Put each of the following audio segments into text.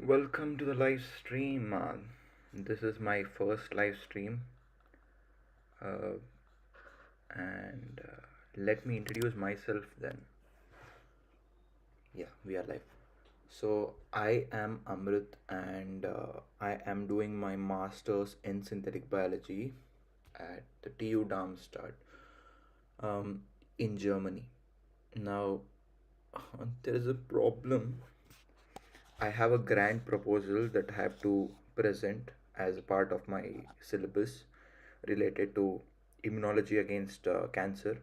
Welcome to the live stream. This is my first live stream, uh, and let me introduce myself then. Yeah, we are live. So, I am Amrit, and I am doing my master's in synthetic biology at the TU Darmstadt um, in Germany. Now, there is a problem. I have a grant proposal that I have to present as a part of my syllabus related to immunology against cancer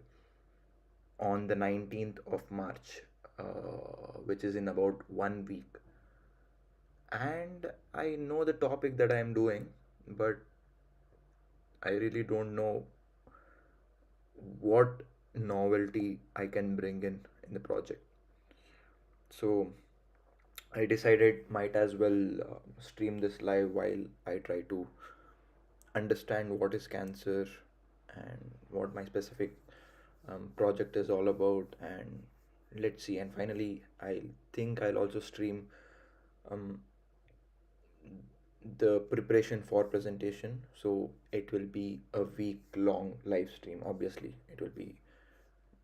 on the 19th of March, which is in about 1 week. And I know the topic that I am doing, but I really don't know what novelty I can bring in the project. So I decided might as well stream this live while I try to understand what is cancer and what my specific project is all about. And let's see, and finally I think I'll also stream um, the preparation for presentation, so it will be a week long live stream. Obviously it will be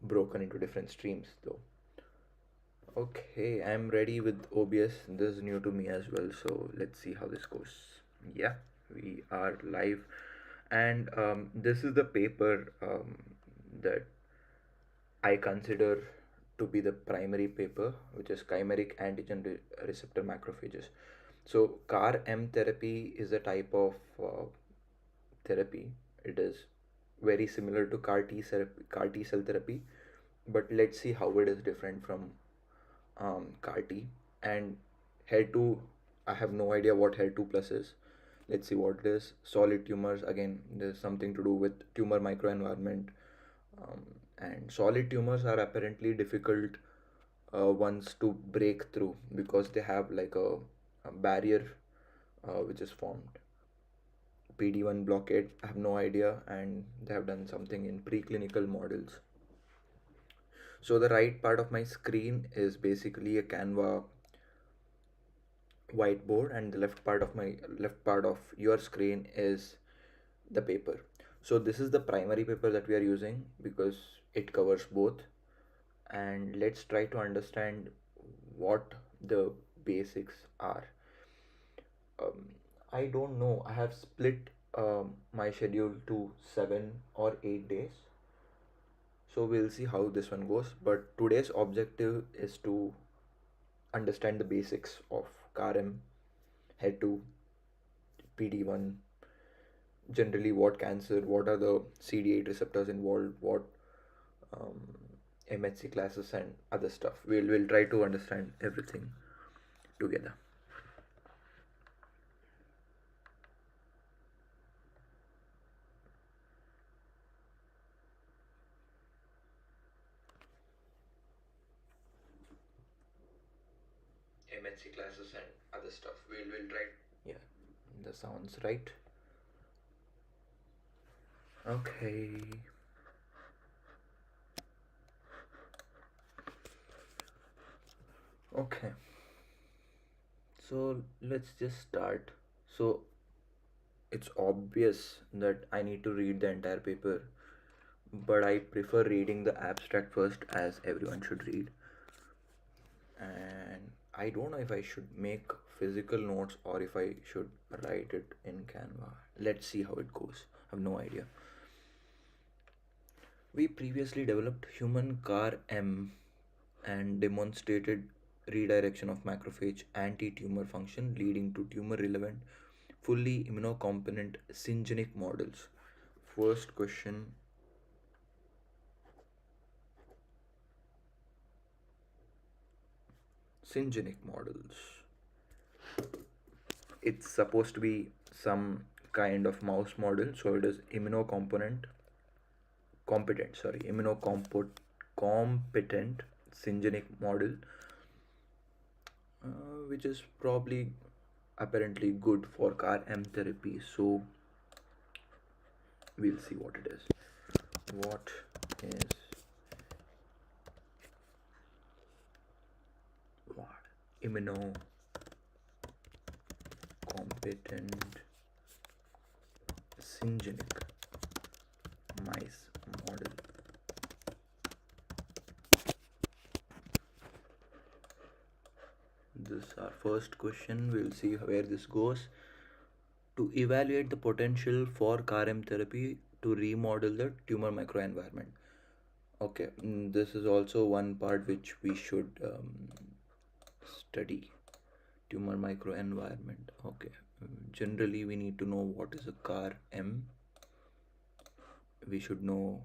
broken into different streams though. Okay, I'm ready with OBS. This is new to me as well, so let's see how this goes. Yeah, we are live, and this is the paper that I consider to be the primary paper, which is Chimeric Antigen Receptor Macrophages. So, CAR-M therapy is a type of therapy. It is very similar to CAR T cell therapy, but let's see how it is different from CAR T. And HER2, I have no idea what HER2 plus is. Let's see what it is. Solid tumors, again, there's something to do with tumor microenvironment. Um, and solid tumors are apparently difficult ones to break through because they have like a barrier which is formed. PD-1 blockade, I have no idea, and they have done something in preclinical models. So the right part of my screen is basically a Canva whiteboard, and the left part of your screen is the paper. So this is the primary paper that we are using because it covers both. And let's try to understand what the basics are. um, I don't know, I have split my schedule to 7 or 8 days, so we'll see how this one goes. But today's objective is to understand the basics of CAR-M, head to PD-1, generally what cancer, what are the CD8 receptors involved, what um, MHC classes and other stuff. We'll try to understand everything together. MHC classes and other stuff. We'll try. Yeah, that sounds right. Okay. Okay. So let's just start. So it's obvious that I need to read the entire paper, but I prefer reading the abstract first, as everyone should read. And I don't know if I should make physical notes or if I should write it in Canva. Let's see how it goes. I have no idea. We previously developed human CAR M and demonstrated redirection of macrophage anti-tumor function leading to tumor-relevant fully immunocompetent syngeneic models. First question. Syngeneic models. It's supposed to be some kind of mouse model, so it is immunocompetent syngeneic model, which is probably apparently good for CAR M therapy. So we'll see what it is. What is what? Immunocompetent competent syngeneic mice model. This is our first question. We'll see where this goes. To evaluate the potential for CAR-M therapy to remodel the tumor microenvironment. Okay, this is also one part which we should study. Tumor microenvironment. Okay, generally we need to know what is a CAR-M. We should know.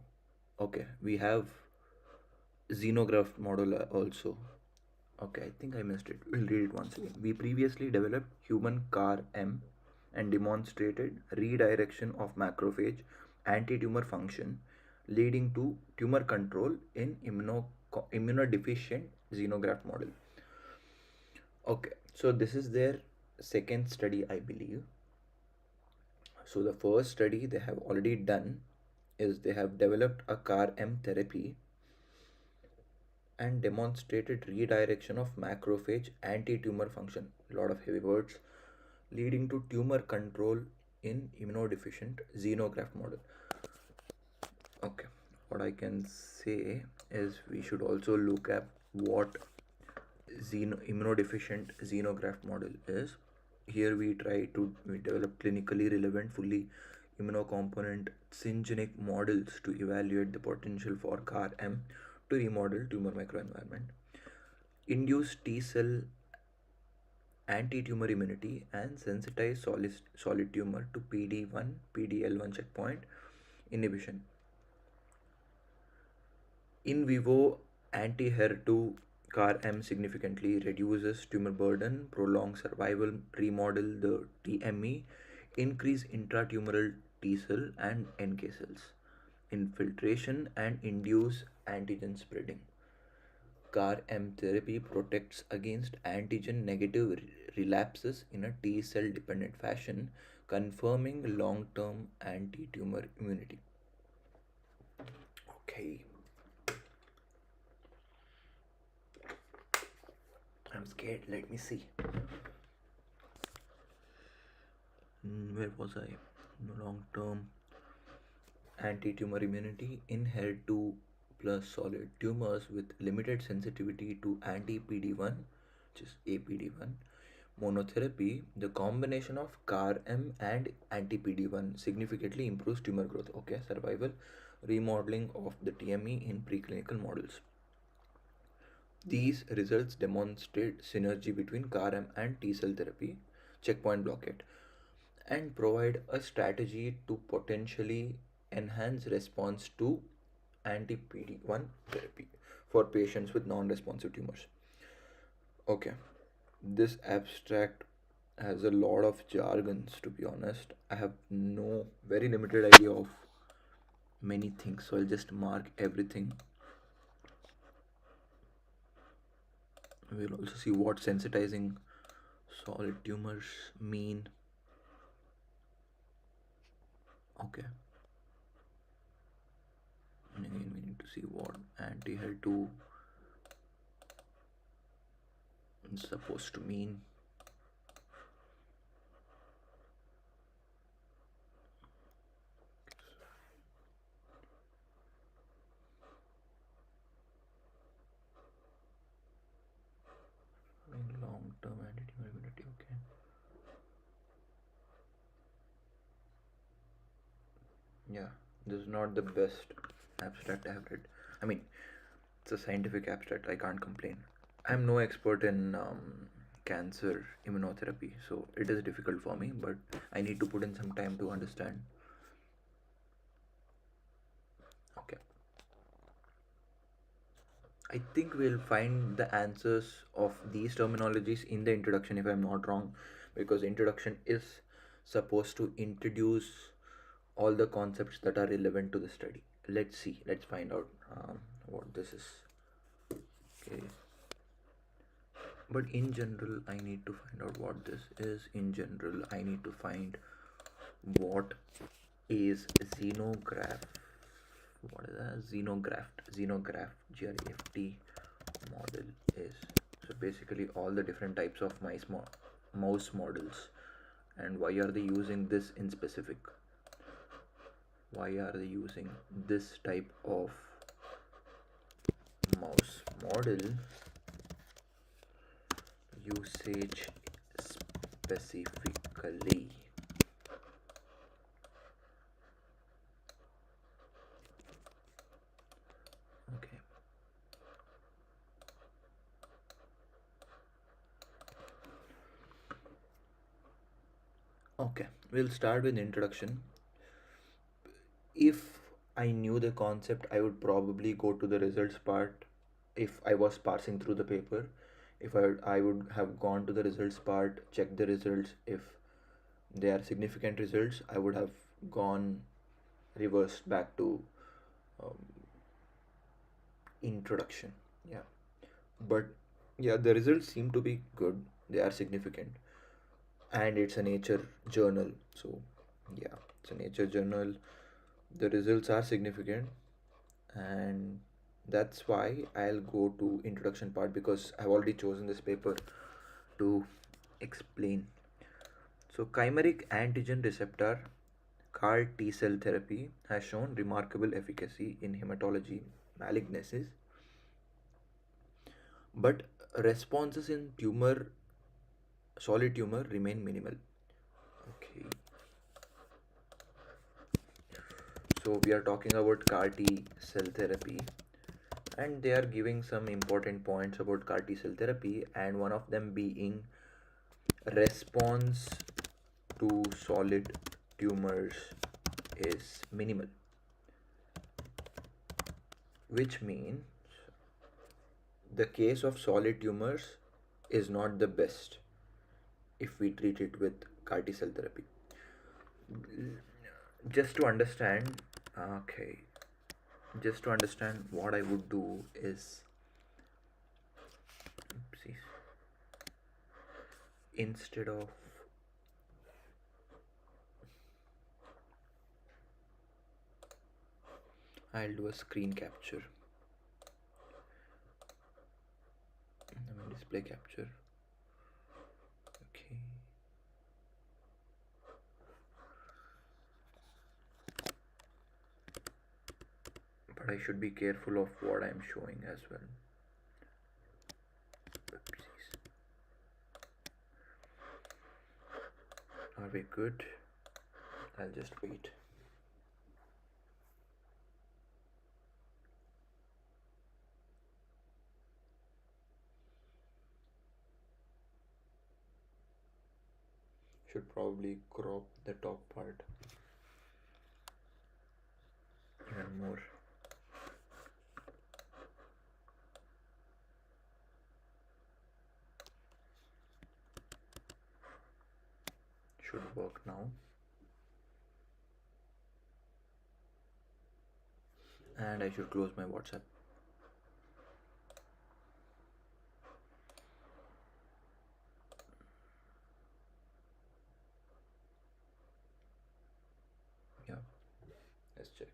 Okay, we have xenograft model also. Okay, I think I missed it. We'll read it once again. We previously developed human CAR-M and demonstrated redirection of macrophage anti-tumor function, leading to tumor control in immunodeficient xenograft model. Okay, so this is their second study, I believe. So the first study they have already done is they have developed a CAR-M therapy and demonstrated redirection of macrophage anti-tumor function, a lot of heavy words, leading to tumor control in immunodeficient xenograft model. Okay, what I can say is we should also look at what immunodeficient xenograft model is. Here we develop clinically relevant, fully immunocomponent syngeneic models to evaluate the potential for CAR-M to remodel tumor microenvironment, induce T cell anti-tumor immunity, and sensitize solid tumor to PD-1, PD-L1 checkpoint inhibition. In vivo anti-HER2 CAR-M significantly reduces tumor burden, prolong survival, remodel the TME, increase intratumoral T cell and NK cells, infiltration, and induce antigen spreading. CAR-M therapy protects against antigen-negative relapses in a T cell dependent fashion, confirming long-term anti-tumor immunity. Okay. I'm scared. Let me see. Where was I? Long-term anti-tumor immunity in HER2 plus solid tumors with limited sensitivity to anti-PD-1, which is APD-1 monotherapy. The combination of CAR-M and anti-PD-1 significantly improves tumor growth, okay, survival, remodeling of the TME in preclinical models. These results demonstrate synergy between CAR-M and T-cell therapy, checkpoint blockade, and provide a strategy to potentially enhance response to anti-PD-1 therapy for patients with non-responsive tumors. Okay, this abstract has a lot of jargons, to be honest. I have no very limited idea of many things, so I'll just mark everything. We'll also see what sensitizing solid tumors mean. Okay. And again, we need to see what anti-HER2 is supposed to mean. Long-term anti-tumor immunity, okay. Yeah, this is not the best abstract I have read. I mean, it's a scientific abstract, I can't complain. I'm no expert in cancer immunotherapy, so it is difficult for me, but I need to put in some time to understand. Okay. I think we'll find the answers of these terminologies in the introduction, if I'm not wrong, because introduction is supposed to introduce all the concepts that are relevant to the study. Let's see, let's find out what this is. Okay. But in general, I need to find out what this is. In general, I need to find what is xenograph. What is that? Xenograft GRAFT model is. So basically all the different types of mouse models And why are they using this in specific? Why are they using this type of mouse model usage specifically? Okay. Okay, we'll start with introduction. If I knew the concept, I would probably go to the results part if I was parsing through the paper. If I would have gone to the results part, checked the results. If they are significant results, I would have gone reversed back to um, introduction. Yeah, but yeah, the results seem to be good. They are significant, and it's a nature journal. So yeah, it's a nature journal. The results are significant, and that's why I'll go to introduction part because I've already chosen this paper to explain. So chimeric antigen receptor CAR T cell therapy has shown remarkable efficacy in hematology malignancies, but responses in solid tumor remain minimal. Okay, so we are talking about CAR T cell therapy, and they are giving some important points about CAR T cell therapy, and one of them being response to solid tumors is minimal, which means the case of solid tumors is not the best if we treat it with CAR T cell therapy. Just to understand, okay, just to understand what I would do is, oopsies, instead of I'll do a screen capture. Display capture. Okay. But I should be careful of what I'm showing as well. Oopsies. Are we good? I'll just wait. Should probably crop the top part even more. Should work now. And I should close my WhatsApp. Yeah, let's check.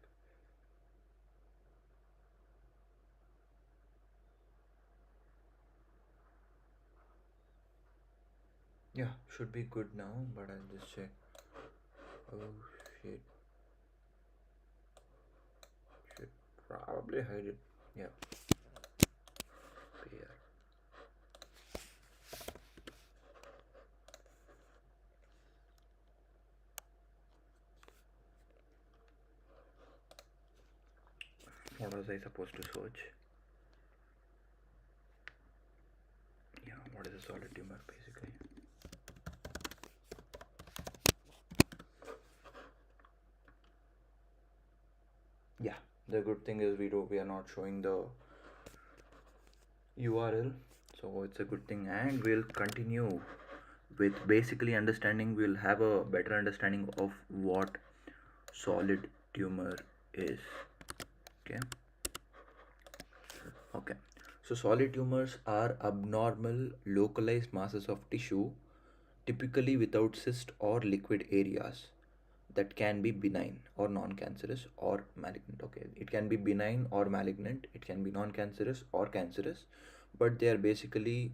Yeah, should be good now, but I'll just check. Oh shit. Should probably hide it. Yeah. Here. What was I supposed to search? Yeah, what is a solid tumor basically? Yeah, the good thing is we are not showing the URL, so it's a good thing, and we'll continue with basically understanding. We'll have a better understanding of what solid tumor is. Okay. Okay. So solid tumors are abnormal localized masses of tissue, typically without cyst or liquid areas, that can be benign or non-cancerous or malignant. Okay, it can be benign or malignant, it can be non-cancerous or cancerous, but they are basically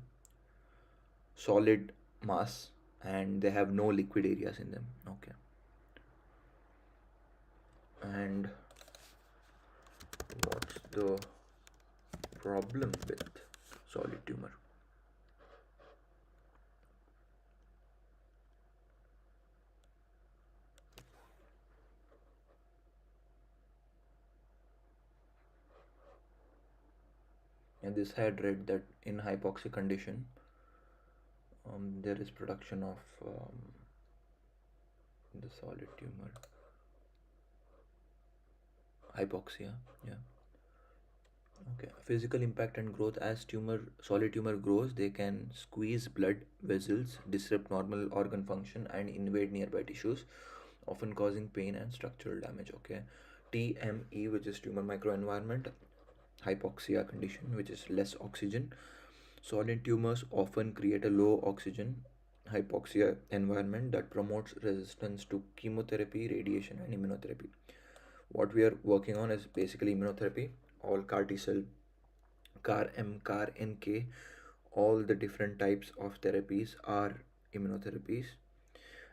solid mass and they have no liquid areas in them. Okay. And what's the problem with solid tumor? And this had read that in hypoxic condition, there is production of the solid tumor. Hypoxia, yeah. Okay. Physical impact and growth. As solid tumor grows, they can squeeze blood vessels, disrupt normal organ function, and invade nearby tissues, often causing pain and structural damage. Okay. TME, which is tumor microenvironment. Hypoxia condition, which is less oxygen. Solid tumors often create a low oxygen hypoxia environment that promotes resistance to chemotherapy, radiation, and immunotherapy. What we are working on is basically immunotherapy. All CAR T cell, CAR M, CAR NK, all the different types of therapies are immunotherapies,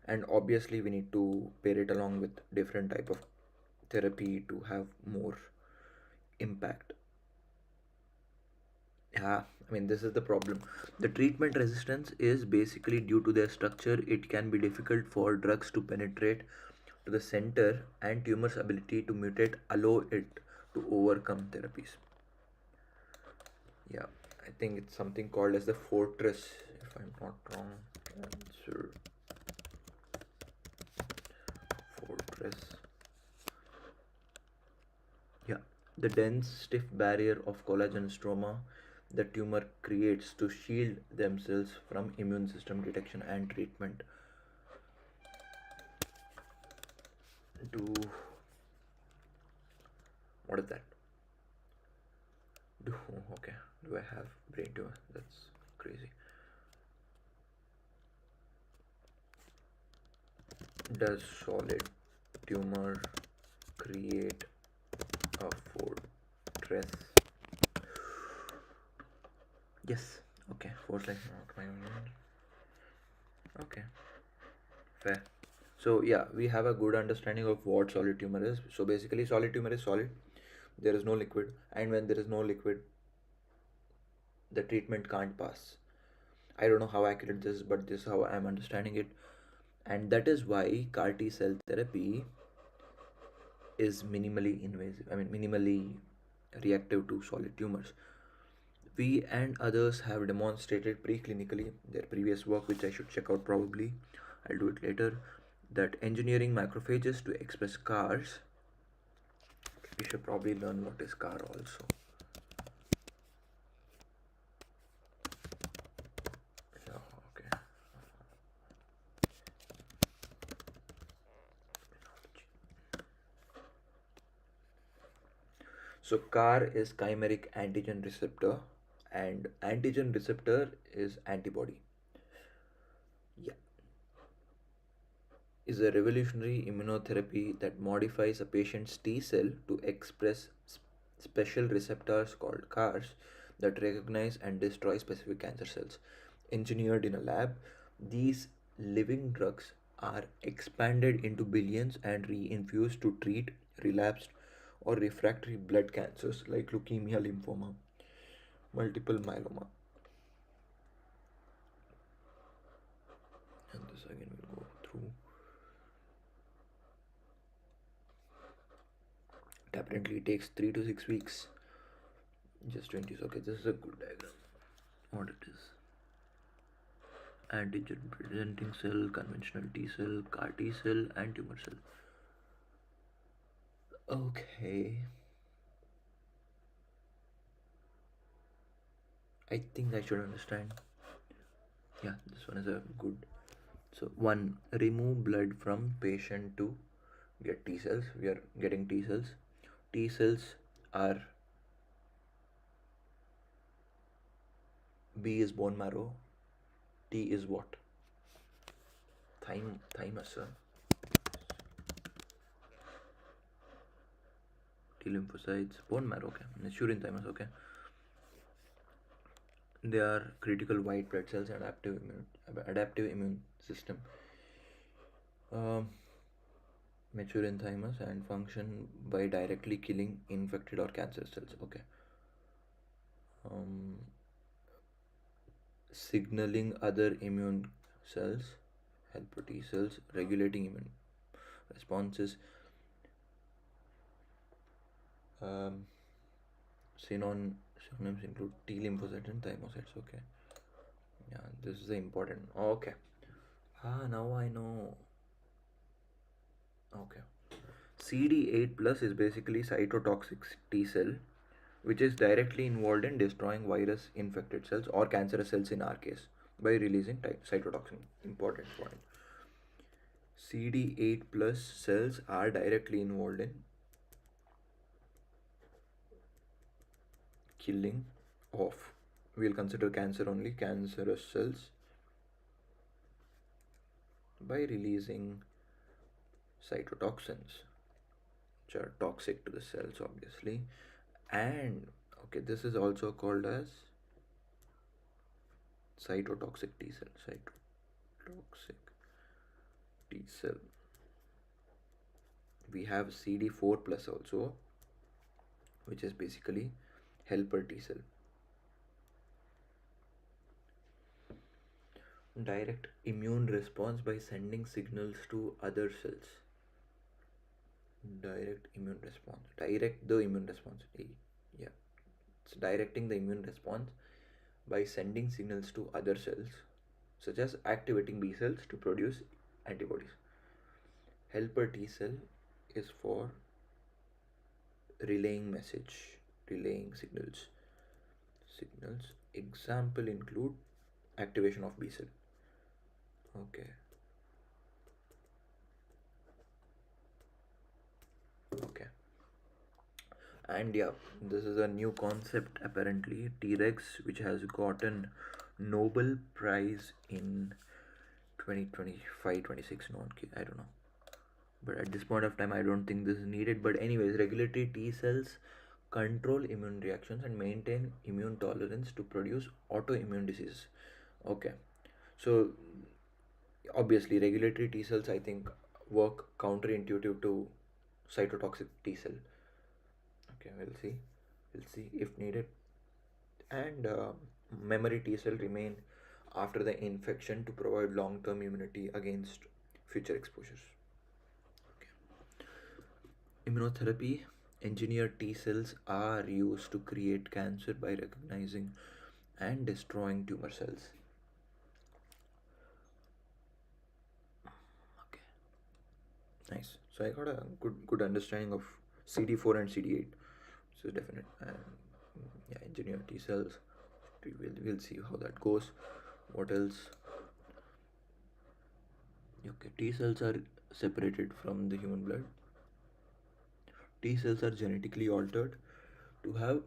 and obviously we need to pair it along with different type of therapy to have more impact. Yeah, I mean, this is the problem. The treatment resistance is basically due to their structure. It can be difficult for drugs to penetrate to the center, and tumor's ability to mutate allow it to overcome therapies. Yeah, I think it's something called as the fortress, if I'm not wrong. Cancer fortress. Yeah, the dense, stiff barrier of collagen stroma the tumor creates to shield themselves from immune system detection and treatment. Do what is that? Do okay? Do I have brain tumor? That's crazy. Does solid tumor create a fortress? Yes. Okay. Fortress. Not my own. Okay. Fair. So yeah, we have a good understanding of what solid tumor is. So basically, solid tumor is solid. There is no liquid, and when there is no liquid, the treatment can't pass. I don't know how accurate this is, but this is how I'm understanding it. And that is why CAR T cell therapy is minimally invasive. I mean, minimally reactive to solid tumors. We and others have demonstrated preclinically their previous work, which I should check out probably. I'll do it later. That engineering macrophages to express CARs. We should probably learn what is CAR also. Yeah, okay. So CAR is chimeric antigen receptor, and antigen receptor is antibody. Yeah, is a revolutionary immunotherapy that modifies a patient's T cell to express special receptors called CARs that recognize and destroy specific cancer cells. Engineered in a lab, these living drugs are expanded into billions and reinfused to treat relapsed or refractory blood cancers like leukemia, lymphoma, multiple myeloma. And this again will go through. Apparently, it takes 3 to 6 weeks. Just 20. Okay, this is a good diagram. What it is: antigen presenting cell, conventional T cell, CAR T cell, and tumor cell. Okay, I think I should understand. Yeah, this one is a good. So, one, remove blood from patient to get T cells. We are getting T cells. T cells are B is bone marrow. T is what? Thymus. T lymphocytes, bone marrow. Okay, sure in thymus. Okay. They are critical white blood cells, adaptive immune system, um, mature in thymus and function by directly killing infected or cancerous cells. Okay. Um, Signaling other immune cells, helper T cells, regulating immune responses. Um, Synonyms include T lymphocytes and thymocytes. Okay, yeah, this is the important. Okay, now I know. Okay, CD8 plus is basically cytotoxic T cell, which is directly involved in destroying virus infected cells or cancerous cells in our case by releasing cytotoxin. Important point. CD8 plus cells are directly involved in killing of, we'll consider cancer only, cancerous cells by releasing cytotoxins, which are toxic to the cells, obviously. And okay, this is also called as cytotoxic T cell. Cytotoxic T cell. We have CD4 plus also, which is basically helper T cell. Direct immune response by sending signals to other cells. Direct the immune response. Yeah, it's directing the immune response by sending signals to other cells, such as activating B cells to produce antibodies. Helper T cell is for relaying signals. Example include activation of B cell. Okay. Okay. And yeah, this is a new concept apparently. T-Rex, which has gotten Nobel Prize in 2025, 26. No, okay, I don't know. But at this point of time, I don't think this is needed. But anyways, regulatory T cells control immune reactions and maintain immune tolerance to produce autoimmune disease. Okay, so obviously regulatory T cells, I think, work counterintuitive to cytotoxic T cell. Okay, we'll see if needed. And memory T cell remain after the infection to provide long-term immunity against future exposures. Immunotherapy, engineered T cells are used to create cancer by recognizing and destroying tumor cells. Okay, nice. So I got a good understanding of CD4 and CD8. So definite. And yeah, engineered T cells. We'll see how that goes. What else? Okay, T cells are separated from the human blood. T cells are genetically altered to have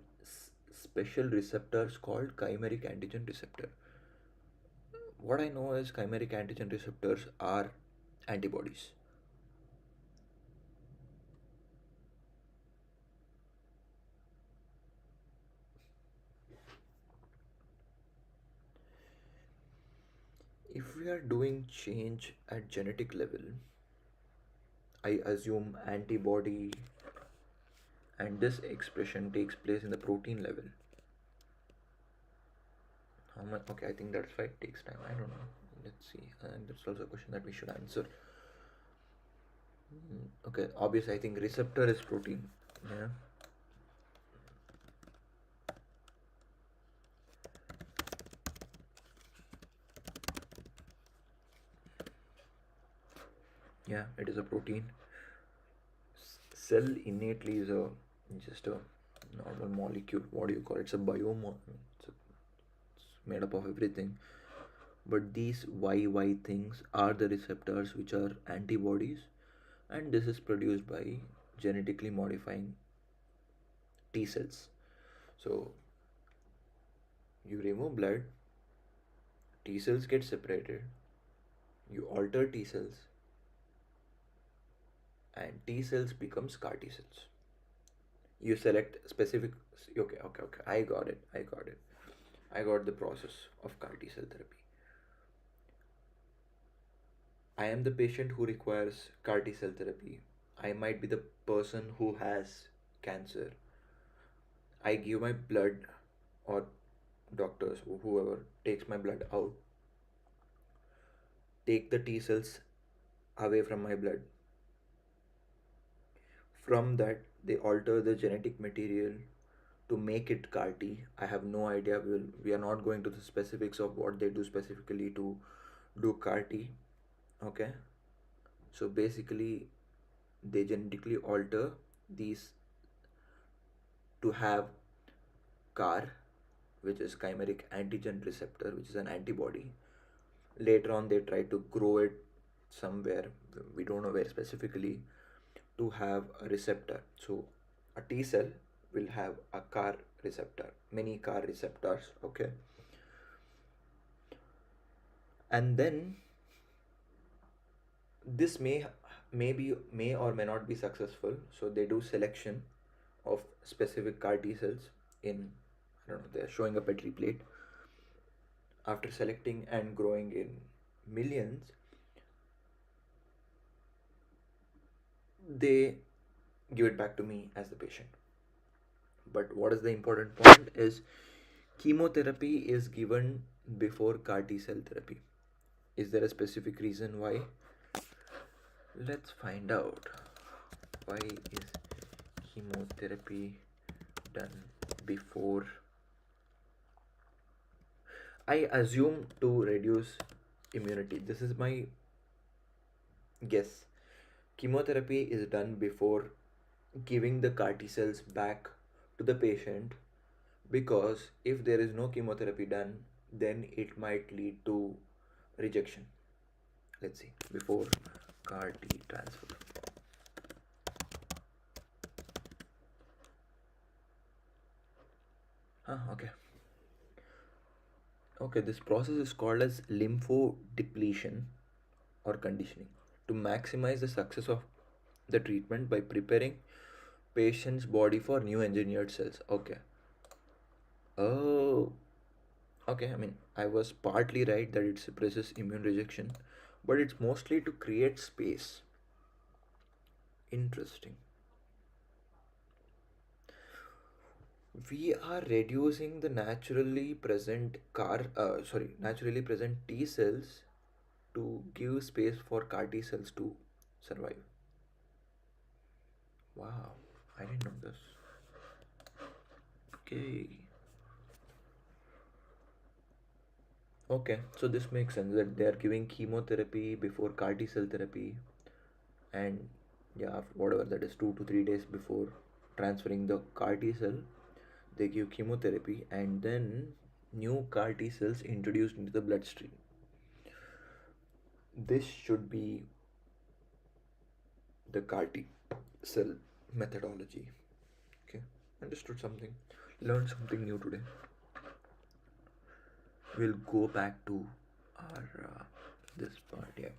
special receptors called chimeric antigen receptor. What I know is chimeric antigen receptors are antibodies. If we are doing change at genetic level, I assume antibody and this expression takes place in the protein level. How much? Okay, I think that's why it takes time. I don't know. Let's see. And that's also a question that we should answer. Okay, obviously, I think receptor is protein. Yeah. Yeah, it is a protein. Cell innately is a just a normal molecule. What do you call it? It's a biome. It's made up of everything. But these YY things are the receptors which are antibodies, and this is produced by genetically modifying T cells. So you remove blood, T cells get separated, you alter T cells, and T cells becomes CAR T cells. You select specific. Okay, okay, okay. I got it. I got the process of CAR T cell therapy. I am the patient who requires CAR T cell therapy. I might be the person who has cancer. I give my blood, or doctors, whoever takes my blood out, take the T cells away from my blood. From that, they alter the genetic material to make it CAR T. I have no idea. We are not going to the specifics of what they do specifically to do CAR T. Okay. So basically, they genetically alter these to have CAR, which is Chimeric Antigen Receptor, which is an antibody. Later on, they try to grow it somewhere, we don't know where specifically, to have a receptor. So a T cell will have a CAR receptor, many CAR receptors, okay? And then this may or may not be successful. So they do selection of specific CAR T cells in, I don't know, they're showing a petri plate. After selecting and growing in millions, they give it back to me as the patient. But what is the important point is chemotherapy is given before CAR T cell therapy. Is there a specific reason why? Let's find out. Why is chemotherapy done before? I assume to reduce immunity. This is my guess. Chemotherapy is done before giving the CAR T cells back to the patient, because if there is no chemotherapy done, then it might lead to rejection. Let's see. Before CAR T transfer. Okay. Okay, this process is called as lymphodepletion or conditioning to maximize the success of the treatment by preparing patient's body for new engineered cells. Okay. Oh, okay. I mean, I was partly right that it suppresses immune rejection, but it's mostly to create space. Interesting. We are reducing the naturally present T cells to give space for CAR T cells to survive. Wow, I didn't know this. Okay. Okay, so this makes sense that they are giving chemotherapy before CAR T cell therapy, and yeah, whatever that is, 2 to 3 days before transferring the CAR T cell, they give chemotherapy, and then new CAR T cells introduced into the bloodstream. This should be the CAR T cell methodology. Okay, understood something, learned something new today. We'll go back to our this part. Yeah,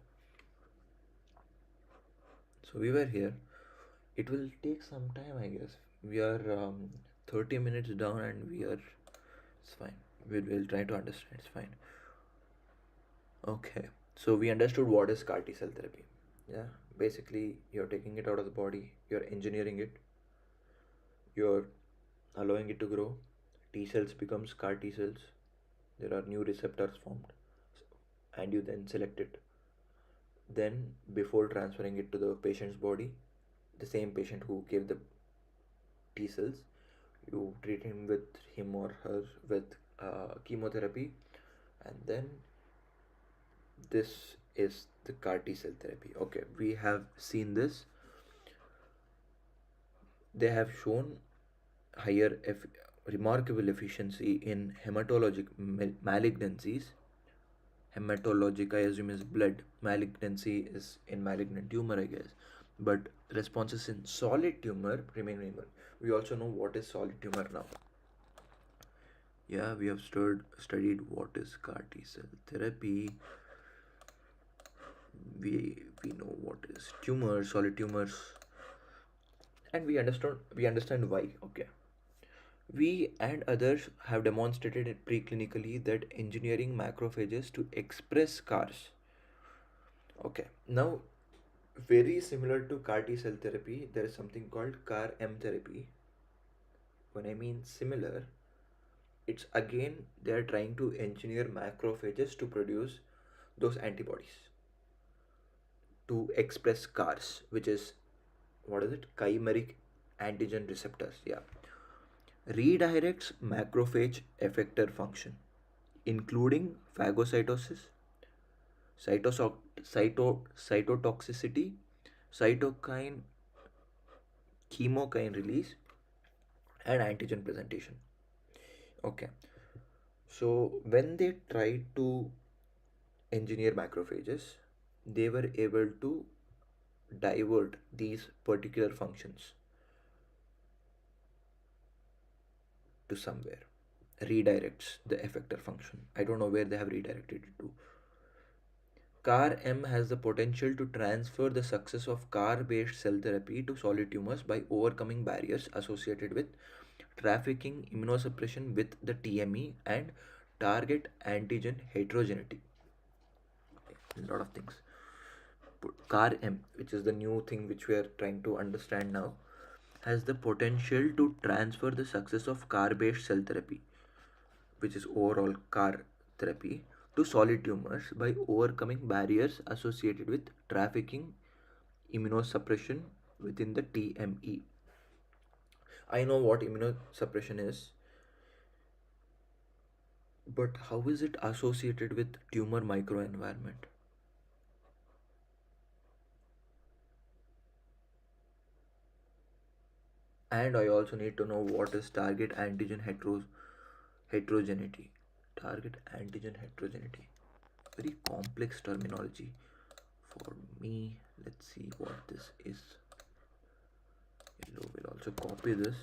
so we were here. It will take some time, I guess. We are 30 minutes down, and it's fine. We'll try to understand. It's fine. Okay, so we understood what is CAR T cell therapy. Yeah, basically, you're taking it out of the body, you're engineering it, you're allowing it to grow. T cells becomes CAR T cells. There are new receptors formed, and you then select it. Then, before transferring it to the patient's body, the same patient who gave the T cells, you treat him or her with chemotherapy, and then this is the CAR T cell therapy. Okay, we have seen this. They have shown higher remarkable efficiency in hematologic malignancies. Hematologic, I assume, is blood. Malignancy is in malignant tumor, I guess. But responses in solid tumor remain minimal. We also know what is solid tumor now. Yeah, we have studied what is CAR T cell therapy. We know what is tumors, solid tumors, and we understand why. Okay, We and others have demonstrated it preclinically that engineering macrophages to express CARs. Okay, now very similar to CAR T cell therapy, there is something called CAR M therapy. When I mean similar, it's again they are trying to engineer macrophages to produce those antibodies to express CARs, which is what is it? Chimeric Antigen Receptors. Yeah, redirects macrophage effector function, including phagocytosis, cytotoxicity, cytokine, chemokine release, and antigen presentation. Okay, so when they tried to engineer macrophages, they were able to divert these particular functions to somewhere, redirects the effector function. I don't know where they have redirected it to. CAR M has the potential to transfer the success of CAR based cell therapy to solid tumors by overcoming barriers associated with trafficking, immunosuppression with the TME, and target antigen heterogeneity. A lot of things. CAR M, which is the new thing which we are trying to understand now, has the potential to transfer the success of CAR based cell therapy, which is overall CAR therapy, to solid tumors by overcoming barriers associated with trafficking, immunosuppression within the TME. I know what immunosuppression is, but how is it associated with tumor microenvironment? And I also need to know what is target antigen heterogeneity. Target antigen heterogeneity. Very complex terminology for me. Let's see what this is. We'll also copy this.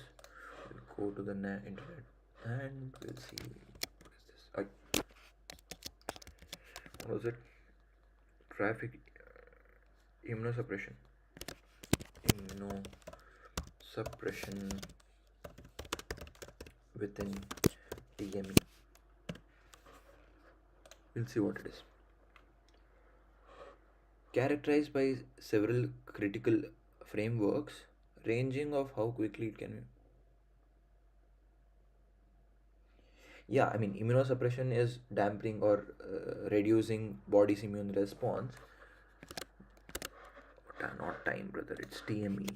We'll go to the internet and we'll see what is this. What was it? Traffic immunosuppression. Immunosuppression within TME. We'll see what it is. Characterized by several critical frameworks ranging of how quickly it can. Yeah, I mean, immunosuppression is dampening or reducing body's immune response. Not time, brother, it's TME.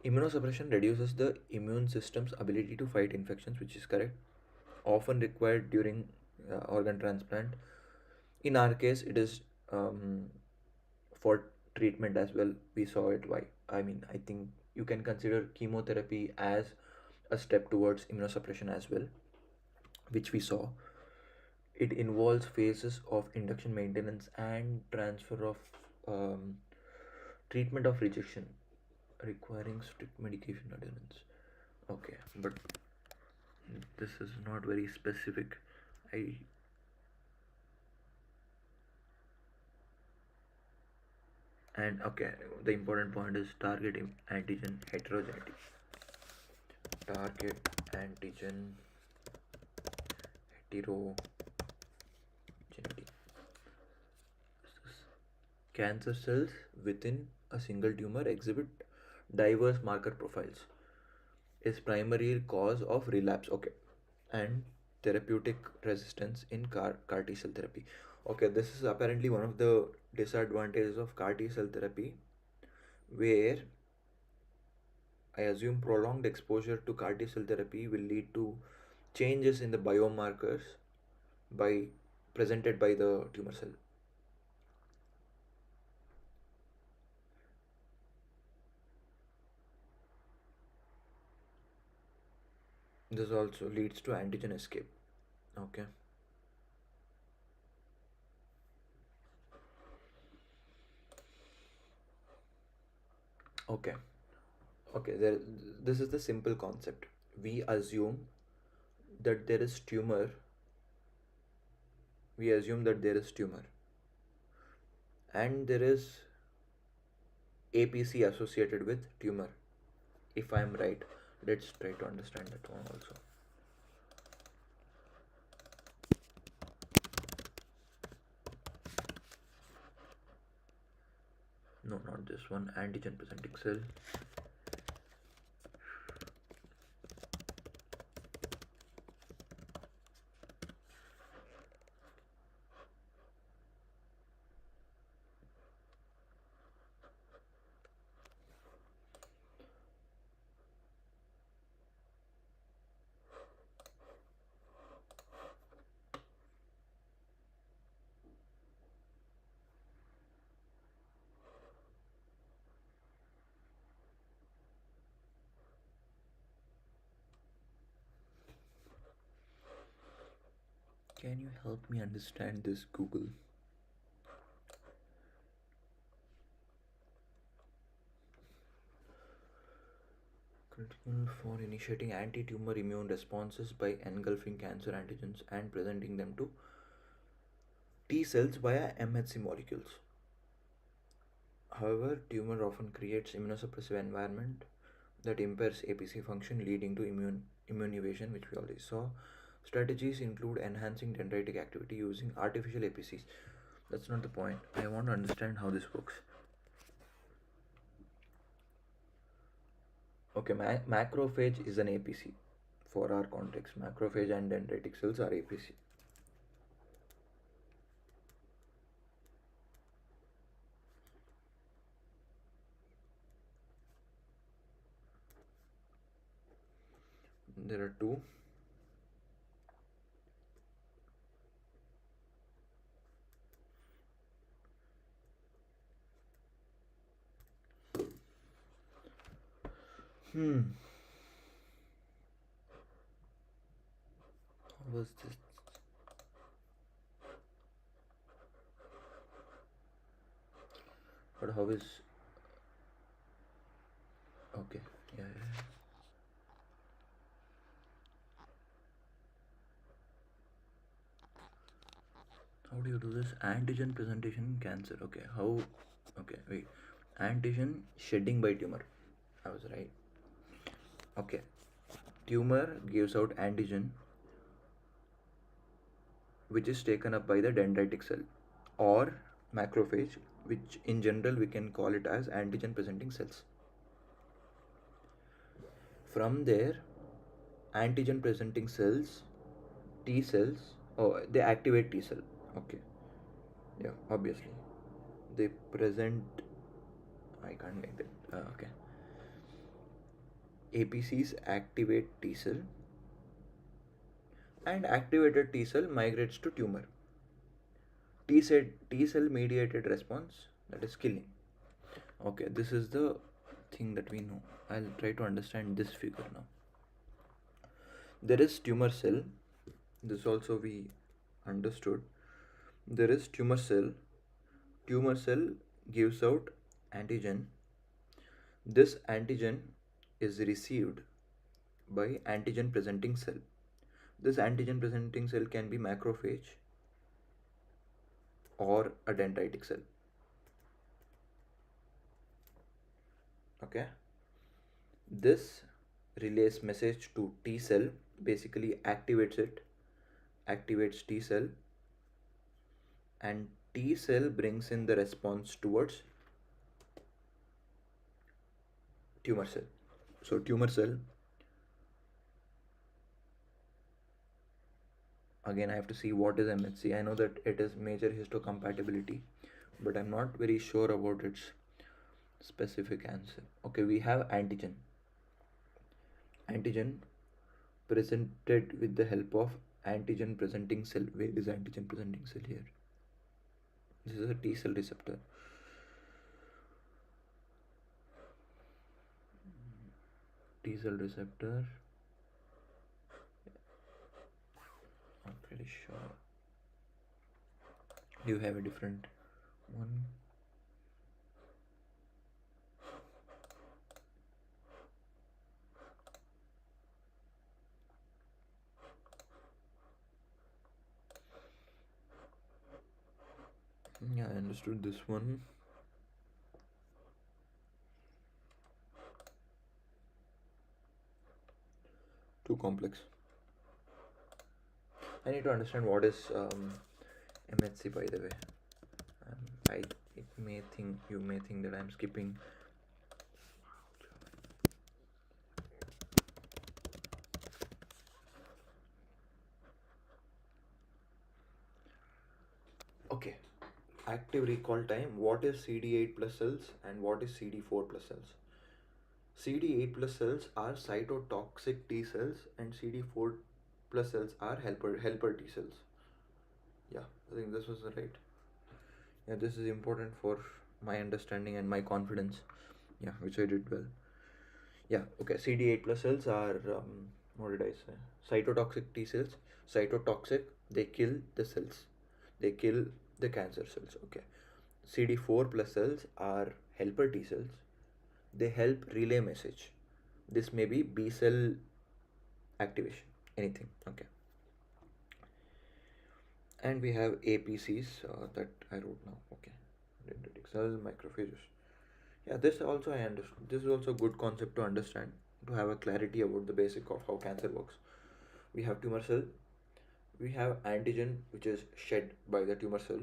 Immunosuppression reduces the immune system's ability to fight infections, which is correct, often required during organ transplant. In our case, it is for treatment as well. We saw it. Why? I mean, I think you can consider chemotherapy as a step towards immunosuppression as well, which we saw. It involves phases of induction, maintenance, and transfer of treatment of rejection, requiring strict medication adherence. Okay, but this is not very specific. I and okay, the important point is target antigen heterogeneity. Target antigen heterogeneity. Cancer cells within a single tumor exhibit diverse marker profiles. Is primary cause of relapse. Okay, and therapeutic resistance in CAR T cell therapy. Okay, this is apparently one of the disadvantages of CAR T cell therapy, where I assume prolonged exposure to CAR T cell therapy will lead to changes in the biomarkers by presented by the tumor cell. This also leads to antigen escape. Okay. Okay. Okay. This is the simple concept. We assume that there is tumor. We assume that there is tumor, and there is APC associated with tumor? If I'm right, let's try to understand that one also. No, not this one. Antigen presenting cell. Can you help me understand this, Google? Critical for initiating anti-tumor immune responses by engulfing cancer antigens and presenting them to T cells via MHC molecules. However, tumor often creates immunosuppressive environment that impairs APC function, leading to immune evasion, which we already saw. Strategies include enhancing dendritic activity using artificial APCs. That's not the point. I want to understand how this works. Okay, macrophage is an APC. For our context, macrophage and dendritic cells are APC. There are two. How was this? But how is... Okay, yeah. How do you do this? Antigen presentation in cancer. Okay, how? Okay, wait. Antigen shedding by tumor. I was right. Okay. Tumor gives out antigen which is taken up by the dendritic cell or macrophage, which in general we can call it as antigen presenting cells. From there, antigen presenting cells, T cells, oh, they activate T cell. Okay, yeah, obviously they present... I can't make that. Okay. APCs activate T cell, and activated T cell migrates to tumor. T cell mediated response, that is killing. Okay, this is the thing that we know. I'll try to understand this figure now. There is tumor cell. This also we understood. There is tumor cell. Tumor cell gives out antigen. This antigen is received by antigen presenting cell. This antigen presenting cell can be macrophage or a dendritic cell. Okay, this relays message to T cell, basically activates T cell, and T cell brings in the response towards tumor cell. So tumor cell, again I have to see what is MHC. I know that it is major histocompatibility, but I'm not very sure about its specific answer. Okay, we have antigen presented with the help of antigen presenting cell. Where is antigen presenting cell here? This is a T cell receptor. T cell receptor. I'm pretty sure. Do you have a different one? Yeah, I understood this one. too complex. I need to understand what is MHC, by the way. I it may think you may think that I'm skipping. Okay, active recall time. What is CD8 plus cells and what is CD4 plus cells? CD8 plus cells are cytotoxic T cells and CD4 plus cells are helper T cells. Yeah, I think this was right. Yeah, this is important for my understanding and my confidence. Yeah, which I did well. Yeah, okay. CD8 plus cells are what did I say? Cytotoxic T cells. Cytotoxic, they kill the cells. They kill the cancer cells. Okay. CD4 plus cells are helper T cells. They help relay message. This may be B cell activation. Anything. Okay. And we have APCs that I wrote now. Okay. Dendritic cells, macrophages. Yeah, this also I understand. This is also a good concept to understand, to have a clarity about the basic of how cancer works. We have tumor cell. We have antigen which is shed by the tumor cell.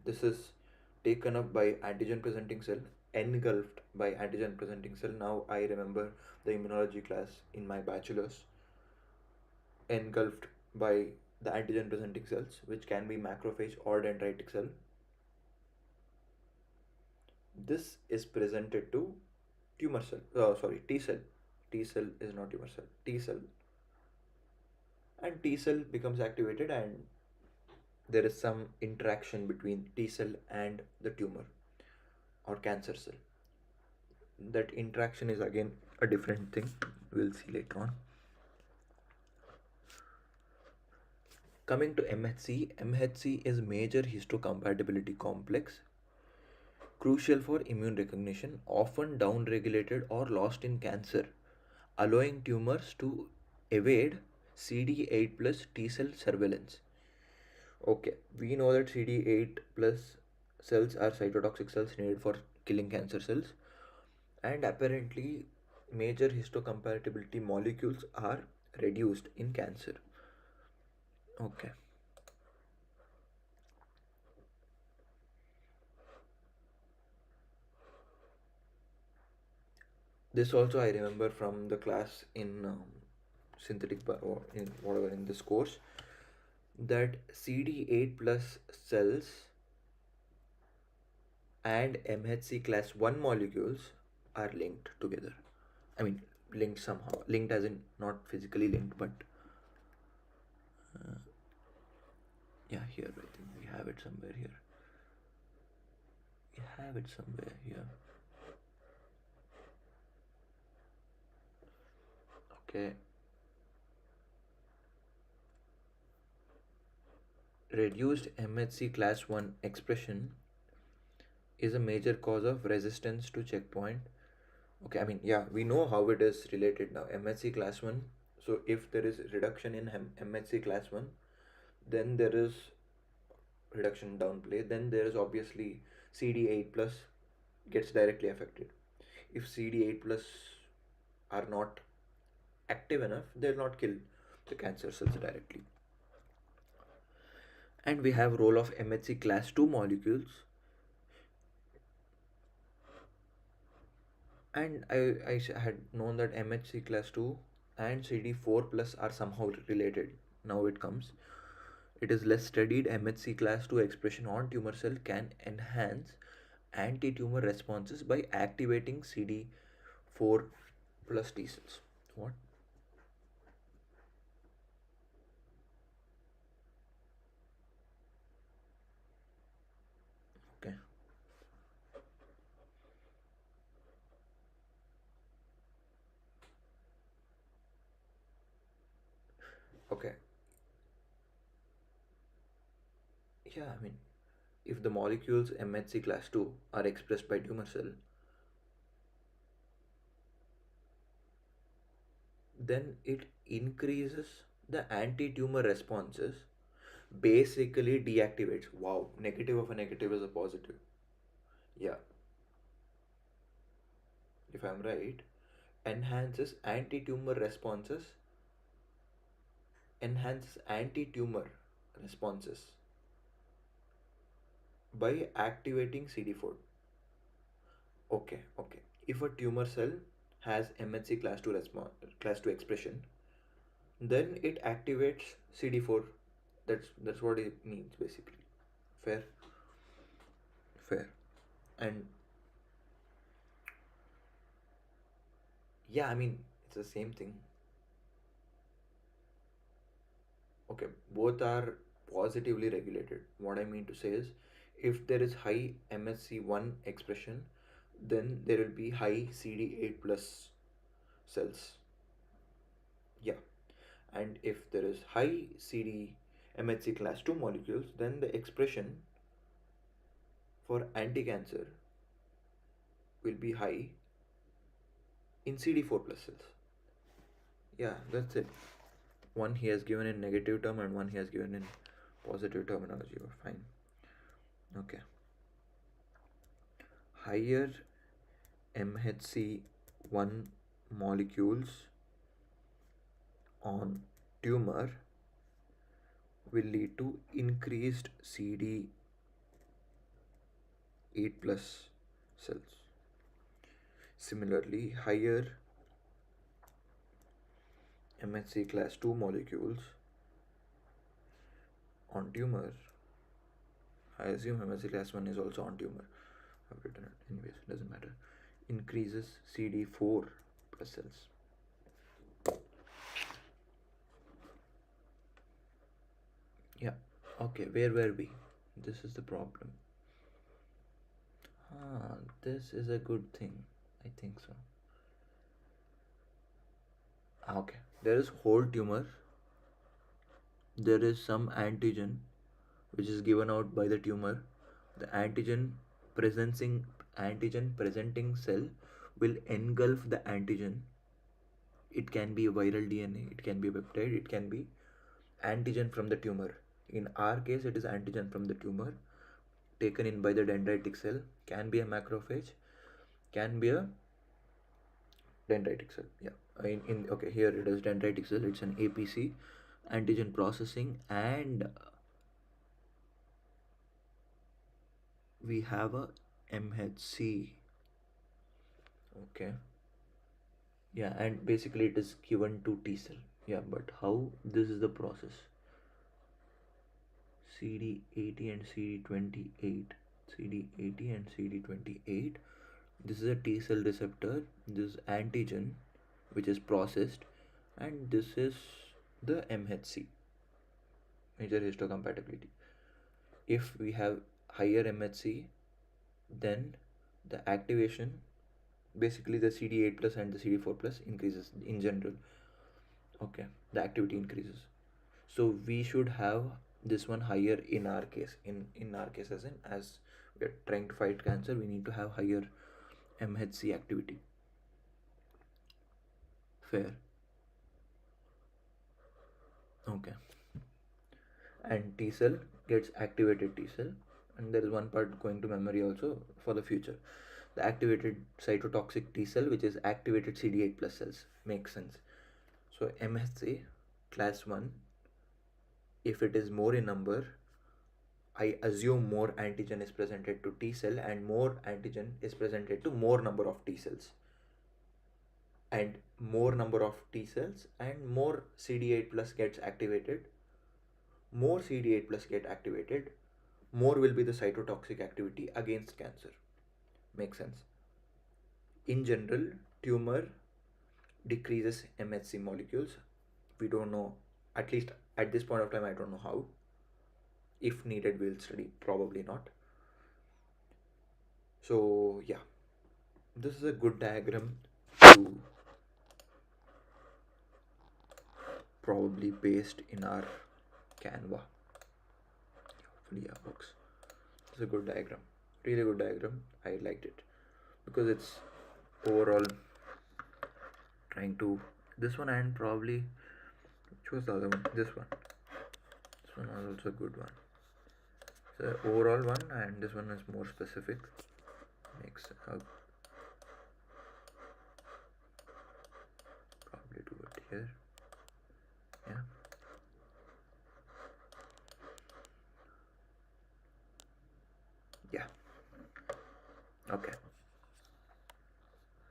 This is taken up by antigen presenting cell, engulfed by antigen presenting cell. Now I remember the immunology class in my bachelor's. Engulfed by the antigen presenting cells, which can be macrophage or dendritic cell. This is presented to tumor cell. Sorry, T cell. T cell is not tumor cell. T cell. And T cell becomes activated, and there is some interaction between T cell and the tumor or cancer cell. That interaction is again a different thing. We'll see later on. Coming to MHC, MHC is major histocompatibility complex, crucial for immune recognition, often downregulated or lost in cancer, allowing tumors to evade CD8 plus T cell surveillance. Okay, we know that CD8 plus cells are cytotoxic cells needed for killing cancer cells, and apparently, major histocompatibility molecules are reduced in cancer. Okay. This also I remember from the class in synthetic or in whatever in this course, that CD8 plus cells and MHC class 1 molecules are linked together. I mean, linked somehow. Linked as in not physically linked, but uh, yeah, here I think we have it somewhere here. We have it somewhere here. Okay. Reduced MHC class 1 expression is a major cause of resistance to checkpoint. Okay, I mean, yeah, we know how it is related now. MHC class 1. So, if there is reduction in MHC class 1, then there is reduction downplay. Then there is obviously CD8 plus gets directly affected. If CD8 plus are not active enough, they'll not kill the cancer cells directly. And we have role of MHC class 2 molecules. And I had known that MHC class 2 and CD4 plus are somehow related. Now it comes. It is less studied. MHC class 2 expression on tumor cell can enhance anti-tumor responses by activating CD4 plus T cells. What? Okay. Okay. Yeah, I mean, if the molecules MHC class 2 are expressed by tumor cell, then it increases the anti-tumor responses, basically deactivates. Wow, negative of a negative is a positive. Yeah, if I'm right, enhances anti-tumor responses enhances anti-tumor responses by activating CD4. Okay. If a tumor cell has MHC class 2 expression, then it activates CD4. That's what it means basically. Fair, fair. And yeah, I mean it's the same thing. Okay, both are positively regulated. What I mean to say is, if there is high MSC1 expression, then there will be high CD8 plus cells. Yeah, and if there is high CD MHC class 2 molecules, then the expression for anti-cancer will be high in CD4 plus cells. Yeah, that's it. One he has given in negative term and one he has given in positive terminology. Fine. Okay. Higher MHC1 molecules on tumor will lead to increased CD8 plus cells. Similarly, higher MHC class 2 molecules on tumor, I assume MHC class 1 is also on tumor. I've written it anyways, doesn't matter. Increases CD4 plus cells. Yeah, okay, where were we? This is the problem. This is a good thing. I think so. Okay, there is whole tumor. There is some antigen which is given out by the tumor. The antigen presenting cell will engulf the antigen. It can be viral DNA, it can be peptide, it can be antigen from the tumor. In our case, it is antigen from the tumor taken in by the dendritic cell. Can be a macrophage, can be a dendritic cell. Yeah. Okay, here it is dendritic cell. It's an APC, antigen processing, and we have a MHC. Okay. Yeah, and basically it is given to T cell. Yeah, but how this is the process? CD80 and CD28. CD80 and CD28. This is a T cell receptor. This is antigen, which is processed, and this is the MHC, major histocompatibility. If we have higher MHC, then the activation, basically the CD8 plus and the CD4 plus increases in general. Okay, the activity increases. So we should have this one higher in our case. In our case, as we are trying to fight cancer, we need to have higher MHC activity. Fair. Okay. And T cell gets activated T cell, and there is one part going to memory also for the future. The activated cytotoxic T cell, which is activated CD8 plus cells, makes sense. So MHC class 1, if it is more in number, I assume more antigen is presented to T cell and more antigen is presented to more number of T cells. And more number of T cells and more CD8 plus gets activated. More CD8 plus get activated, more will be the cytotoxic activity against cancer. Makes sense. In general, tumor decreases MHC molecules. We don't know, at least at this point of time, I don't know how. If needed, we'll study, probably not. So yeah, this is a good diagram to probably paste in our Canva. Hopefully, yeah, works. It's a good diagram, really good diagram. I liked it because it's overall trying to this one, and probably which was the other one, this one was also a good one. So overall one, and this one is more specific, makes probably do it here. Yeah, Yeah. Okay.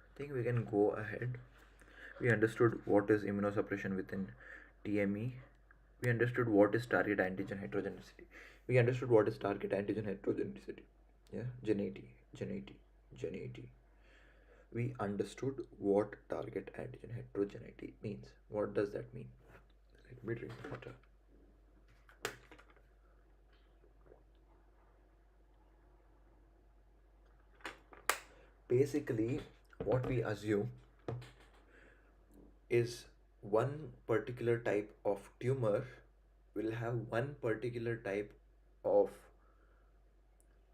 I think we can go ahead. We understood what is immunosuppression within TME. We understood what is target antigen heterogeneity. We understood what is target antigen heterogeneity. Yeah, geneity. We understood what target antigen heterogeneity means. What does that mean? Let me drink water. Basically, what we assume is one particular type of tumor will have one particular type of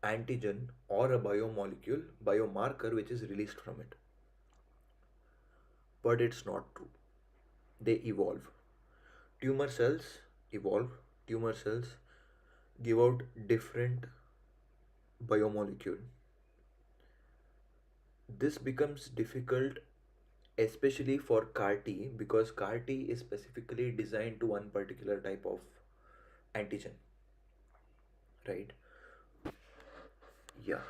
antigen or a biomolecule, biomarker which is released from it. But it's not true. They evolve. Tumor cells evolve. Tumor cells give out different biomolecule. This becomes difficult especially for CAR T because CAR T is specifically designed to one particular type of antigen, right? Yeah,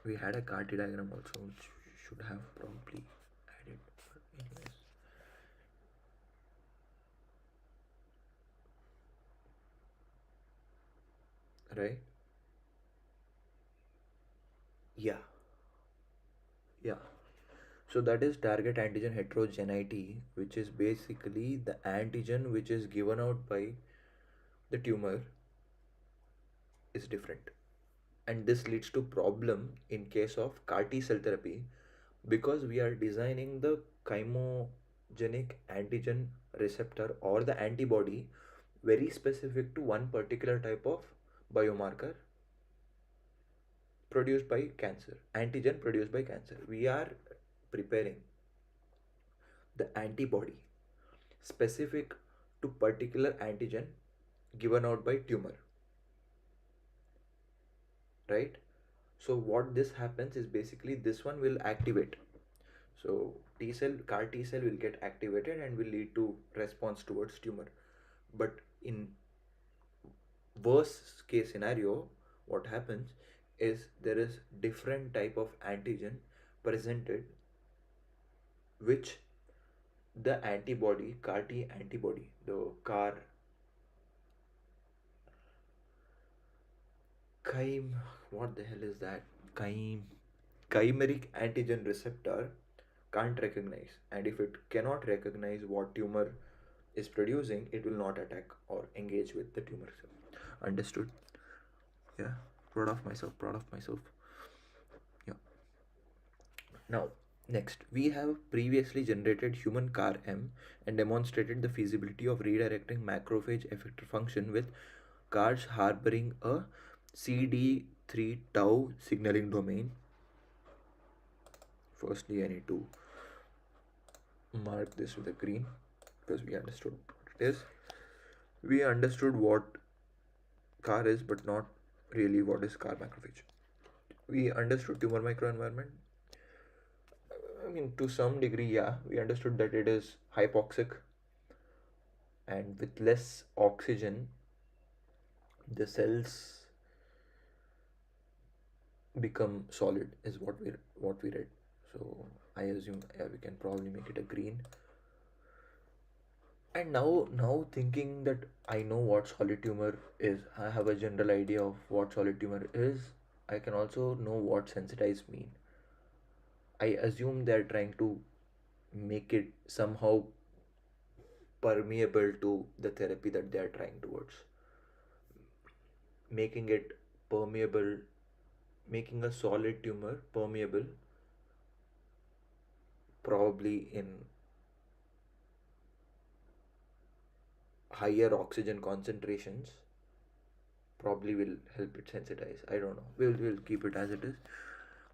we had a CAR T diagram also, which should have probably added. But anyways, right? Yeah, yeah. So that is target antigen heterogeneity, which is basically the antigen which is given out by the tumor is different. And this leads to problem in case of CAR T cell therapy because we are designing the chimogenic antigen receptor or the antibody very specific to one particular type of biomarker produced by cancer, antigen produced by cancer. We are preparing the antibody specific to particular antigen given out by tumor, right? So what this happens is basically this one will activate. So T cell, CAR T cell will get activated and will lead to response towards tumor. But in worst case scenario, what happens is there is different type of antigen presented which the antibody, CAR T antibody, the CAR chim, what the hell is that? Chimeric antigen receptor can't recognize, and if it cannot recognize what tumor is producing, it will not attack or engage with the tumor cell. Understood? Yeah, proud of myself. Yeah. Now, next, we have previously generated human CAR M and demonstrated the feasibility of redirecting macrophage effector function with CARs harboring a CD3 tau signaling domain. Firstly, I need to mark this with a green because we understood what it is. We understood what CAR is, but not really what is CAR macrophage. We understood tumor microenvironment. I mean, to some degree, yeah, we understood that it is hypoxic and with less oxygen, the cells become solid, is what we read. So I assume, yeah, we can probably make it a green. And now thinking that I know what solid tumor is, I have a general idea of what solid tumor is. I can also know what sensitized mean. I assume they're trying to make it somehow permeable to the therapy that they are trying towards. Making it permeable, making a solid tumor permeable, probably in higher oxygen concentrations, probably will help it sensitize. I don't know. We'll keep it as it is.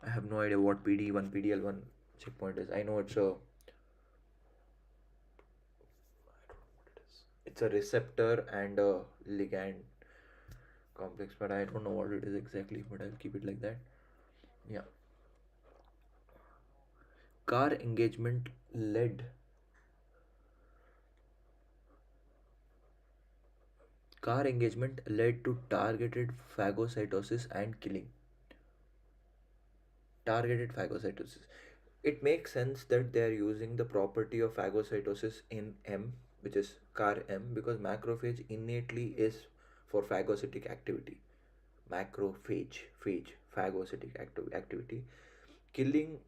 I have no idea what PD1, PDL1 checkpoint is. I know it's a receptor and a ligand complex, but I don't know what it is exactly, but I'll keep it like that. Yeah. CAR engagement led CAR engagement led to targeted phagocytosis and killing. Targeted phagocytosis. It makes sense that they are using the property of phagocytosis in M, which is CAR M, because macrophage innately is for phagocytic activity. Phagocytic activity, killing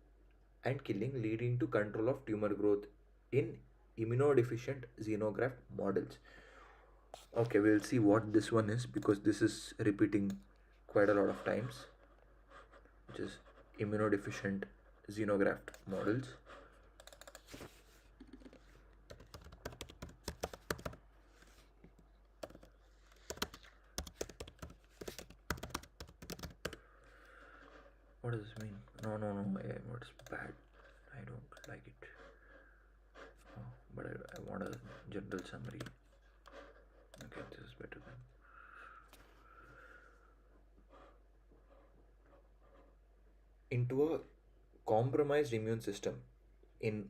killing leading to control of tumor growth in immunodeficient xenograft models. Okay, we'll see what this one is because this is repeating quite a lot of times, which is immunodeficient xenograft models. What does this mean? No, what's bad? I don't like it. Oh, but I want a general summary. Okay, this is better than. Into a compromised immune system in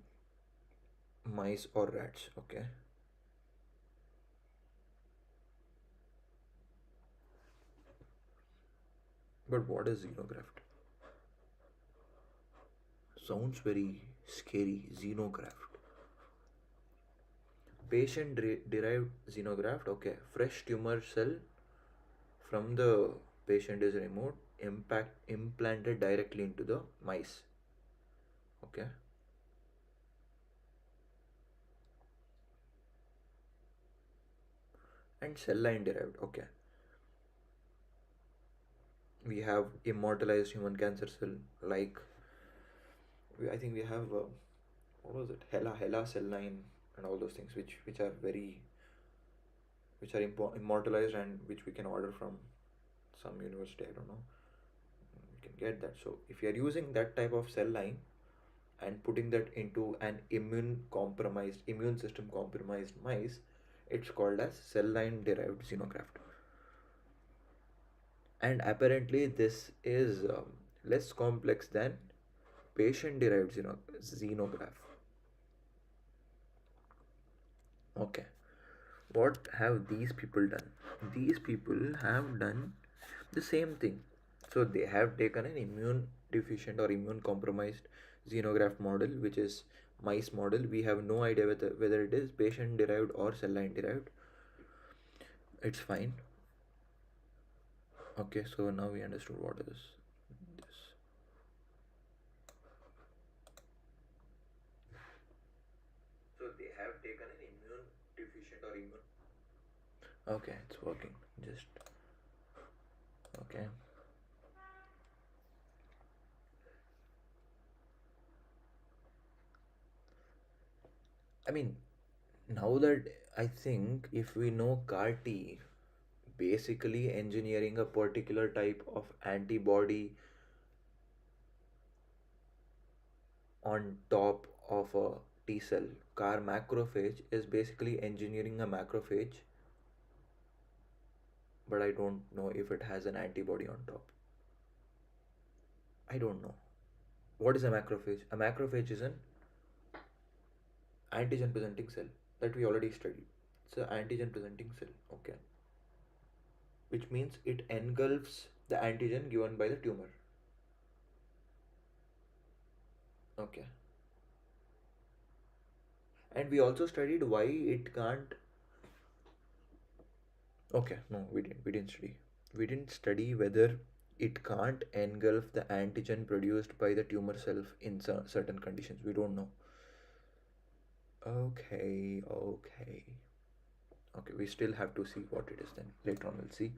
mice or rats. Okay. But what is xenograft? Sounds very scary. Xenograft. Patient derived xenograft. Okay. Fresh tumor cell from the patient is removed, implanted directly into the mice. Okay. And cell line derived. Okay. We have immortalized human cancer cell, like I think we have what was it, Hela cell line, and all those things which are very which are immortalized and which we can order from some university. I don't know. You can get that. So if you are using that type of cell line and putting that into an immune system compromised mice, it's called as cell line derived xenograft. And apparently this is less complex than patient derived xenograph. Okay, what have these people done? These people have done the same thing. So they have taken an immune deficient or immune compromised xenograft model, which is mice model. We have no idea whether it is patient derived or cell line derived. It's fine. Okay, so now we understood what is this. So they have taken an immune deficient or immune. Okay, it's working. Just okay. I mean, now that I think if we know CAR T, basically engineering a particular type of antibody on top of a T cell. CAR macrophage is basically engineering a macrophage, but I don't know if it has an antibody on top. I don't know. What is a macrophage? A macrophage is an antigen presenting cell that we already studied. It's an antigen presenting cell, okay, which means it engulfs the antigen given by the tumor. Okay. And we also studied why it can't. Okay, no, we didn't. We didn't study. We didn't study whether it can't engulf the antigen produced by the tumor cell in certain conditions. We don't know. Okay. Okay, we still have to see what it is then. Later on, we'll see.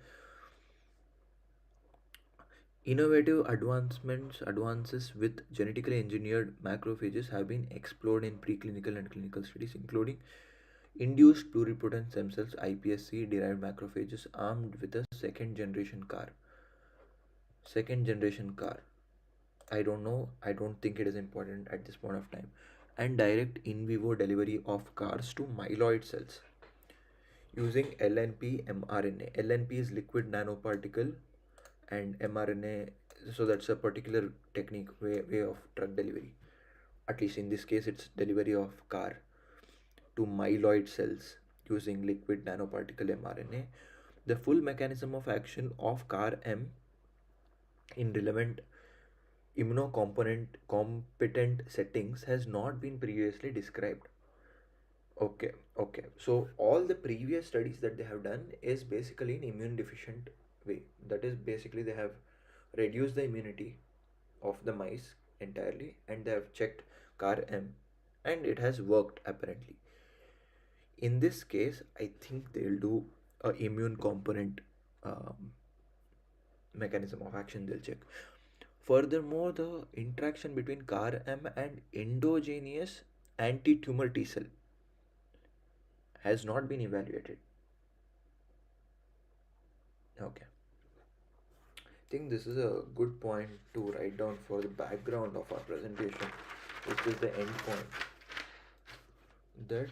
Innovative advances with genetically engineered macrophages have been explored in preclinical and clinical studies, including induced pluripotent stem cells (iPSC) derived macrophages armed with a second generation CAR. Second generation CAR. I don't know. I don't think it is important at this point of time. And direct in vivo delivery of CARs to myeloid cells using LNP mRNA. LNP is liquid nanoparticle, and mRNA, so that's a particular technique, way of drug delivery. At least in this case, it's delivery of CAR to myeloid cells using liquid nanoparticle mRNA The full mechanism of action of CAR-M in relevant immunocomponent competent settings has not been previously described. Okay, okay. So all the previous studies that they have done is basically in immune deficient way. That is basically they have reduced the immunity of the mice entirely and they have checked CAR-M and it has worked apparently. In this case, I think they'll do a immune component um, mechanism of action they'll check. Furthermore, the interaction between CAR-M and endogenous anti-tumor T cell has not been evaluated. Okay. I think this is a good point to write down for the background of our presentation, which is the end point. That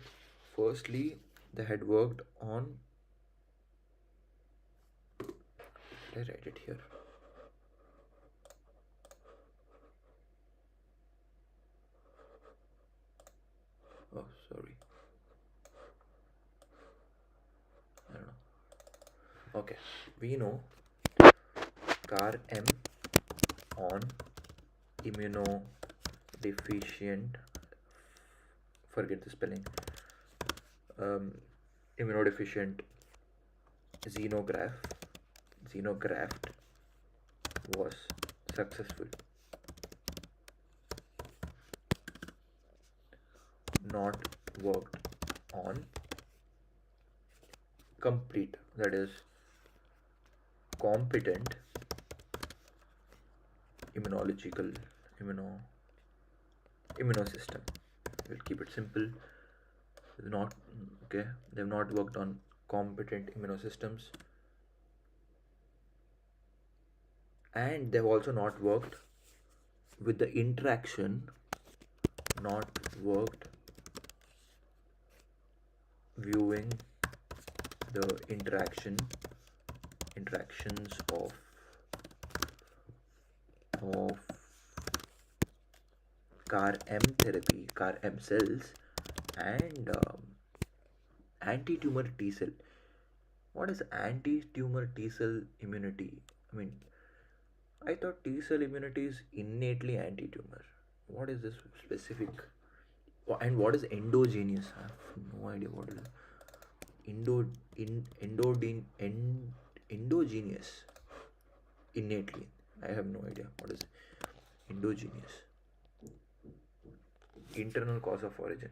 firstly, they had worked on, did I write it here? Oh, sorry. I don't know. Okay, we know CAR-M on immunodeficient, forget the spelling, um, immunodeficient xenograft was successful. Not worked on complete, that is competent immunosystem. We'll keep it simple. Not okay. They've not worked on competent immunosystems, and they've also not worked with the interaction. Not worked viewing the interactions of CAR-M therapy, CAR-M cells, and anti-tumor T cell. What is anti-tumor T cell immunity? I mean, I thought T cell immunity is innately anti-tumor. What is this specific? And what is endogenous? I have no idea what is endo in endodin end, endogenous innately. I have no idea what is endogenous. Internal cause of origin,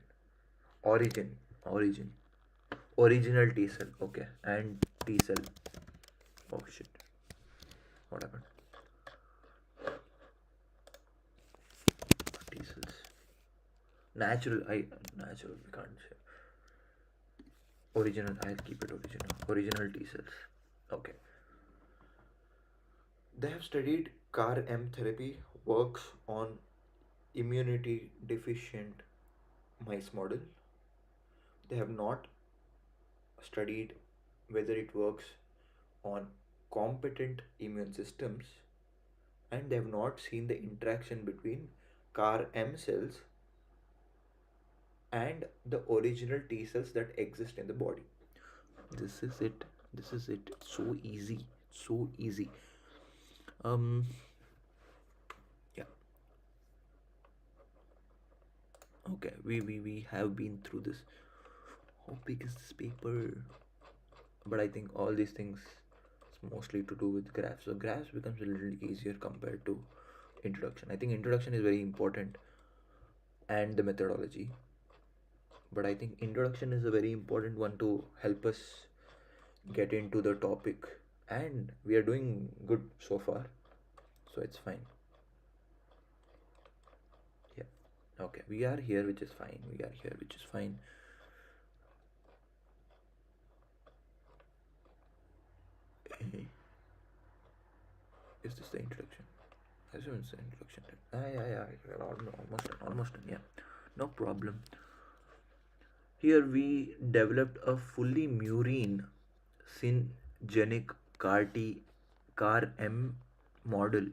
original T cell. Okay, and T cell. Oh shit, what happened? T cells. Natural. We can't say. Original. I'll keep it original. Original T cells. Okay. They have studied CAR-M therapy works on immunity deficient mice model. They have not studied whether it works on competent immune systems, and they have not seen the interaction between CAR-M cells and the original T cells that exist in the body. This is it. This is it. So easy. So easy. Yeah. Okay. We have been through this. How big is this paper? But I think all these things is mostly to do with graphs. So graphs becomes a little easier compared to introduction. I think introduction is very important and the methodology. But I think introduction is a very important one to help us get into the topic, and we are doing good so far, so it's fine. Yeah. Okay, we are here, which is fine. We are here, which is fine. Is this the introduction? I assume it's the introduction. Yeah. Almost done. Yeah, no problem. Here we developed a fully murine syngenic CAR-M model.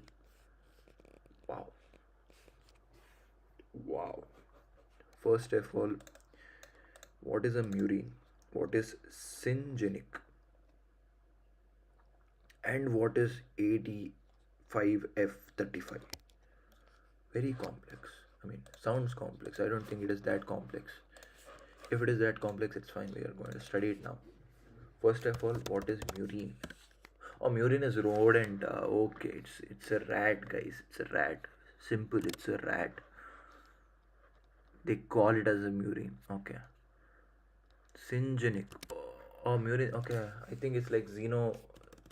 Wow. Wow. First of all, what is a murine? What is syngenic? And what is AD5F35? Very complex. I mean, sounds complex. I don't think it is that complex. If it is that complex, it's fine. We are going to study it now. First of all, what is murine? Oh, murine is rodent. Okay, it's a rat, guys. It's a rat. Simple. It's a rat. They call it as a murine. Okay. Syngenic. Oh, murine. Okay, I think it's like xeno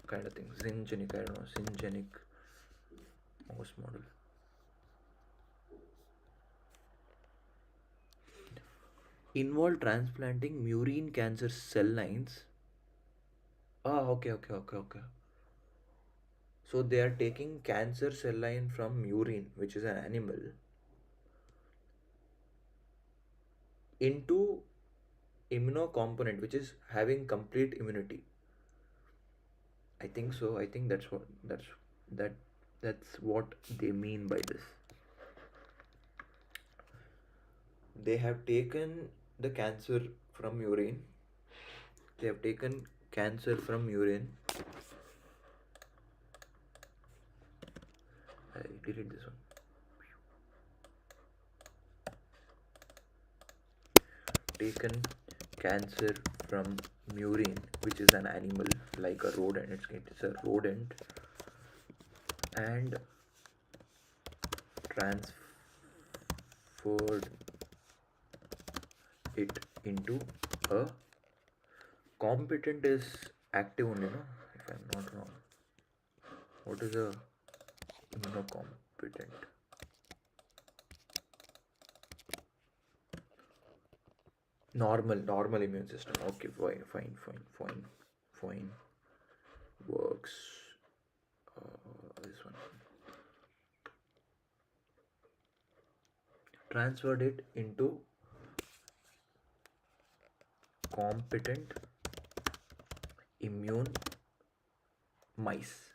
kind of thing. Syngenic. I don't know. Syngenic mouse model. Involve transplanting murine cancer cell lines. Ah, okay. So they are taking cancer cell line from murine, which is an animal, into immunocomponent, which is having complete immunity. I think so. I think that that's what they mean by this. They have taken the cancer from urine. They have taken cancer from urine. I delete this one. Taken cancer from murine, which is an animal like a rodent. It's a rodent, and transferred it into a competent is active only, no? If I'm not wrong. What is a immunocompetent? Normal immune system. Okay, fine. Works. This one. Transferred it into competent immune mice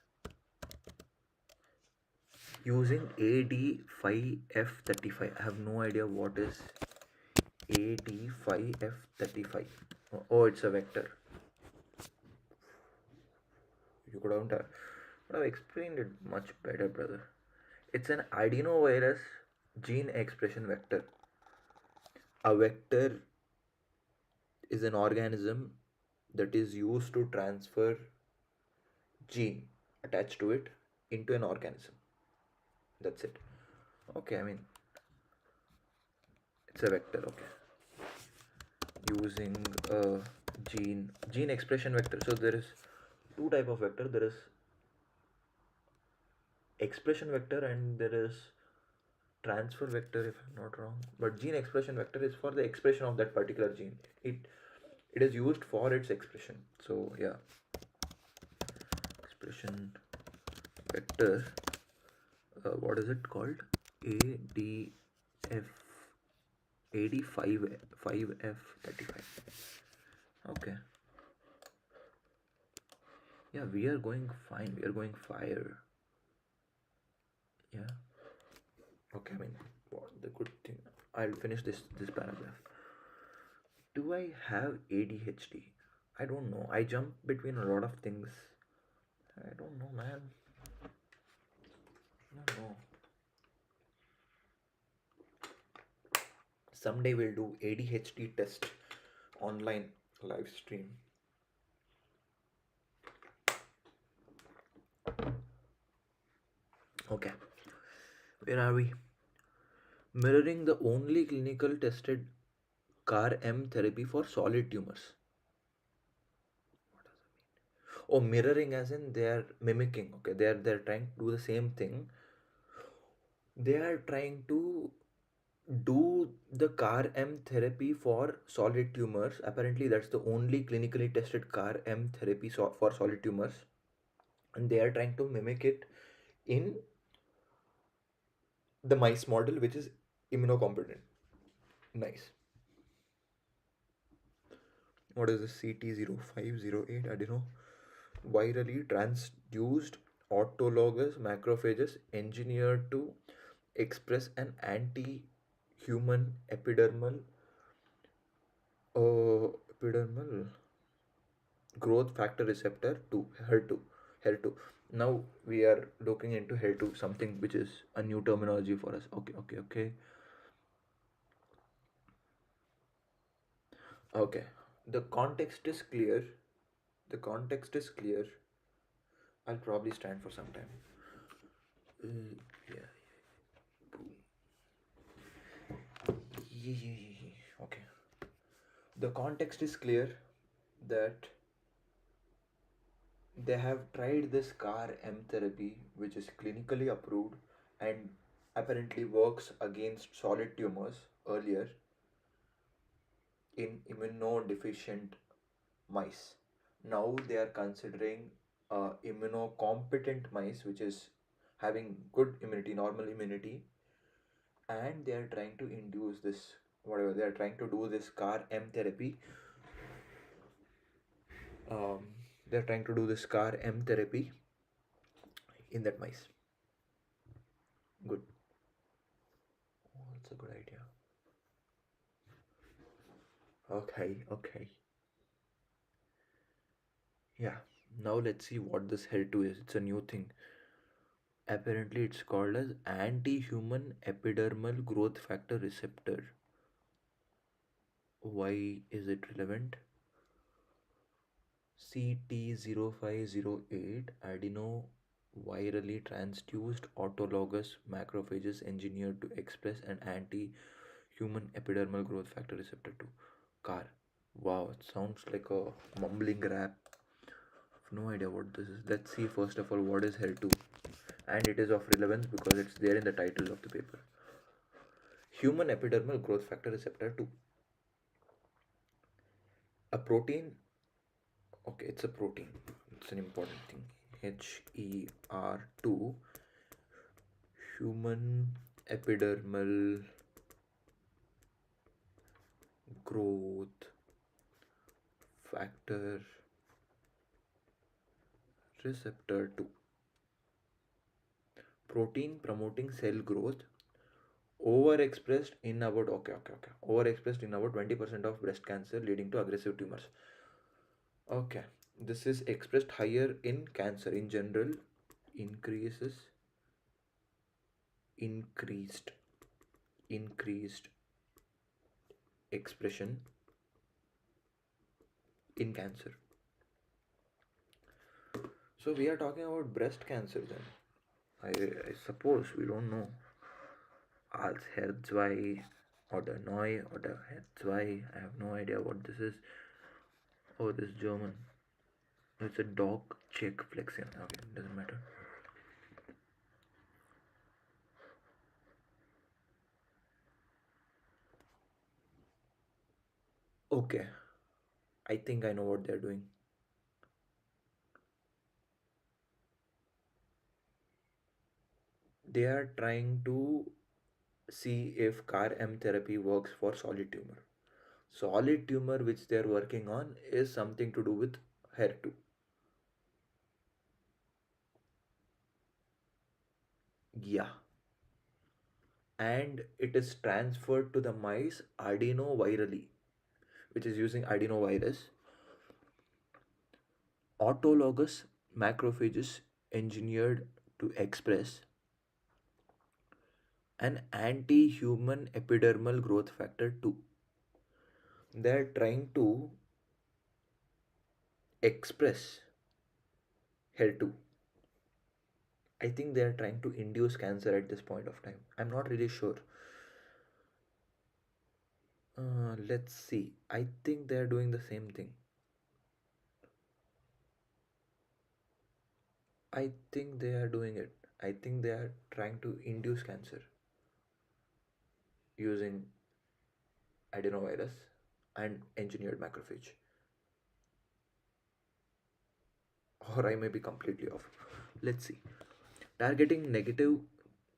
using AD5F35. I have no idea what is AD5F35. Oh, it's a vector. You could have explained it much better, brother. It's an adenovirus gene expression vector. A vector is an organism that is used to transfer gene attached to it into an organism. That's it. Okay, I mean, it's a vector. Okay, using a gene expression vector. So there is two type of vector. There is expression vector and there is transfer vector, if I'm not wrong. But gene expression vector is for the expression of that particular gene. It is used for its expression. So yeah, expression vector. What is it called? ADF 5F35. Okay. Yeah, we are going fine. We are going fire. Yeah. Okay, I mean, what the good thing. I'll finish this paragraph. Do I have ADHD? I don't know. I jump between a lot of things. I don't know, man. I don't know. Someday we'll do ADHD test online live stream. Okay. Where are we? Mirroring the only clinical tested CAR-M therapy for solid tumors. What does that mean? Oh, mirroring as in they are mimicking. Okay, they're trying to do the same thing. They are trying to do the CAR-M therapy for solid tumors. Apparently, that's the only clinically tested CAR-M therapy for solid tumors, and they are trying to mimic it in the mice model, which is immunocompetent. Nice. What is this? CT0508? I don't know. Virally transduced autologous macrophages engineered to express an anti-human epidermal growth factor receptor 2 HER2. HER2. Now we are looking into HER2, something which is a new terminology for us. Okay, okay, okay. Okay. The context is clear. The context is clear. I'll probably stand for some time. Yeah. Okay. The context is clear that they have tried this CAR M therapy, which is clinically approved and apparently works against solid tumors earlier in immunodeficient mice. Now they are considering immunocompetent mice, which is having good immunity, normal immunity, and they are trying to induce this, whatever they are trying to do, this CAR M therapy. Um, they are trying to do this CAR M therapy in that mice. Good. Oh, that's a good idea. Okay, okay. Yeah. Now let's see what this HER2 is. It's a new thing. Apparently, it's called as anti-human epidermal growth factor receptor. Why is it relevant? CT0508 adenovirally transduced autologous macrophages engineered to express an anti-human epidermal growth factor receptor 2 CAR. Wow, it sounds like a mumbling rap. No idea what this is. Let's see first of all what is HER2, and it is of relevance because it's there in the title of the paper. Human epidermal growth factor receptor 2. A protein. Okay, it's a protein. It's an important thing. HER2, human epidermal growth factor receptor 2. Protein promoting cell growth, overexpressed in about overexpressed in about 20% of breast cancer, leading to aggressive tumors. Okay, this is expressed higher in cancer in general. Increased increased expression in cancer. So we are talking about breast cancer then. I suppose we don't know. Als Herzwei oder Neu oder Herzwei. I have no idea what this is. Oh, this is German. It's a dog check flexion. Okay, doesn't matter. Okay, I think I know what they're doing. They are trying to see if CAR M therapy works for solid tumor. Solid tumor which they're working on is something to do with HER2. Yeah. And it is transferred to the mice adenovirally, which is using adenovirus. Autologous macrophages engineered to express an anti-human epidermal growth factor 2. They're trying to express HER2. I think they're trying to induce cancer at this point of time. I'm not really sure. Let's see. I think they're doing the same thing. I think they are doing it. I think they are trying to induce cancer using adenovirus and engineered macrophage. Or I may be completely off. Let's see. Targeting negative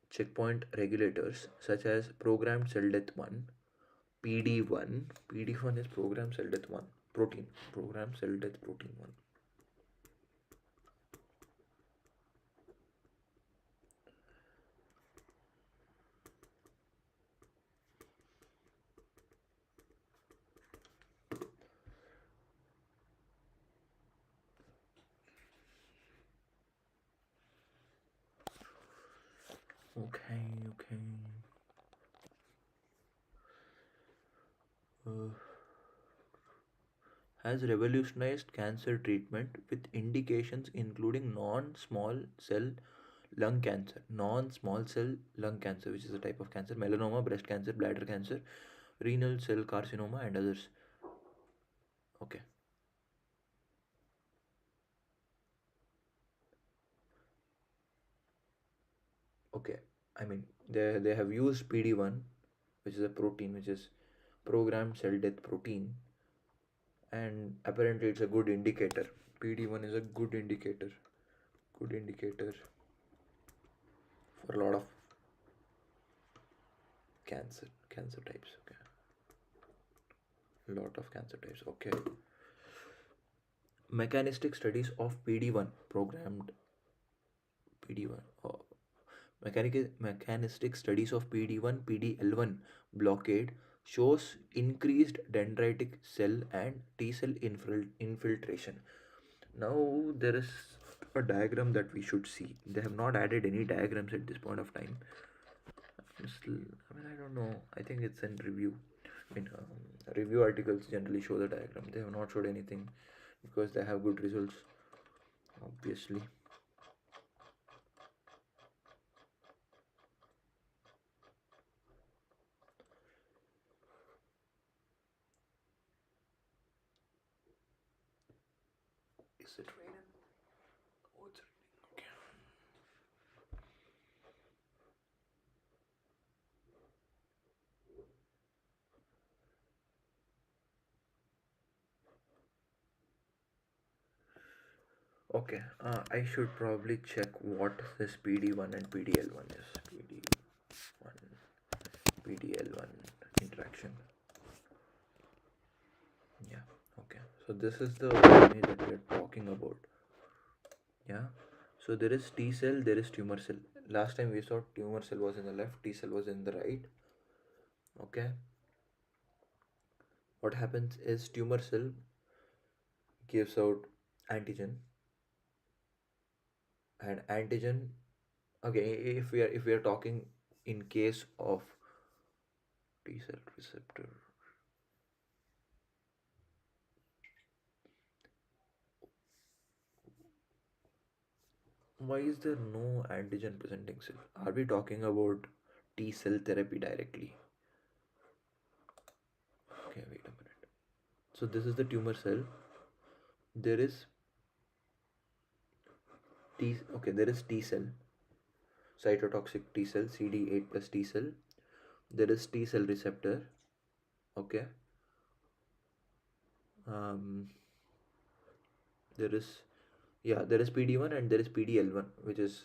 checkpoint regulators such as programmed cell death 1, PD1. PD1 is programmed cell death 1 protein. Programmed cell death protein 1. Okay, okay. Uh, has revolutionized cancer treatment with indications including non-small cell lung cancer, non-small cell lung cancer, which is a type of cancer, melanoma, breast cancer, bladder cancer, renal cell carcinoma, and others. Okay, okay. I mean, they have used PD-1, which is a protein, which is programmed cell death protein, and apparently it's a good indicator. PD-1 is a good indicator for a lot of cancer types. Okay, a lot of cancer types. Okay, mechanistic studies of PD-1 programmed PD-1. Mechanistic studies of PD-1 PD-L1 blockade shows increased dendritic cell and T cell infiltration. Now there is a diagram that we should see. They have not added any diagrams at this point of time. I mean, I don't know. I think it's in review. I mean, review articles generally show the diagram. They have not showed anything because they have good results, obviously. Is it raining? Oh, it's raining. Okay. I should probably check what this PD-1 and PDL1 is. PD-1, PDL1 interaction. Yeah. Okay. So this is the image that we are talking about. Yeah. So there is T cell, there is tumor cell. Last time we saw tumor cell was in the left, T cell was in the right. Okay. What happens is tumor cell gives out antigen, and antigen, okay, if we are talking in case of T cell receptor, why is there no antigen presenting cell? Are we talking about T cell therapy directly? Okay, wait a minute. So this is the tumor cell. There is there is T cell, cytotoxic T cell, CD8 plus T cell. There is T cell receptor. Okay. Um, there is, yeah, there is PD-1 and there is PDL1, which is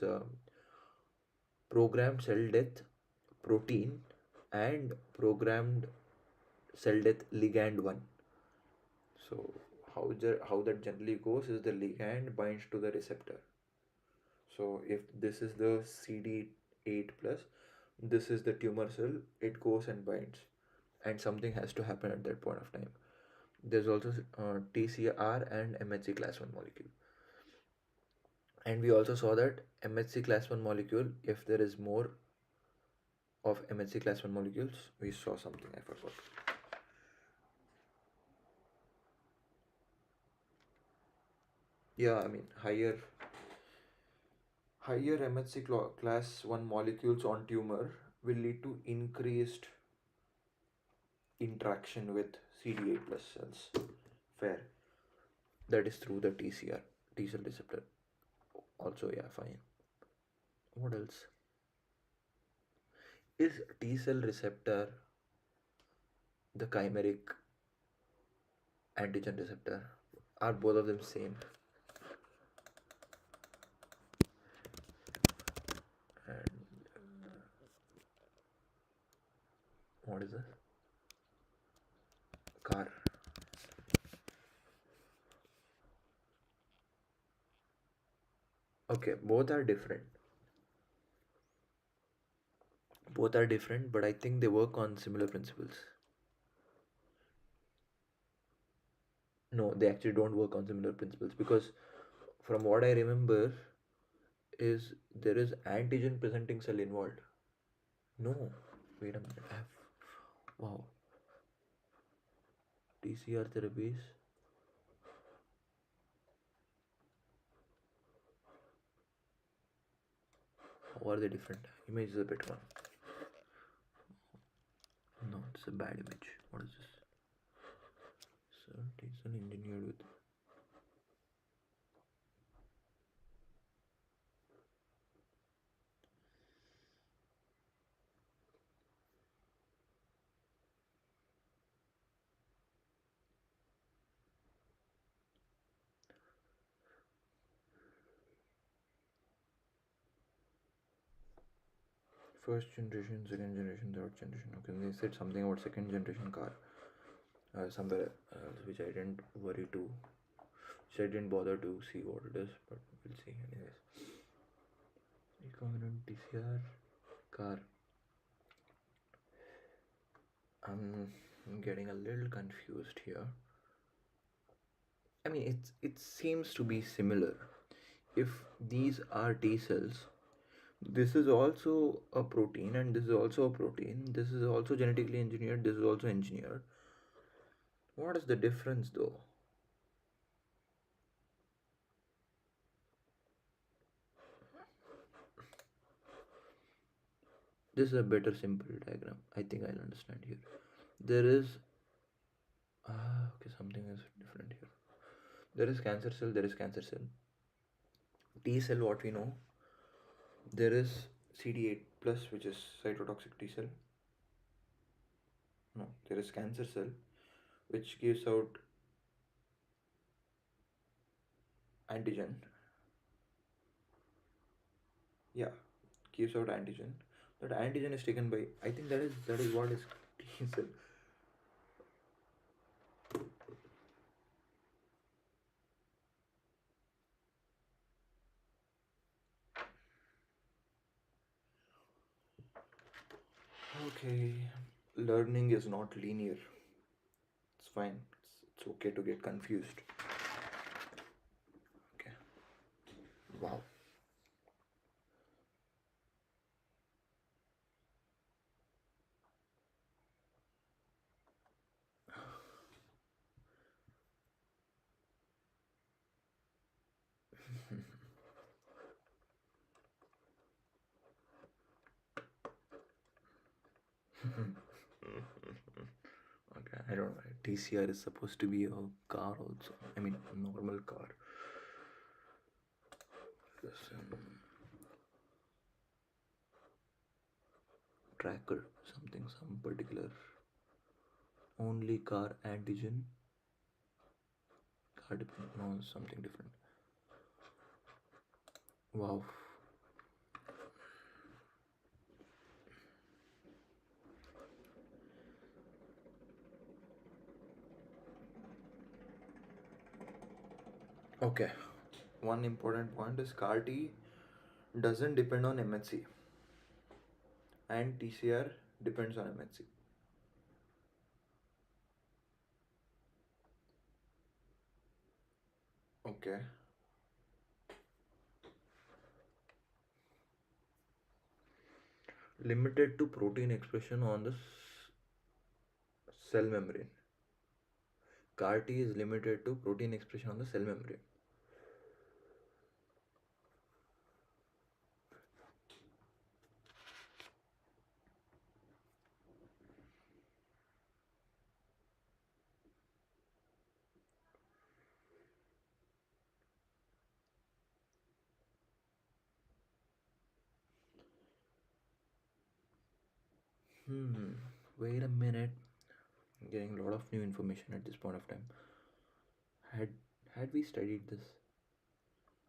programmed cell death protein and programmed cell death ligand 1. So how that generally goes is the ligand binds to the receptor. So if this is the CD8 plus, this is the tumor cell, it goes and binds, and something has to happen at that point of time. There's also TCR and MHC class 1 molecule. And we also saw that MHC class 1 molecule, if there is more of MHC class 1 molecules, we saw something I forgot. Yeah, I mean, higher MHC class 1 molecules on tumor will lead to increased interaction with CD8 plus cells. Fair. That is through the TCR, T cell receptor. Also, yeah, fine. What else? Is T cell receptor the chimeric antigen receptor? Are both of them same? And what is this? Car. Okay, both are different. Both are different, but I think they work on similar principles. No, they actually don't work on similar principles because from what I remember, is there is antigen presenting cell involved? No. Wait a minute. I have. Wow. TCR therapies. How are they different? Image is a better one. No, it's a bad image. What is this? So T cell engineered with. First generation, second generation, third generation. Okay, they said something about second generation car. Somewhere else, which I didn't worry to, which I didn't bother to see what it is, but we'll see anyways. Recombinant TCR car. I'm getting a little confused here. I mean, it seems to be similar. If these are T cells, this is also a protein, and this is also a protein. This is also genetically engineered. This is also engineered. What is the difference, though? This is a better simple diagram. I think I'll understand here. There is okay, something is different here. There is cancer cell. There is cancer cell. T cell, what we know. There is CD8 plus, which is cytotoxic T cell. No, there is cancer cell, which gives out antigen. Yeah, gives out antigen. That antigen is taken by. I think that is what is T cell. Okay, learning is not linear. It's fine. It's okay to get confused. Okay. Wow. Okay, I don't know. TCR is supposed to be a car also. I mean, a normal car. Just, tracker, something, some particular. Only car antigen. Car dependent. No, something different. Wow. Okay. One important point is CAR T doesn't depend on MHC, and TCR depends on MHC. Okay. Limited to protein expression on the cell membrane. CAR T is limited to protein expression on the cell membrane. Wait a minute. I'm getting a lot of new information at this point of time. Had had we studied this?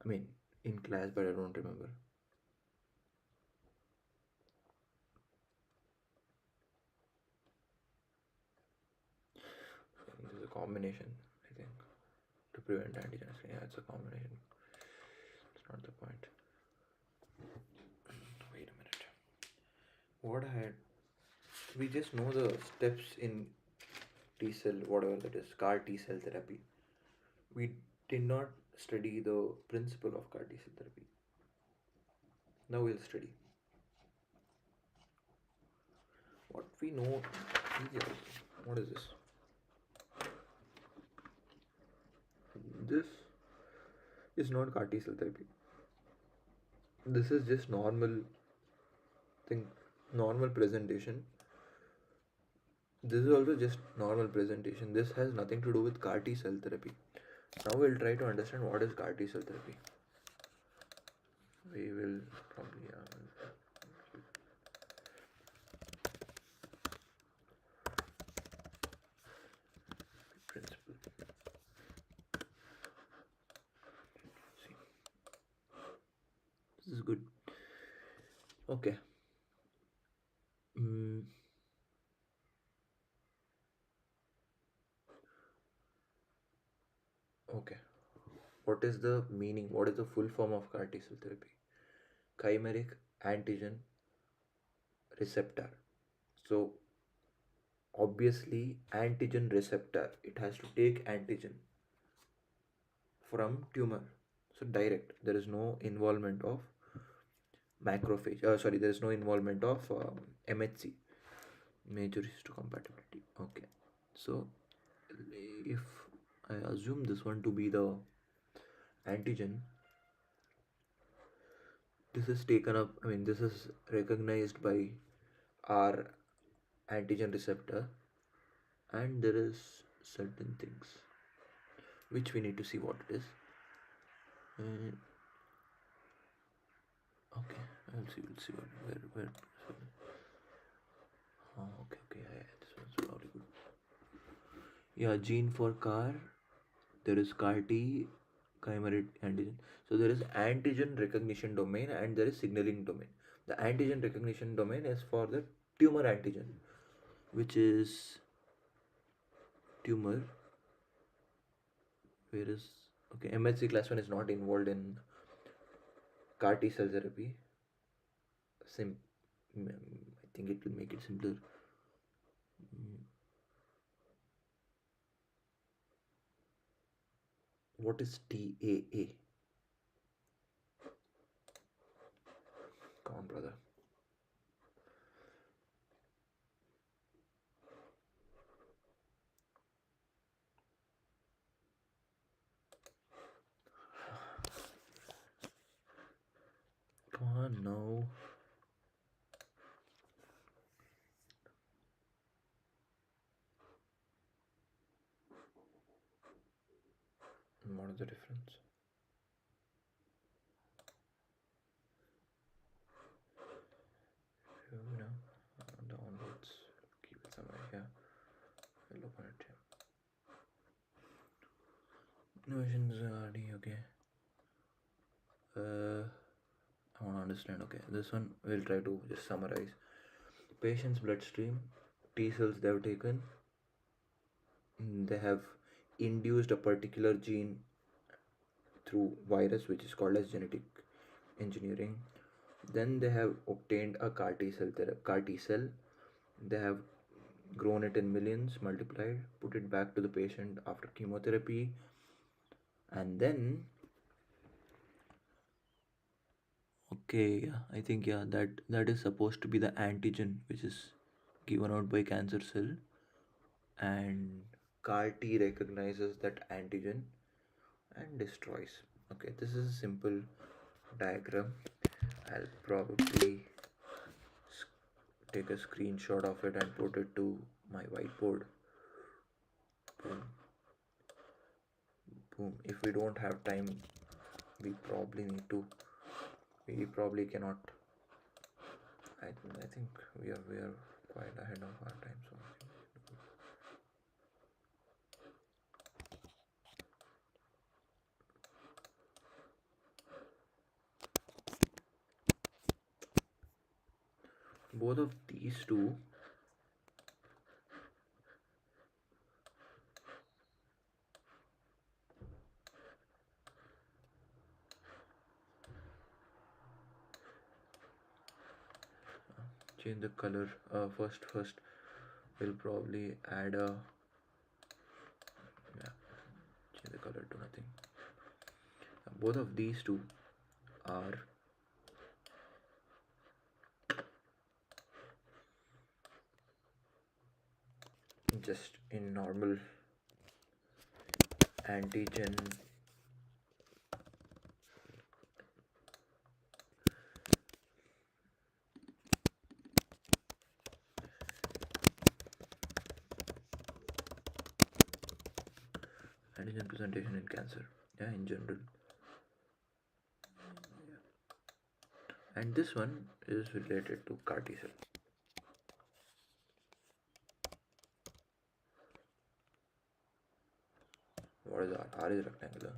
I mean, in class, but I don't remember. This is a combination, I think, to prevent antigen. Yeah, it's a combination. It's not the point. Wait a minute. What I had, we just know the steps in T cell, whatever that is, CAR T cell therapy. We did not study the principle of CAR T cell therapy. Now we'll study what we know. What is this? This is not CAR T cell therapy. This is just normal thing, normal presentation. This is also just normal presentation. This has nothing to do with CAR T cell therapy. Now we'll try to understand what is CAR T cell therapy. We will probably principle. See, this is good. Okay. Okay. What is the meaning? What is the full form of CAR T cell therapy? Chimeric Antigen Receptor. So obviously antigen receptor, it has to take antigen from tumor. So direct, there is no involvement of macrophage. There is no involvement of MHC, major histocompatibility. Okay, so if I assume this one to be the antigen, this is taken up, this is recognized by our antigen receptor, and there is certain things which we need to see what it is. Okay, we'll see where. Oh, okay, yeah, this one's probably good. Yeah, gene for CAR, there is CAR T, chimeric antigen. So there is antigen recognition domain and there is signaling domain. The antigen recognition domain is for the tumor antigen, which is tumor. Whereas, okay, MHC class 1 is not involved in CAR T cell therapy. I think it will make it simpler. What is TAA? Come on, brother. Come on, no. What is the difference? Downloads. Keep it somewhere here. I'll open it here. Innovations already okay. I want to understand. Okay, this one we'll try to just summarize. Patient's bloodstream, T cells they have taken. They have induced a particular gene through virus, which is called as genetic engineering. Then they have obtained a CAR T cell. They have grown it in millions, multiplied, put it back to the patient after chemotherapy, and then okay, I think that is supposed to be the antigen which is given out by cancer cell, and CAR T recognizes that antigen and destroys. Okay, this is a simple diagram. I'll probably take a screenshot of it and put it to my whiteboard. Boom. Boom. If we don't have time, we probably cannot. I think we are quite ahead of our time, so both of these two change the color. First we'll probably add a change the color to nothing. Both of these two are just in normal antigen antigen presentation in cancer, yeah, in general. And this one is related to CAR T cell. What is R? R is rectangular.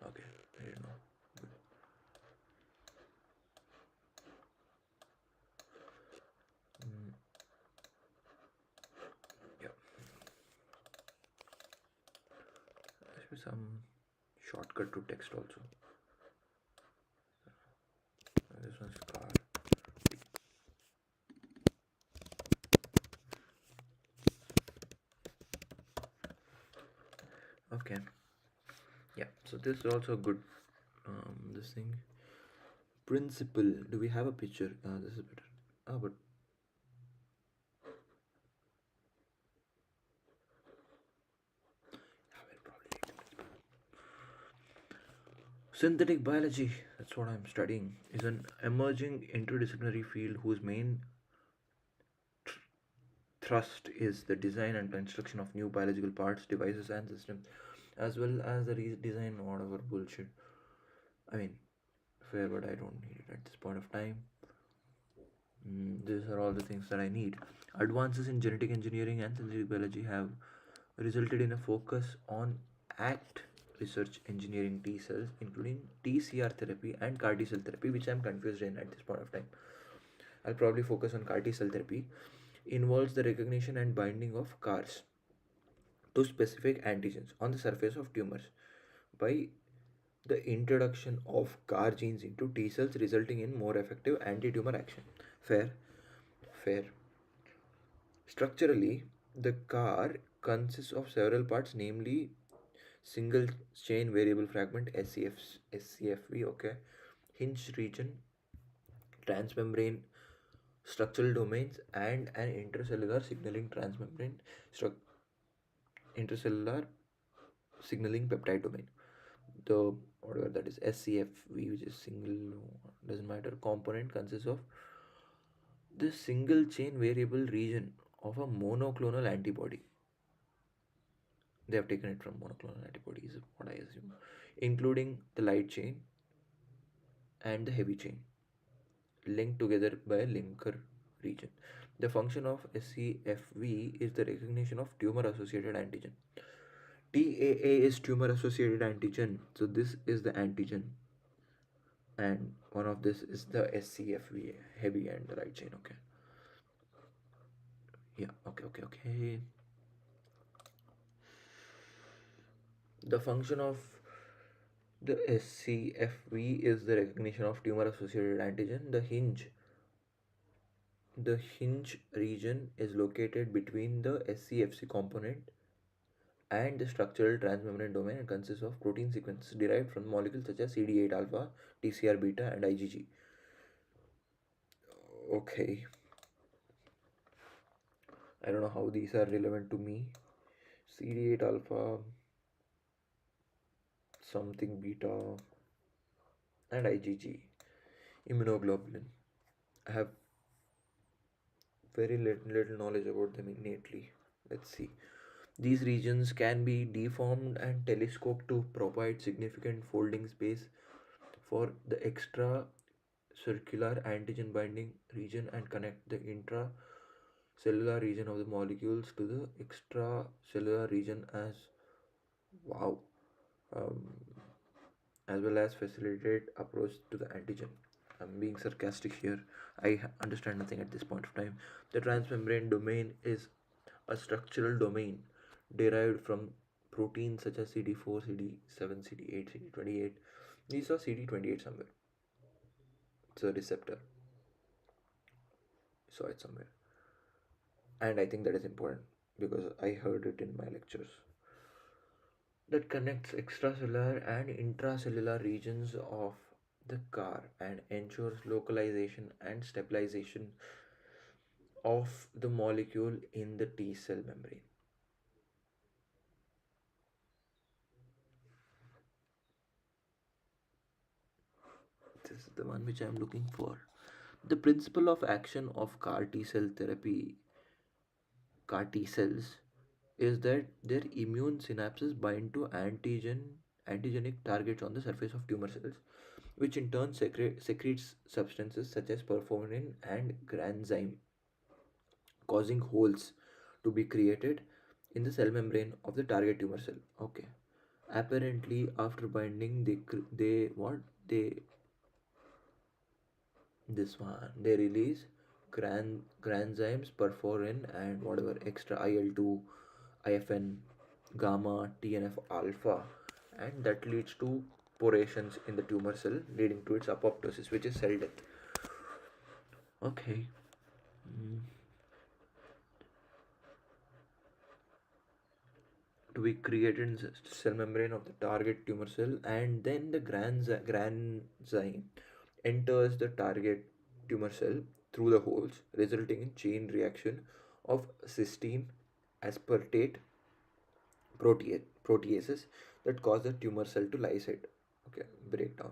Okay, I didn't know. Good. Mm, yeah, there should be some shortcut to text also. This one's CAR. Okay, yeah, so this is also good. This thing principle. Do we have a picture? This is better. But I will probably take the principle. Synthetic biology, that's what I'm studying, is an emerging interdisciplinary field whose main thrust is the design and construction of new biological parts, devices, and systems, as well as the redesign whatever bullshit. I mean, fair, but I don't need it at this point of time. These are all the things that I need. Advances in genetic engineering and synthetic biology have resulted in a focus on ACT research engineering T cells, including TCR therapy and CAR T cell therapy, which I'm confused in at this point of time. I'll probably focus on CAR T cell therapy. Involves the recognition and binding of CARs to specific antigens on the surface of tumors by the introduction of CAR genes into T cells, resulting in more effective anti tumor action. Fair, fair. Structurally, the CAR consists of several parts, namely single chain variable fragment SCFV, okay, hinge region, transmembrane structural domains, and an intracellular signaling transmembrane intracellular signaling peptide domain. The whatever that is SCFV, which is single, doesn't matter, component consists of the single chain variable region of a monoclonal antibody. They have taken it from monoclonal antibodies, what I assume, including the light chain and the heavy chain, linked together by a linker region. The function of SCFV is the recognition of tumor associated antigen. TAA is tumor associated antigen, so this is the antigen, and one of this is the SCFV, heavy and the light chain. Okay, yeah, okay. The function of the SCFV is the recognition of tumor associated antigen. The hinge region is located between the SCFC component and the structural transmembrane domain and consists of protein sequences derived from molecules such as CD8 alpha, TCR beta, and IgG. Okay, I don't know how these are relevant to me. CD8 alpha, something beta, and IgG, immunoglobulin. I have very little knowledge about them innately. Let's see. These regions can be deformed and telescoped to provide significant folding space for the extra circular antigen binding region and connect the intracellular region of the molecules to the extracellular region wow um, as well as facilitate approach to the antigen. I'm being sarcastic here. I understand nothing at this point of time. The transmembrane domain is a structural domain derived from proteins such as CD4, CD7, CD8, CD28. We saw CD28 somewhere. It's a receptor. Saw it somewhere. And I think that is important because I heard it in my lectures. That connects extracellular and intracellular regions of the CAR and ensures localization and stabilization of the molecule in the T cell membrane. This is the one which I am looking for. The principle of action of CAR T cell therapy, CAR T cells, is that their immune synapses bind to antigenic targets on the surface of tumor cells, which in turn secretes substances such as perforin and granzyme, causing holes to be created in the cell membrane of the target tumor cell. Okay. Apparently, after binding, they what they this one they release granzymes, perforin, and whatever extra IL-2, IFN, gamma, TNF alpha, and that leads to porations in the tumor cell, leading to its apoptosis, which is cell death. Okay. Mm. To be created in the cell membrane of the target tumor cell, and then the granzyme enters the target tumor cell through the holes, resulting in chain reaction of cysteine aspartate proteases that cause the tumor cell to lysate, okay, breakdown.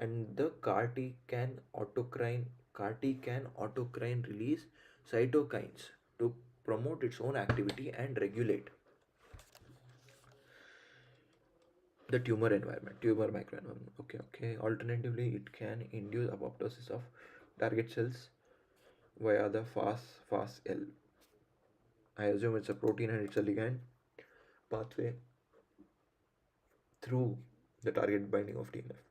And the CAR T can autocrine release cytokines to promote its own activity and regulate the tumor microenvironment. Okay, okay. Alternatively, it can induce apoptosis of target cells via the FAS L. I assume it's a protein and it's a ligand pathway through the target binding of TNF.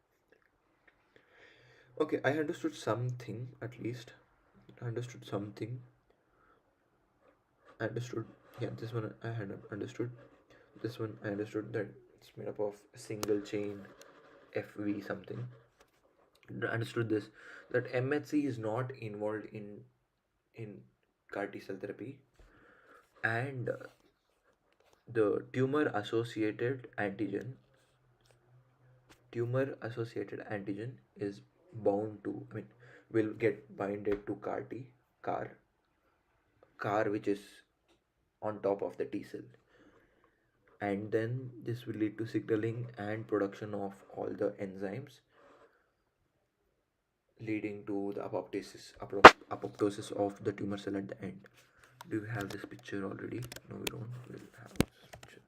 Okay, I understood something at least. I understood something. I understood. Yeah, this one I had understood. This one I understood that it's made up of a single chain FV something. Understood this, that MHC is not involved in CAR T cell therapy, and the tumor associated antigen is bound to, I mean, will get binded to car car which is on top of the T cell, and then this will lead to signaling and production of all the enzymes, leading to the apoptosis of the tumor cell at the end. Do you have this picture already? No, we don't. We'll have this picture.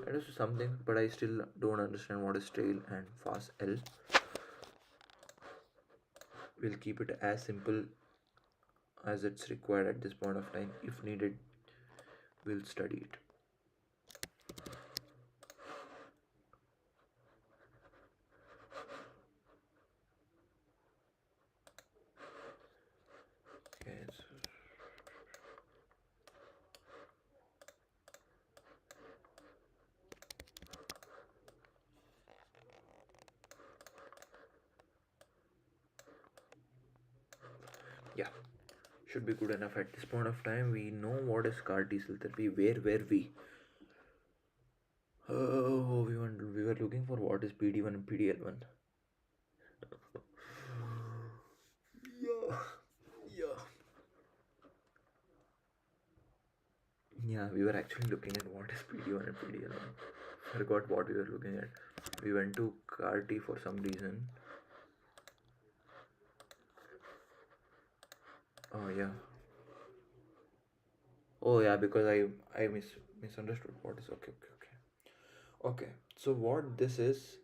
That is something, but I still don't understand what is trail and fast L. We'll keep it as simple as it's required at this point of time. If needed, we'll study it. Okay, so yeah, should be good enough at this point of time. We know what is CAR T cell therapy. Where were we? Oh, we were looking for what is PD-1 and PD-L1. Yeah, yeah. Yeah, we were actually looking at what is PD-1 and PD-L1. Forgot what we were looking at. We went to CAR T for some reason. Oh yeah. Oh yeah, because I misunderstood what is. Okay, okay, okay. Okay. So what this is,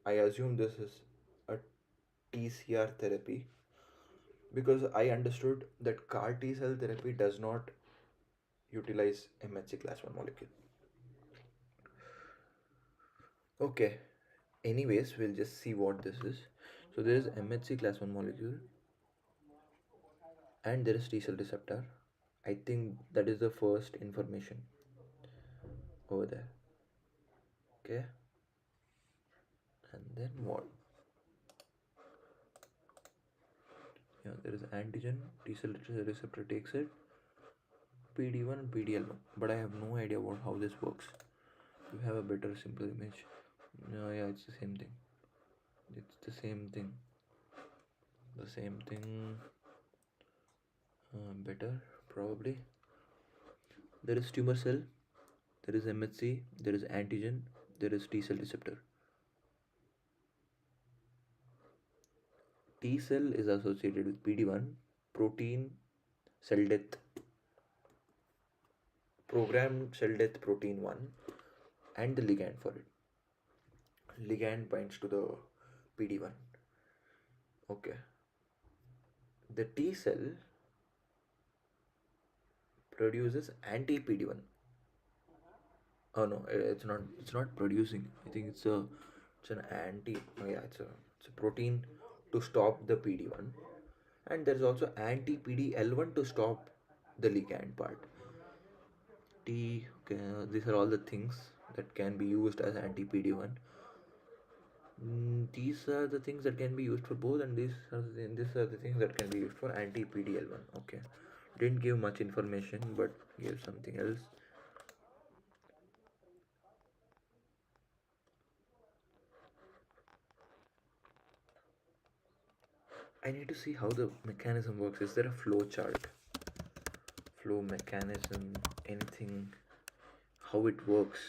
I assume this is a TCR therapy, because I understood that CAR T cell therapy does not utilize MHC class 1 molecule. Okay. Anyways, we'll just see what this is. So there is MHC class 1 molecule and there is T cell receptor. I think that is the first information over there. Okay. And then what? Yeah, there is antigen, T cell receptor takes it, PD-1 and PD-L1. But I have no idea how this works. You have a better, simple image. No, yeah, it's the same thing. It's the same thing. The same thing. Better, probably. There is tumor cell, there is MHC, there is antigen, there is T cell receptor. T cell is associated with PD-1, protein, cell death, programmed cell death protein 1, and the ligand for it. Ligand binds to the PD-1. Okay. The T cell produces anti-PD-1. Oh no, it's not. It's not producing. I think it's an anti. Oh yeah, it's a protein to stop the PD-1, and there's also anti-PD-L1 to stop the ligand part. Okay, these are all the things that can be used as anti-PD-1. These are the things that can be used for both, and these are the things that can be used for anti-PD-L1. Okay, didn't give much information, but gave something else. I need to see how the mechanism works. Is there a flow chart? Flow mechanism, anything, how it works?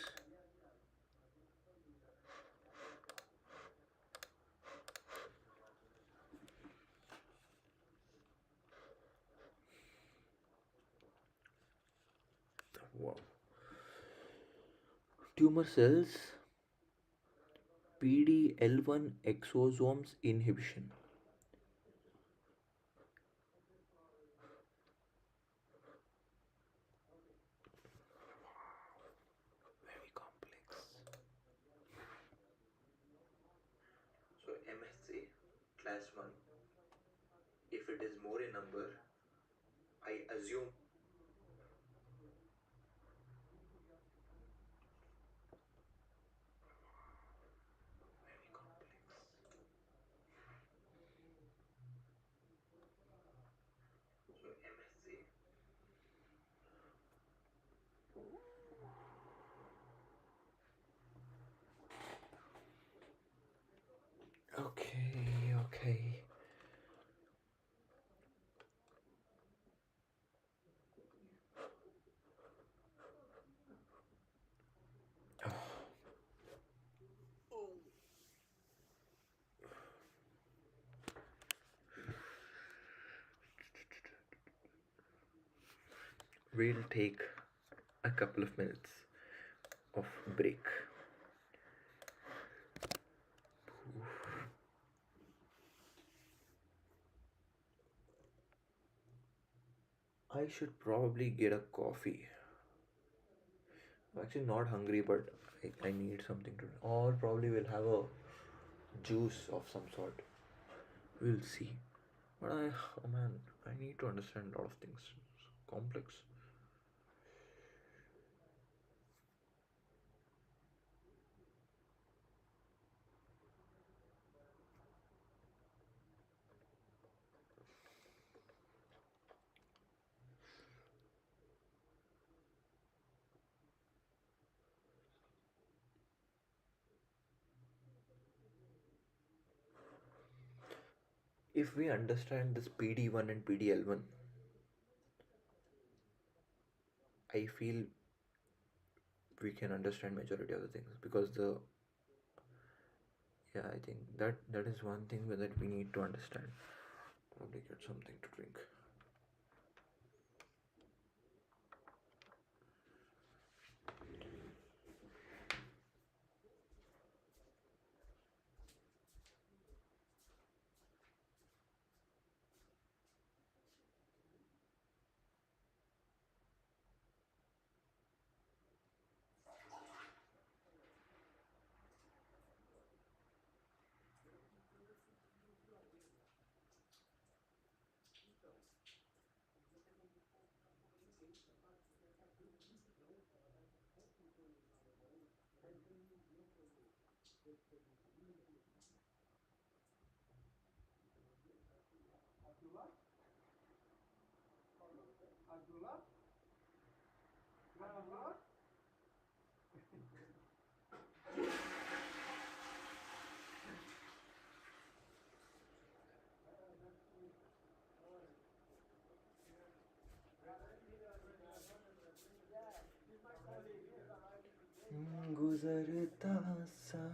Wow. Tumor cells, PD-L1 exosomes inhibition. Very complex. So MSC class 1, if it is more in number, I assume very complex. So MSC. Okay, okay. We'll take a couple of minutes of break. I should probably get a coffee. I'm actually not hungry, but I need something to. Or probably we'll have a juice of some sort. We'll see. But oh man, I need to understand a lot of things. It's complex. If we understand this PD-1 and PD-L1, I feel we can understand majority of the things, because the yeah, I think that is one thing that we need to understand. Probably get something to drink. गुजरता सा.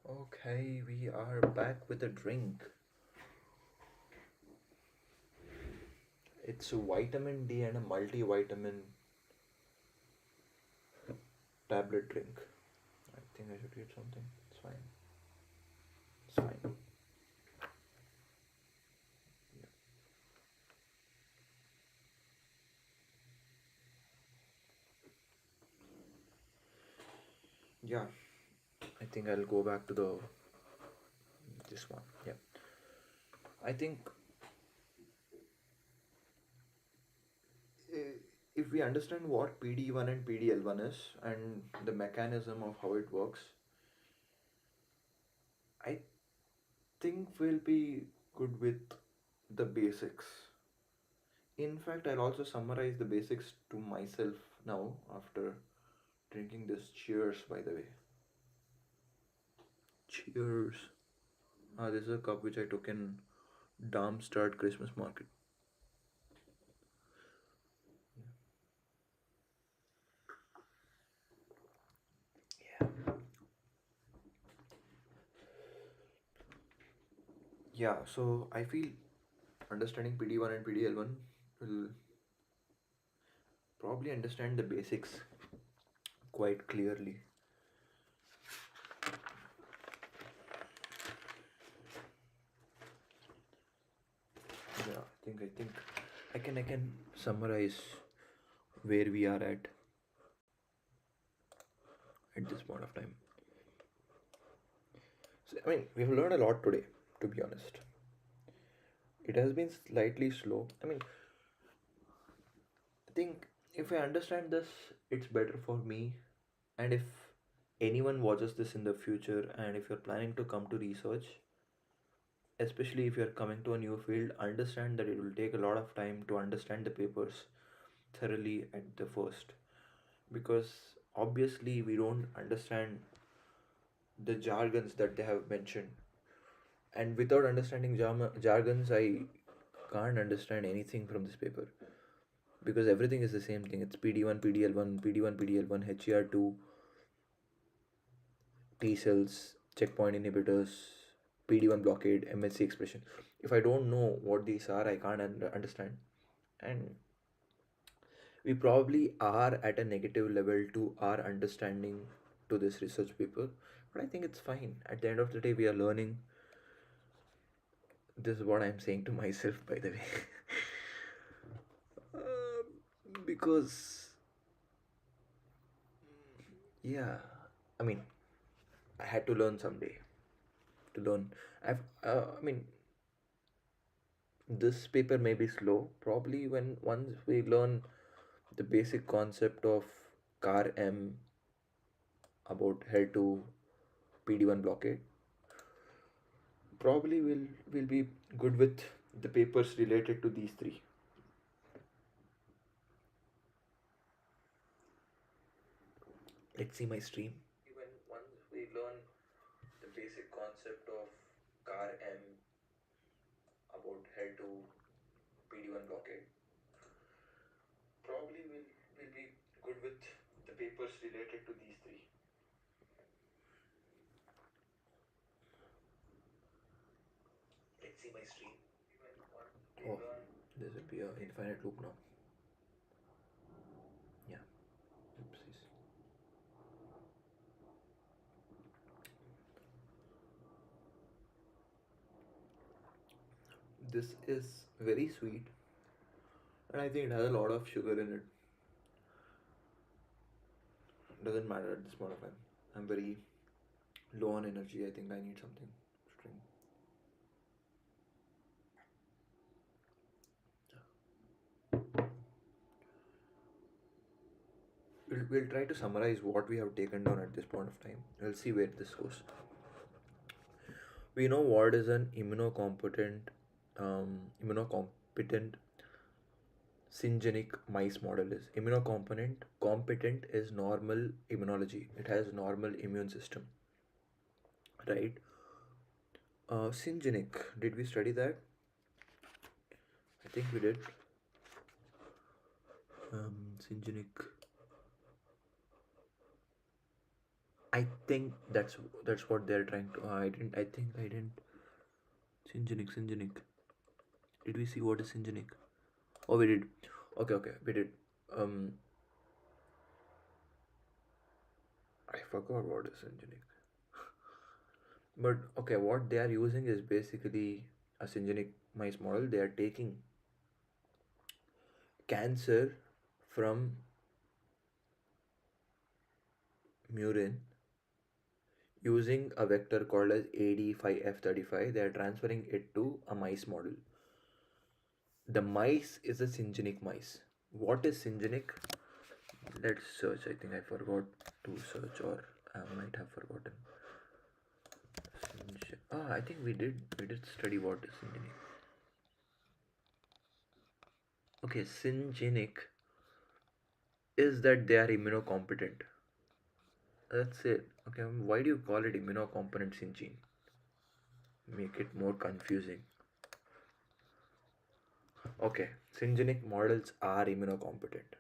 Okay, we are back with a drink. It's a vitamin D and a multivitamin tablet drink. I think I should get something. It's fine. It's fine. Yeah, I think I'll go back to the this one. Yeah, I think if we understand what PD1 and PDL1 is and the mechanism of how it works, I think we'll be good with the basics. In fact, I'll also summarize the basics to myself now after drinking this. Cheers, by the way. Cheers. This is a cup which I took in Darmstadt Christmas market. Yeah. Yeah, so I feel understanding PD1 and PDL1 will probably understand the basics quite clearly. Yeah, I think I can summarize where we are at this point of time. So, I mean, we've learned a lot today, to be honest. It has been slightly slow. I mean, I think if I understand this, it's better for me. And if anyone watches this in the future and if you're planning to come to research, especially if you're coming to a new field, understand that it will take a lot of time to understand the papers thoroughly at the first. Because obviously, we don't understand the jargons that they have mentioned. And without understanding jargons, I can't understand anything from this paper because everything is the same thing. It's PD1, PDL1, PD1, PDL1, HER2, T cells, checkpoint inhibitors, PD1 blockade, MHC expression. If I don't know what these are, I can't understand. And we probably are at a negative level to our understanding to this research paper, but I think it's fine. At the end of the day, we are learning. This is what I'm saying to myself, by the way. Because, yeah, I mean, I had to learn someday. To learn, I mean, this paper may be slow. Probably when once we learn the basic concept of CAR M about HER2 PD1 blockade, probably we'll be good with the papers related to these three. Let's see my stream. When once we learn the basic concept of CAR M about HER2 PD1 blockade, probably we'll be good with the papers related to these three. Oh, this will be an infinite loop now. Yeah. Oopsies. This is very sweet, and I think it has a lot of sugar in it. Doesn't matter at this point of time. I'm very low on energy. I think I need something string. We'll try to summarize what we have taken down at this point of time. We'll see where this goes. We know what is an immunocompetent syngeneic mice model is. Immunocompetent competent is normal immunology. It has normal immune system, right? Syngeneic. Did we study that? I think we did. Syngeneic. I think that's what they're trying to. I didn't. I think I didn't. Syngenic. Did we see what is syngenic? Oh, we did. Okay, we did. Um, I forgot what is syngenic. But okay, what they are using is basically a syngenic mice model. They are taking cancer from murine using a vector called as AD5F35. They are transferring it to a mice model. The mice is a syngenic mice. What is syngenic? Let's search. I think I forgot to search, or I might have forgotten. I think we did study what is syngenic. Okay, syngenic is that they are immunocompetent. That's it. Okay, why do you call it immunocompetent syngene? Make it more confusing. Okay, syngenic models are immunocompetent.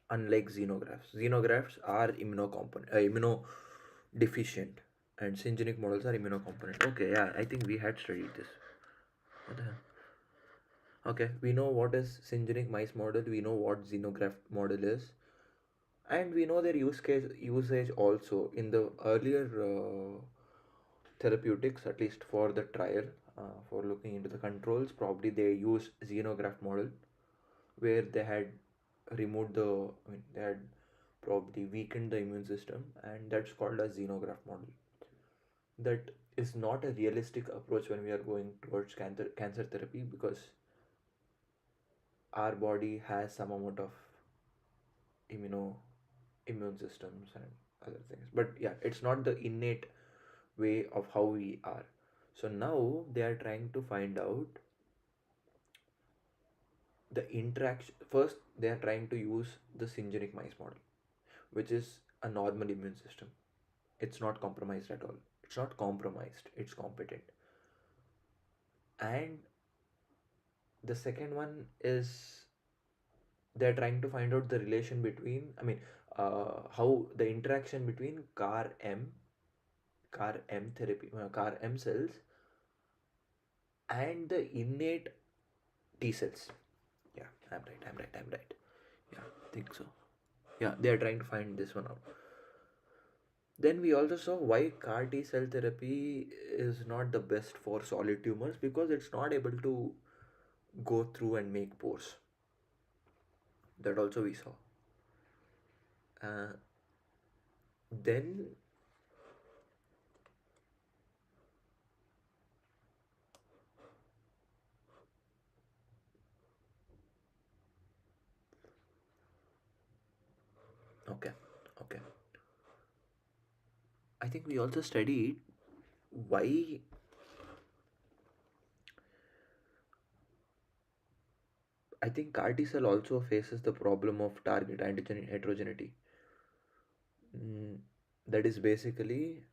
Unlike xenografts. Xenografts are immunodeficient, and syngenic models are immunocompetent. Okay, yeah, I think we had studied this. What the hell? Okay, we know what is syngenic mice model, we know what xenograft model is, and we know their usage also in the earlier therapeutics, at least for the trial, for looking into the controls. Probably they used xenograft model where they had removed they had probably weakened the immune system, and that's called a xenograft model. That is not a realistic approach when we are going towards cancer therapy, because our body has some amount of immuno immune systems and other things, but yeah, it's not the innate way of how we are. So now they are trying to find out the interaction. First they are trying to use the syngenic mice model, which is a normal immune system. It's not compromised at all. It's not compromised, it's competent. And the second one is they're trying to find out the relation between, how the interaction between CAR M therapy, CAR M cells, and the innate T cells. Yeah, I'm right. Yeah, I think so. Yeah, they are trying to find this one out. Then we also saw why CAR T cell therapy is not the best for solid tumors, because it's not able to go through and make pores. That also we saw. Uh, then okay, okay. I think we also studied why. I think CAR T cell also faces the problem of target antigen heterogeneity. Mm, that is basically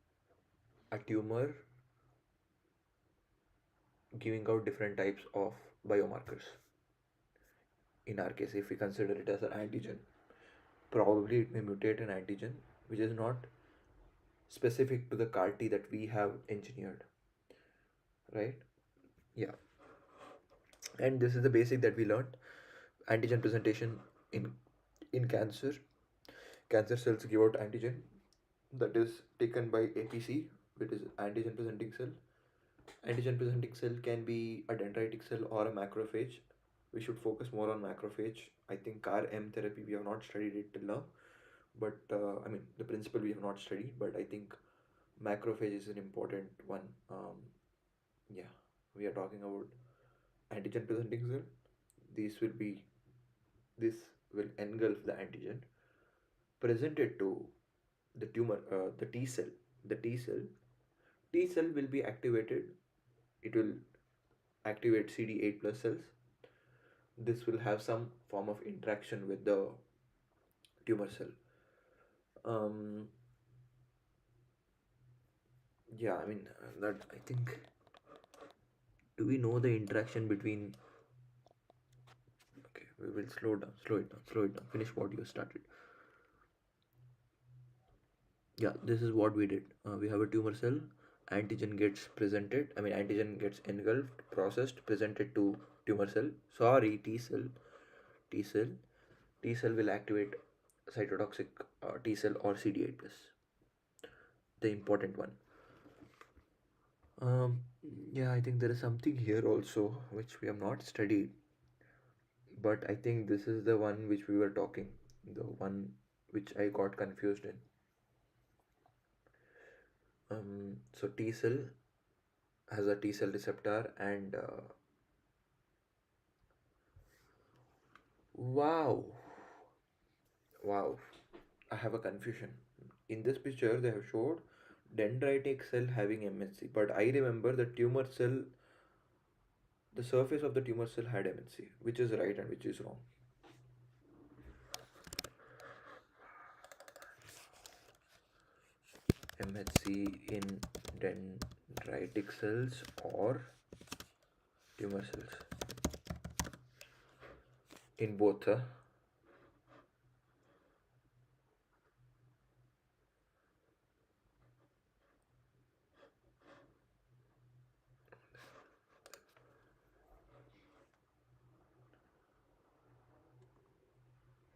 a tumor giving out different types of biomarkers. In our case, if we consider it as an antigen, probably it may mutate an antigen which is not specific to the CAR T that we have engineered. right? Yeah. And this is the basic that we learned. Antigen presentation in cancer. Cancer cells give out antigen that is taken by APC, which is antigen presenting cell. Antigen presenting cell can be a dendritic cell or a macrophage. We should focus more on macrophage. I think CAR M therapy we have not studied it till now, but I mean the principle we have not studied, but I think macrophage is an important one. Yeah, we are talking about antigen presenting cell. These will be this will engulf the antigen presented to the tumor, the T cell. The T cell will be activated. It will activate CD8 plus cells. This will have some form of interaction with the tumor cell. Um, yeah, I mean that I think. Do we know the interaction between? Okay, we will slow down, slow it down. Finish what you started. Yeah, this is what we did. We have a tumor cell. Antigen gets presented. I mean, antigen gets engulfed, processed, presented to tumor cell. Sorry, T cell. T cell. T cell will activate cytotoxic T cell or CD8 plus. The important one. Um, yeah, I think there is something here also which we have not studied, but I think this is the one which we were talking, the one which I got confused in. So T cell has a T cell receptor, and wow, wow, I have a confusion. In this picture, they have showed dendritic cell having MHC, but I remember the tumor cell, the surface of the tumor cell had MHC, which is right and which is wrong. MHC in dendritic cells or tumor cells? In both.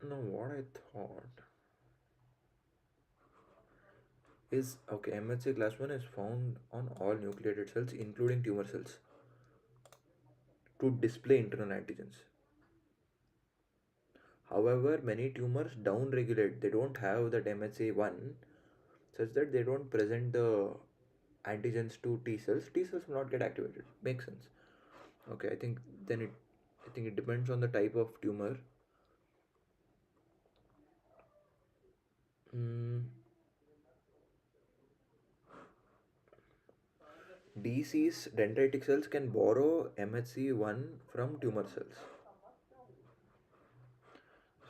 No, what I thought is okay. MHC class 1 is found on all nucleated cells, including tumor cells, to display internal antigens. However, many tumors downregulate, they don't have that MHA1 such that they don't present the antigens to T cells. T cells will not get activated. Makes sense. Okay, I think then I think it depends on the type of tumor. Mm, DC's dendritic cells can borrow MHC1 from tumor cells.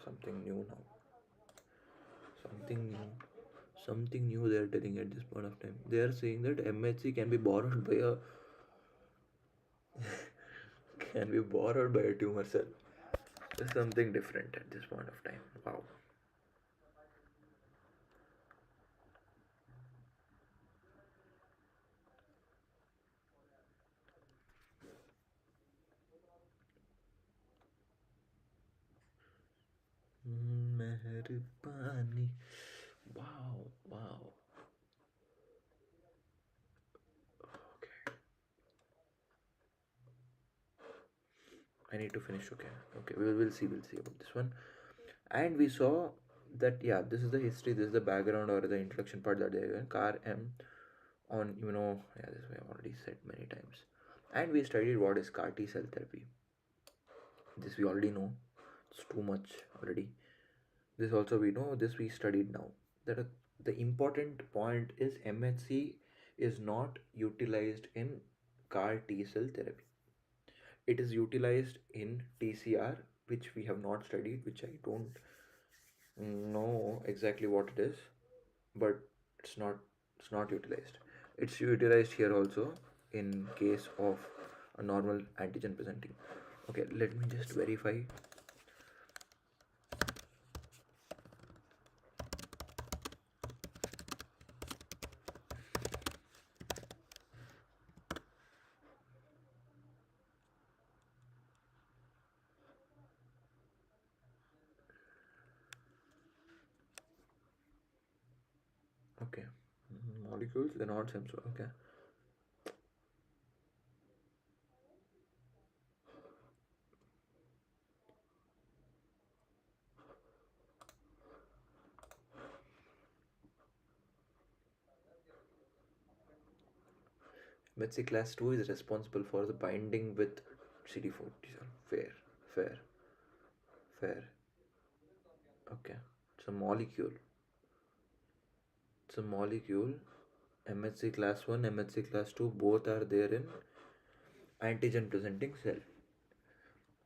Something new now. Something new. Something new they are telling at this point of time. They are saying that MHC can be borrowed by a can be borrowed by a tumor cell. It's something different at this point of time. Wow. Mehribani. Wow, wow. Okay. I need to finish. Okay. Okay. We'll see. We'll see about this one. And we saw that yeah, this is the history. This is the background or the introduction part that they given. CAR M on yeah, this we have already said many times. And we studied what is CAR T cell therapy. This we already know. It's too much already. This also we know. This we studied now. That the important point is MHC is not utilized in CAR T cell therapy. It is utilized in TCR, which we have not studied, which I don't know exactly what it is, but it's not utilized. It's utilized here also in case of a normal antigen presenting. Okay, let me just verify. Okay. Molecules, they're not same. So, okay. MHC class 2 is responsible for the binding with CD4 T cell. Fair, fair, fair. Okay. It's a molecule. It's a molecule. MHC class 1, MHC class 2, both are there in antigen presenting cell.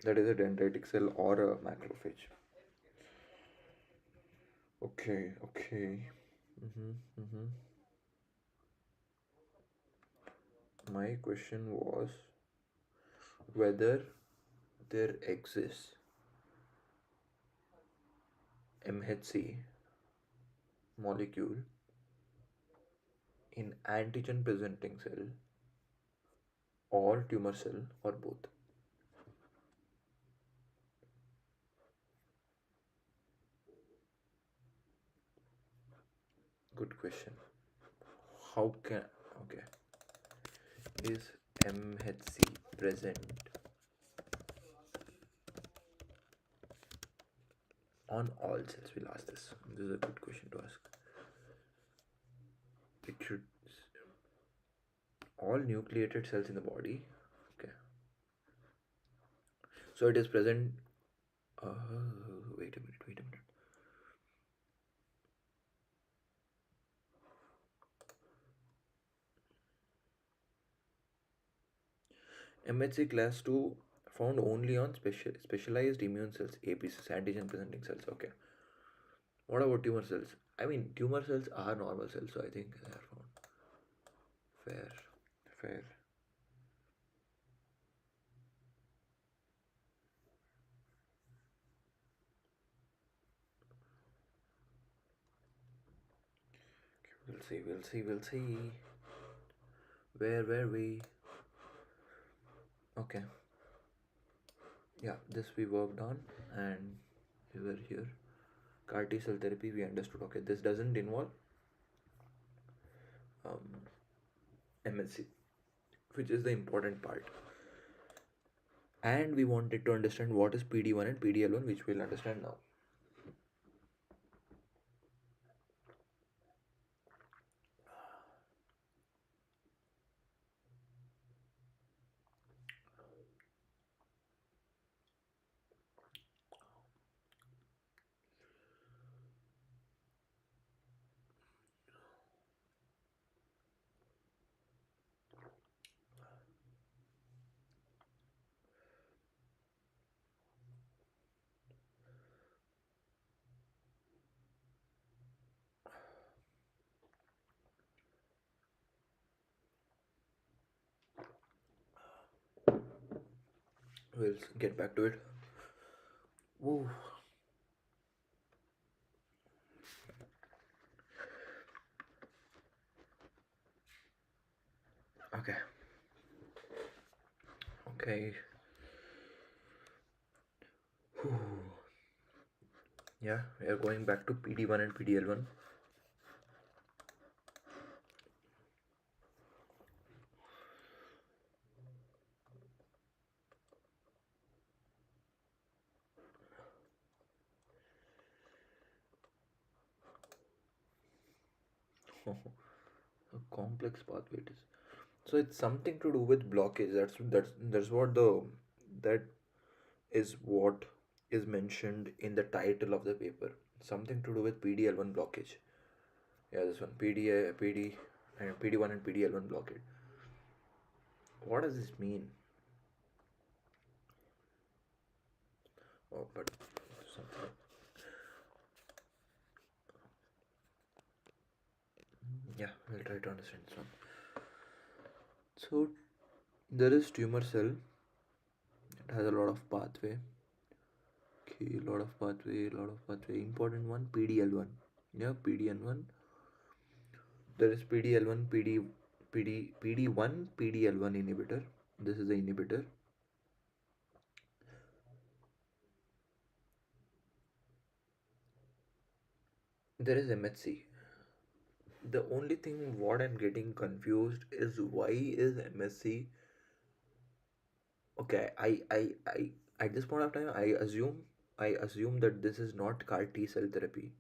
That is a dendritic cell or a macrophage. Okay, okay. Mm-hmm. My question was whether there exists MHC molecule in antigen presenting cell or tumor cell or both. Good question. How can, okay, is MHC present on all cells? We'll ask this. This is a good question to ask. It should, all nucleated cells in the body. Okay. So it is present. Wait a minute. MHC class 2 found only on specialized immune cells, APCs, antigen presenting cells. Okay. What about tumor cells? I mean, tumor cells are normal cells, so I think they are found. Fair, fair. We'll see. Where were we? Okay. Yeah, this we worked on and we were here. CAR T cell therapy, we understood. Okay, this doesn't involve MSC, which is the important part. And we wanted to understand what is PD1 and PDL1, which we'll understand now. We'll get back to it. Woo. Okay. Okay. Whew. Yeah, we are going back to PD1 and PDL1. A complex pathway it is. So it's something to do with blockage. That's what the that is what is mentioned in the title of the paper. Something to do with PDL1 blockage. Yeah, this one PD and PD1 and PDL1 blockade. What does this mean? Oh, but something. Yeah, we'll try to understand this one. So there is tumor cell. It has a lot of pathway. Okay, lot of pathway. Important one, PDL1. Yeah, PDL1. There is PDL1, PD1, PDL1 inhibitor. This is the inhibitor. There is MHC. The only thing what I'm getting confused is why is MSC. Okay, I at this point of time I assume that this is not CAR T cell therapy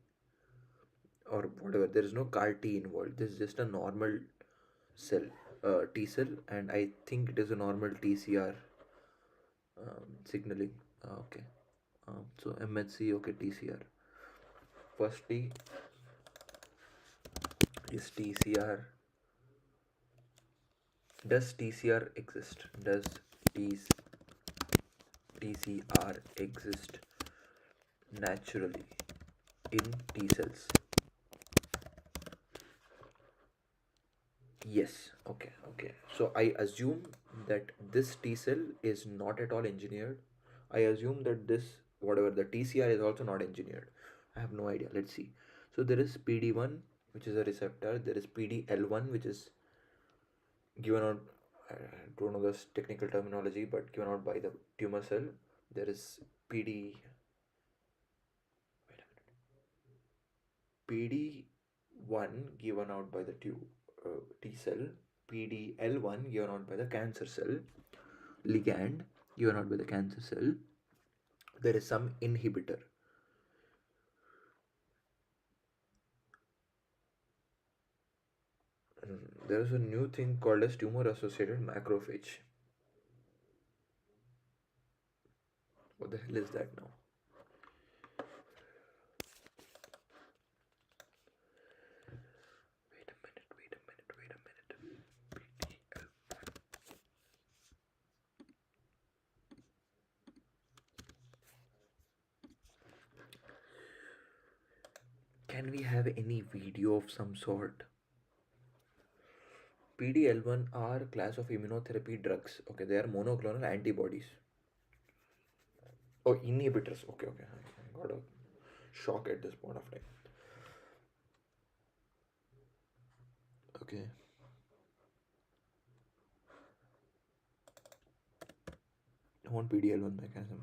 or whatever. There is no CAR T involved. This is just a normal cell, T cell, and I think it is a normal TCR signaling. Okay, so MHC, okay, TCR. First T is TCR. Does TCR exist? Does T TCR exist naturally in T cells? Yes. Okay. Okay. So I assume that this T cell is not at all engineered. I assume that this, whatever the TCR, is also not engineered. I have no idea. Let's see. So there is PD1, which is a receptor. There is PDL1, which is given out. I don't know this technical terminology, but given out by the tumor cell. There is PD. Wait a minute. PD1 given out by the T cell, PDL1 given out by the cancer cell, ligand given out by the cancer cell. There is some inhibitor. There is a new thing called as tumor associated macrophage. What the hell is that now? Wait a minute, wait a minute, wait a minute. PDL. Can we have any video of some sort? PDL1 are class of immunotherapy drugs. Okay, they are monoclonal antibodies. Oh, inhibitors. Okay, okay. I got a shock at this point of time. Okay. I want PDL1 mechanism.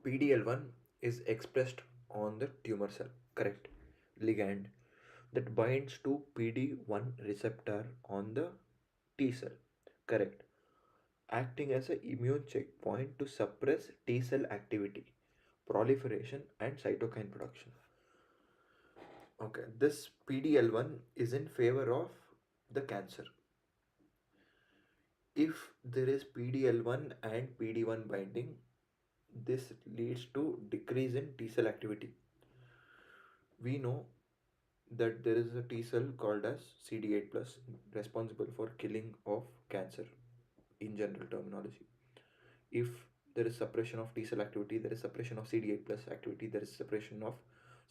PDL1 is expressed on the tumor cell, correct? Ligand that binds to PD1 receptor on the T cell, correct? Acting as an immune checkpoint to suppress T cell activity, proliferation, and cytokine production. Okay, this PDL1 is in favor of the cancer. If there is PDL1 and PD1 binding, this leads to decrease in T cell activity. We know that there is a T cell called as CD8 plus responsible for killing of cancer in general terminology. If there is suppression of T cell activity, there is suppression of CD8 plus activity, there is suppression of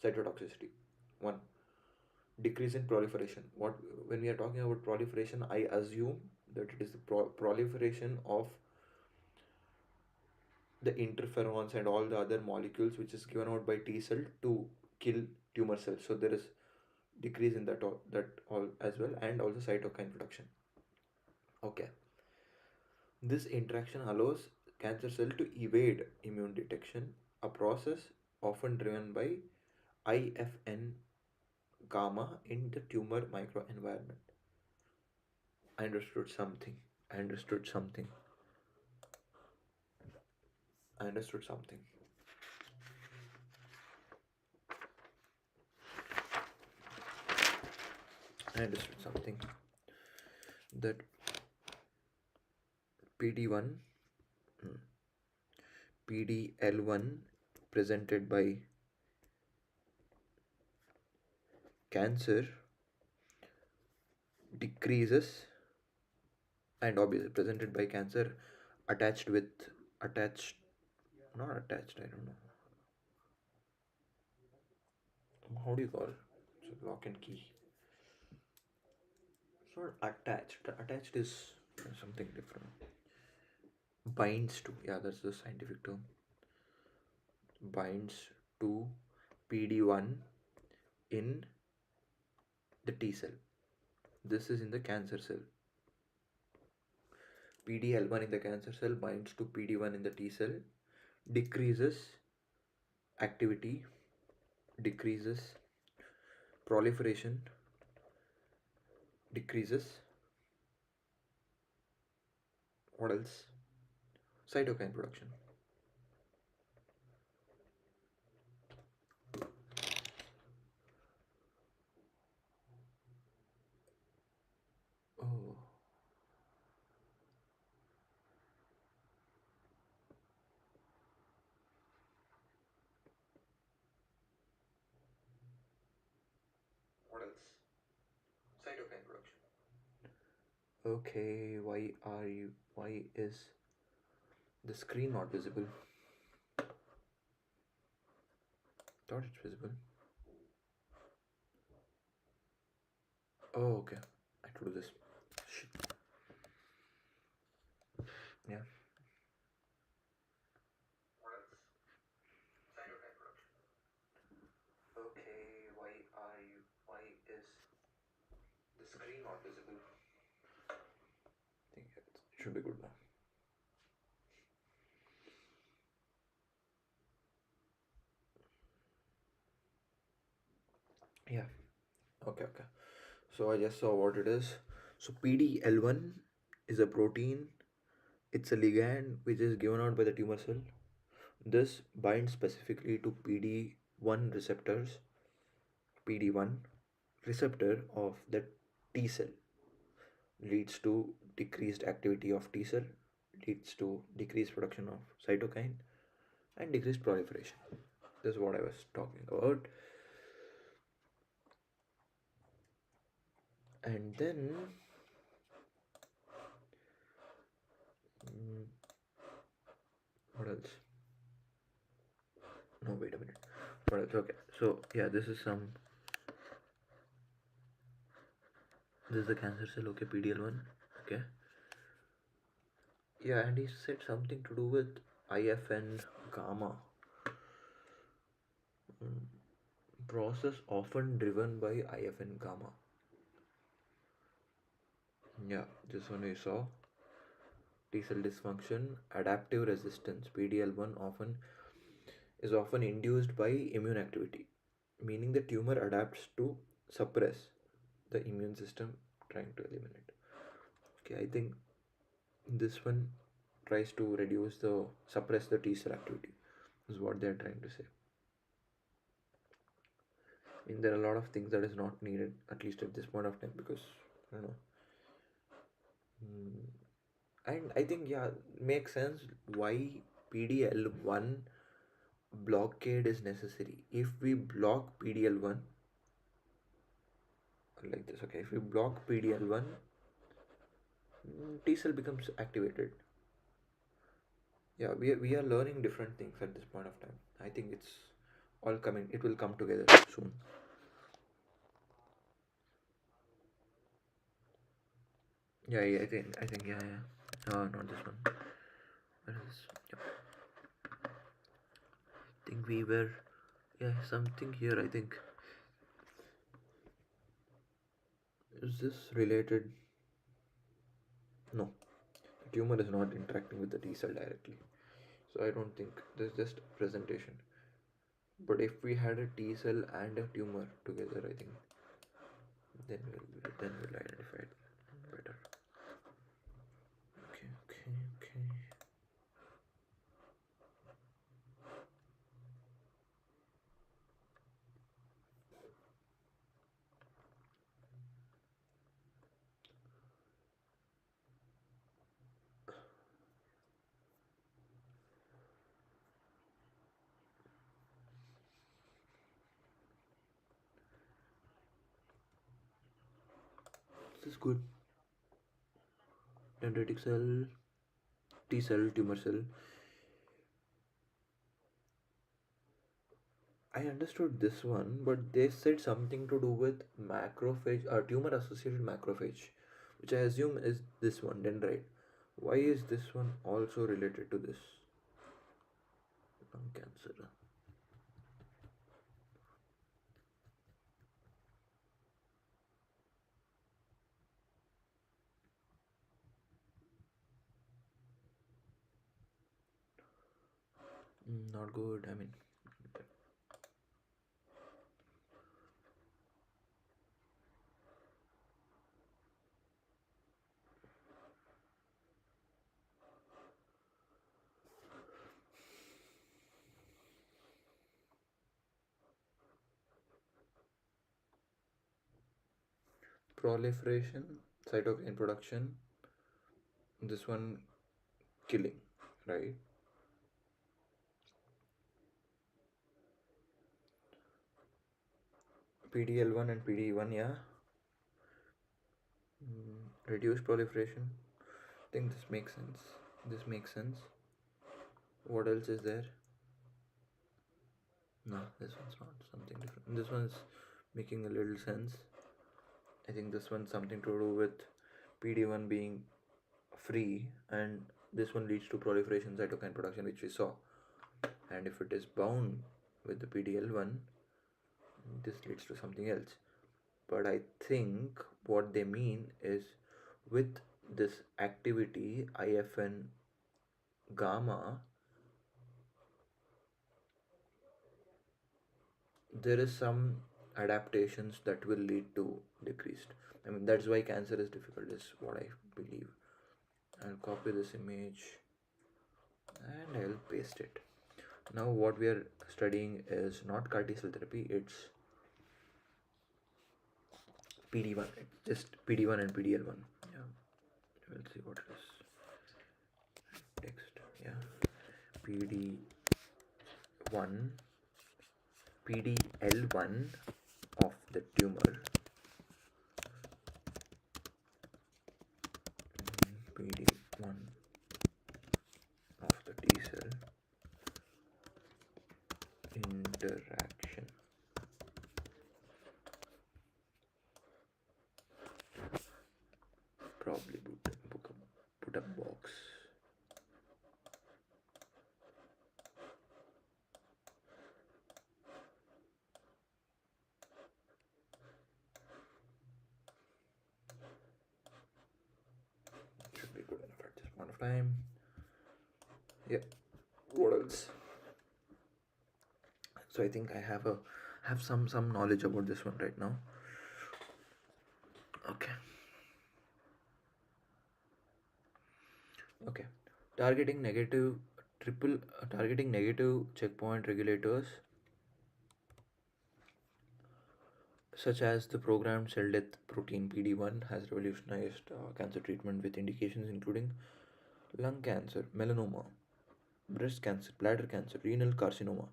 cytotoxicity. One, decrease in proliferation. What When we are talking about proliferation, I assume that it is the proliferation of the interferons and all the other molecules which is given out by T cell to kill tumor cells. So there is decrease in that all as well, and also cytokine production. Okay, this interaction allows cancer cell to evade immune detection, a process often driven by IFN gamma in the tumor microenvironment. I understood something. I understood something. I understood something. I understood something. That PD1, PDL1 presented by cancer decreases, and obviously presented by cancer attached with attached not attached, I don't know how do you call it. It's a lock and key. It's not attached. Attached is something different. Binds to, yeah, that's the scientific term. Binds to PD1 in the T cell. This is in the cancer cell. PDL1 in the cancer cell binds to PD1 in the T cell, decreases activity, decreases proliferation decreases. What else? Cytokine production. Oh, what else? Cytokine production. Okay, why is the screen not visible? Thought it's visible. Oh, okay. I have to do this. Shit. Yeah. What else? Cytokine production. Okay, why is the screen not visible? I think it should be good now. Yeah. Okay. So I just saw what it is. So PDL1 is a protein. It's a ligand which is given out by the tumor cell. This binds specifically to PD1 receptors. PD1 receptor of the T cell leads to decreased activity of T cell, leads to decreased production of cytokine and decreased proliferation. This is what I was talking about. And then mm, what else? No, wait a minute. What else? Okay, so yeah, this is the cancer cell. Okay, PDL1. Okay, yeah, and he said something to do with IFN gamma. Mm, process often driven by IFN gamma. Yeah, this one you saw. T cell dysfunction, adaptive resistance. PDL1 often induced by immune activity, meaning the tumor adapts to suppress the immune system trying to eliminate. Okay, I think this one tries to suppress the T cell activity, is what they're trying to say. I mean, there are a lot of things that is not needed, at least at this point of time, because I don't know. Mm, and I think, yeah, makes sense why PDL1 blockade is necessary. If we block PDL1, like this, okay, if we block PDL1, T cell becomes activated. Yeah, we are learning different things at this point of time. I think it's all coming, it will come together soon. Yeah, I think, yeah. Not this one. What is this? Yep. I think we were, yeah, something here, I think. Is this related? No, the tumor is not interacting with the T cell directly. So I don't think this is just presentation. But if we had a T cell and a tumor together, I think then we'll identify it better. Okay. This is good. Dendritic cell, T cell, tumor cell. I understood this one, but they said something to do with macrophage or tumor associated macrophage, which I assume is this one, dendrite. Why is this one also related to this? Lung cancer. Not good. I mean, proliferation, cytokine production, this one killing, right? PDL1 and PD1, yeah. Reduce proliferation. I think this makes sense. This makes sense. What else is there? No, this one's not. Something different. This one's making a little sense. I think this one's something to do with PD1 being free, and this one leads to proliferation cytokine production, which we saw. And if it is bound with the PDL1, this leads to something else. But I think what they mean is with this activity, IFN gamma, there is some adaptations that will lead to decreased. I mean, that's why cancer is difficult, is what I believe. I'll copy this image and I'll paste it. Now, what we are studying is not CAR T cell therapy, it's PD1, it's just PD1 and PDL1. Yeah, we'll see what it is. Text, yeah, PD1, PDL1 of the tumor, PD1 of the T cell interaction. Probably put a box. Should be good enough at this point of time. Yeah. What else? So I think I have some knowledge about this one right now. Okay. Okay. Targeting negative checkpoint regulators such as the programmed cell death protein PD1 has revolutionized cancer treatment with indications including lung cancer, melanoma, breast cancer, bladder cancer, renal carcinoma,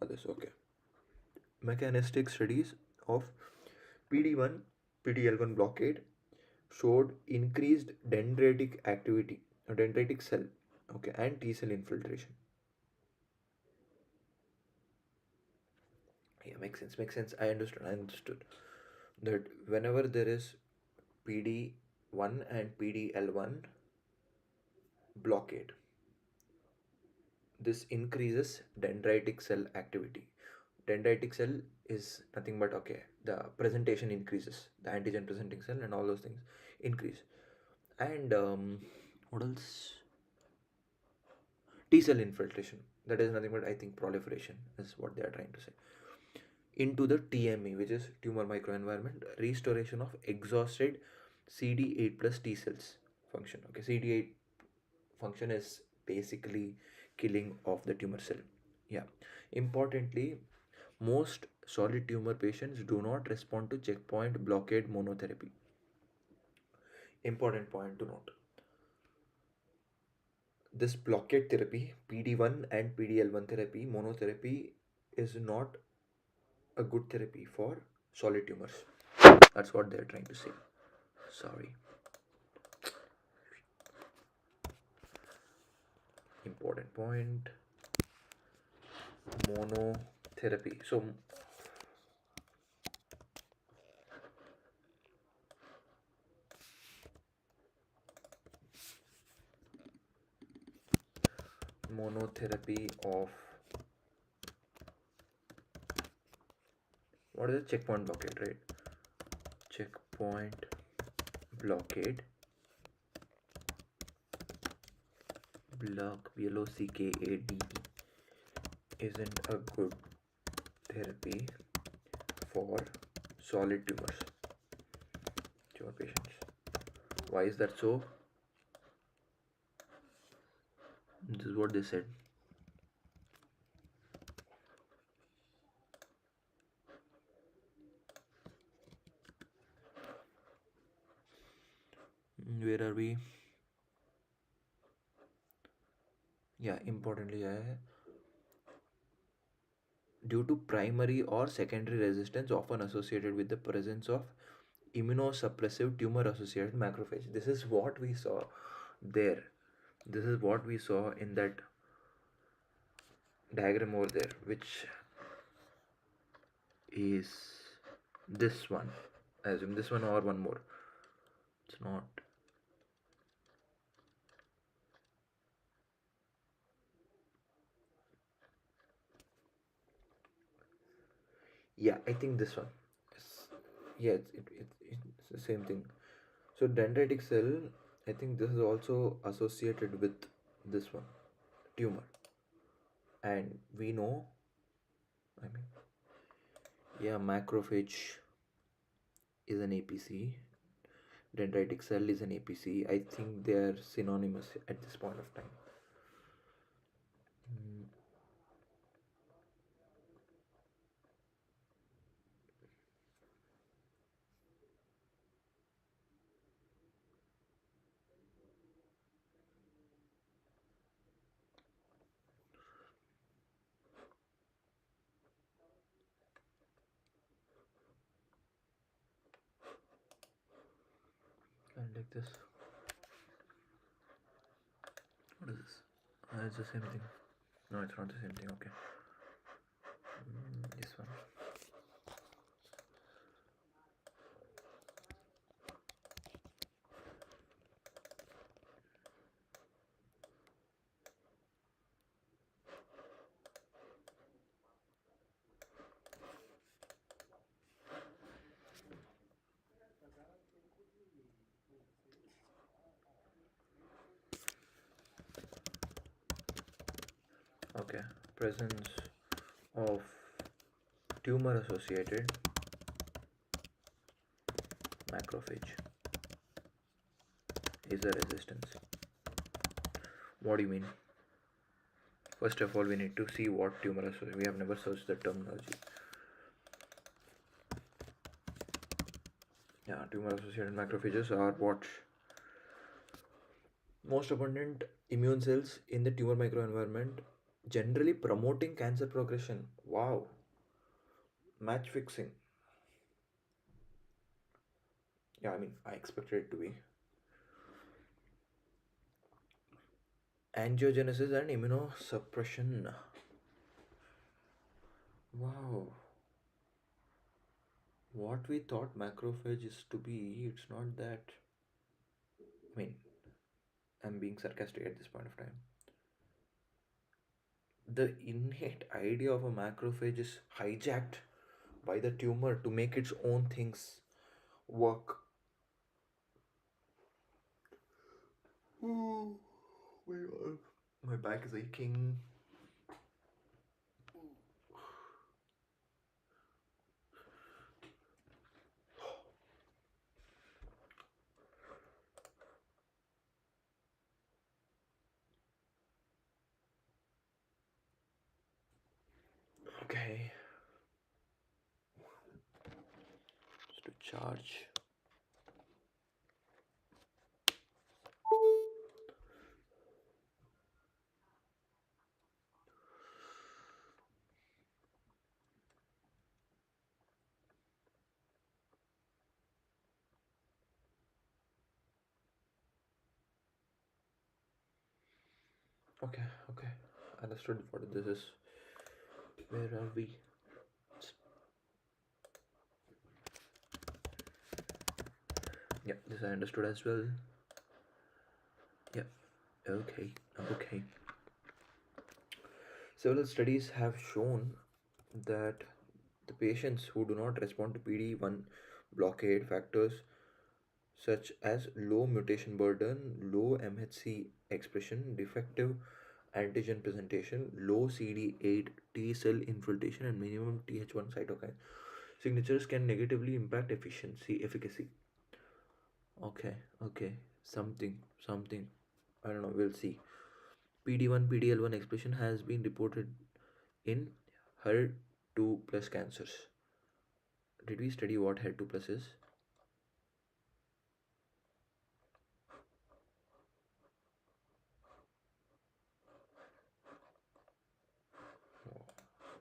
others. Okay. Mechanistic studies of PD1 PDL1 blockade showed increased dendritic activity, dendritic cell, okay, and T cell infiltration. Yeah, makes sense. I understood that whenever there is PD1 and PDL1 blockade, this increases dendritic cell activity. Dendritic cell is nothing but, okay, the presentation increases, the antigen presenting cell and all those things increase. And what else? T cell infiltration. That is nothing but, I think, proliferation is what they are trying to say. Into the TME, which is tumor microenvironment, restoration of exhausted CD8 plus T cells function. Okay, CD8 function is basically killing of the tumor cell. Yeah. Importantly, most solid tumor patients do not respond to checkpoint blockade monotherapy. Important point to note. This blockade therapy, PD1 and PDL1 therapy, monotherapy, is not a good therapy for solid tumors. That's what they're trying to say. Sorry. Important point. Monotherapy. So monotherapy of what is it? Checkpoint blockade, right? Checkpoint blockade, blockade isn't a good therapy for solid tumor patients. Why is that so? This is what they said. Where are we? Yeah, importantly, due to primary or secondary resistance often associated with the presence of immunosuppressive tumor associated macrophage. This is what we saw there. This is what we saw in that diagram over there, which is this one. I assume this one or one more. It's not. Yeah, I think this one. It's, yeah, it's the same thing. So dendritic cell, I think this is also associated with this one, tumor. And we know, I mean, yeah, macrophage is an APC. Dendritic cell is an APC. I think they are synonymous at this point of time. Mm, and like this. What is this? It's the same thing. No, it's not the same thing. Okay. This one. Okay. Presence of tumor associated macrophage is a resistance. What do you mean? First of all, we need to see what tumor associated. We have never searched the terminology. Yeah, tumor associated macrophages are what? Most abundant immune cells in the tumor microenvironment, generally promoting cancer progression. Wow, match fixing. Yeah, I mean, I expected it to be. Angiogenesis and immunosuppression. Wow, what we thought macrophage is to be, it's not that. I mean, I'm being sarcastic at this point of time. The innate idea of a macrophage is hijacked by the tumor to make its own things work. Oh my god. My back is aching. Okay. Just to charge. Okay, okay. Understood what this is. Where are we? Yeah, this I understood as well. Yeah, okay, okay. Several studies have shown that the patients who do not respond to PD-1 blockade factors such as low mutation burden, low MHC expression, defective antigen presentation, low CD8 T cell infiltration, and minimum Th1 cytokine signatures can negatively impact efficacy. Okay, okay, something. I don't know. We'll see. PD1, PDL1 expression has been reported in HER2 plus cancers. Did we study what HER2 plus is?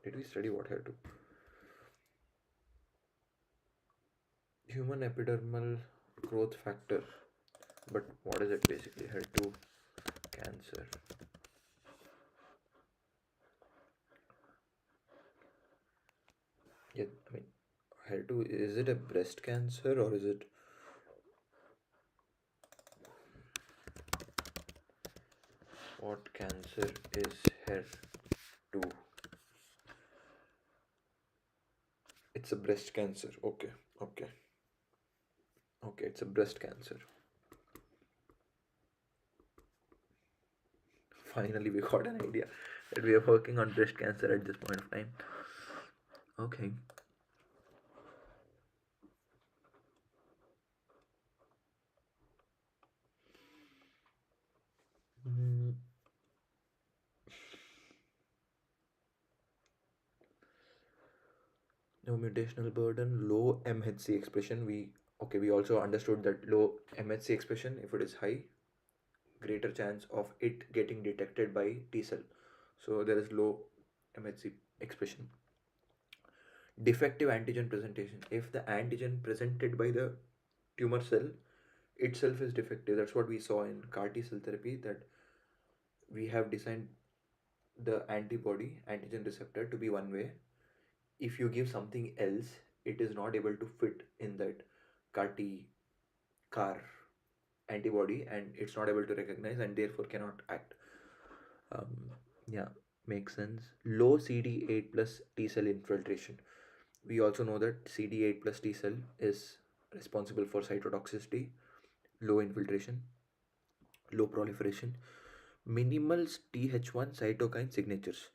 Did we study what HER2? Human epidermal growth factor. But what is it basically? HER2 cancer. Yeah, I mean, HER2, is it a breast cancer or is it? What cancer is HER2? It's a breast cancer. Okay, okay, okay. It's a breast cancer. Finally, we got an idea that we are working on breast cancer at this point of time. Okay. Mm, no mutational burden, low MHC expression. We also understood that low MHC expression, if it is high, greater chance of it getting detected by T cell. So there is low MHC expression. Defective antigen presentation. If the antigen presented by the tumor cell itself is defective, that's what we saw in CAR T cell therapy, that we have designed the antibody antigen receptor to be one way. If you give something else, it is not able to fit in that CAR T CAR antibody, and it's not able to recognize and therefore cannot act. Um, yeah, makes sense. Low CD8 plus T cell infiltration. We also know that CD8 plus T cell is responsible for cytotoxicity, low infiltration, low proliferation, minimal Th1 cytokine signatures.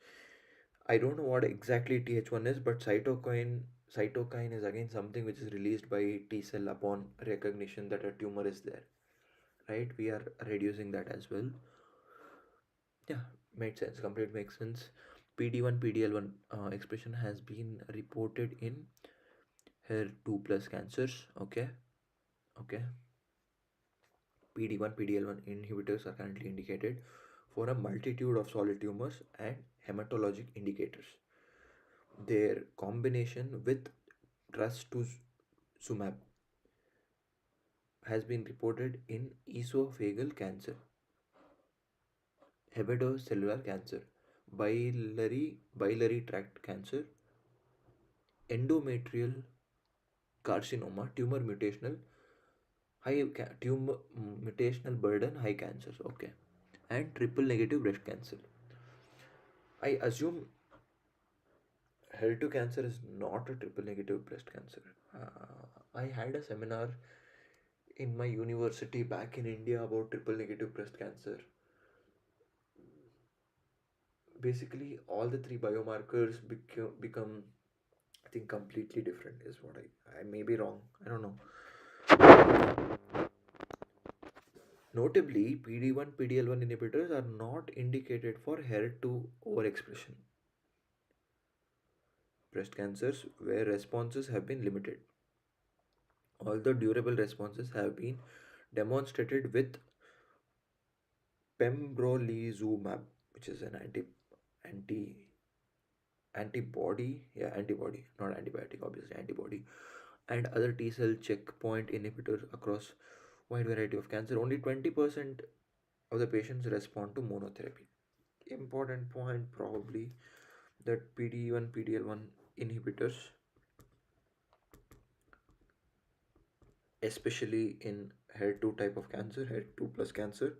I don't know what exactly Th1 is, but cytokine is again something which is released by T cell upon recognition that a tumor is there. Right? We are reducing that as well. Yeah, made sense. Complete makes sense. PD1, PDL1 expression has been reported in HER2 plus cancers. Okay, okay. PD1, PDL1 inhibitors are currently indicated for a multitude of solid tumors and hematologic indicators. Their combination with trastuzumab has been reported in esophageal cancer, hepatocellular cancer, biliary tract cancer, endometrial carcinoma, tumor mutational burden high cancers. Okay, and triple negative breast cancer. I assume HER2 cancer is not a triple negative breast cancer. I had a seminar in my university back in India about triple negative breast cancer. Basically, all the three biomarkers become, I think, completely different. Is what I may be wrong. I don't know. Notably, PD1, PDL1 inhibitors are not indicated for HER2 overexpression breast cancers where responses have been limited. Although durable responses have been demonstrated with pembrolizumab, which is an anti antibody, yeah, antibody, not antibiotic, obviously antibody, and other T cell checkpoint inhibitors across wide variety of cancer. Only 20% of the patients respond to monotherapy. Important point probably that PD1, PDL1 inhibitors, especially in HER2 type of cancer, HER2 plus cancer,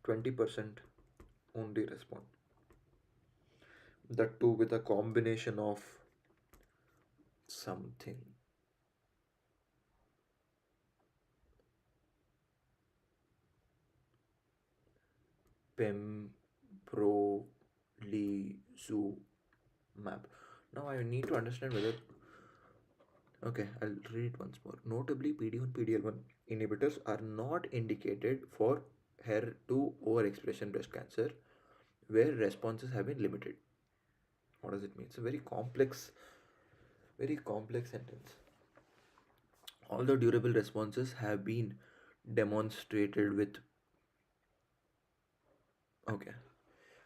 20% only respond. That too with a combination of something. Pembrolizumab. Now I need to understand whether. Okay, I'll read it once more. Notably, PD1, PDL1 inhibitors are not indicated for HER2 overexpression breast cancer, where responses have been limited. What does it mean? It's a very complex sentence. Although durable responses have been demonstrated with, okay,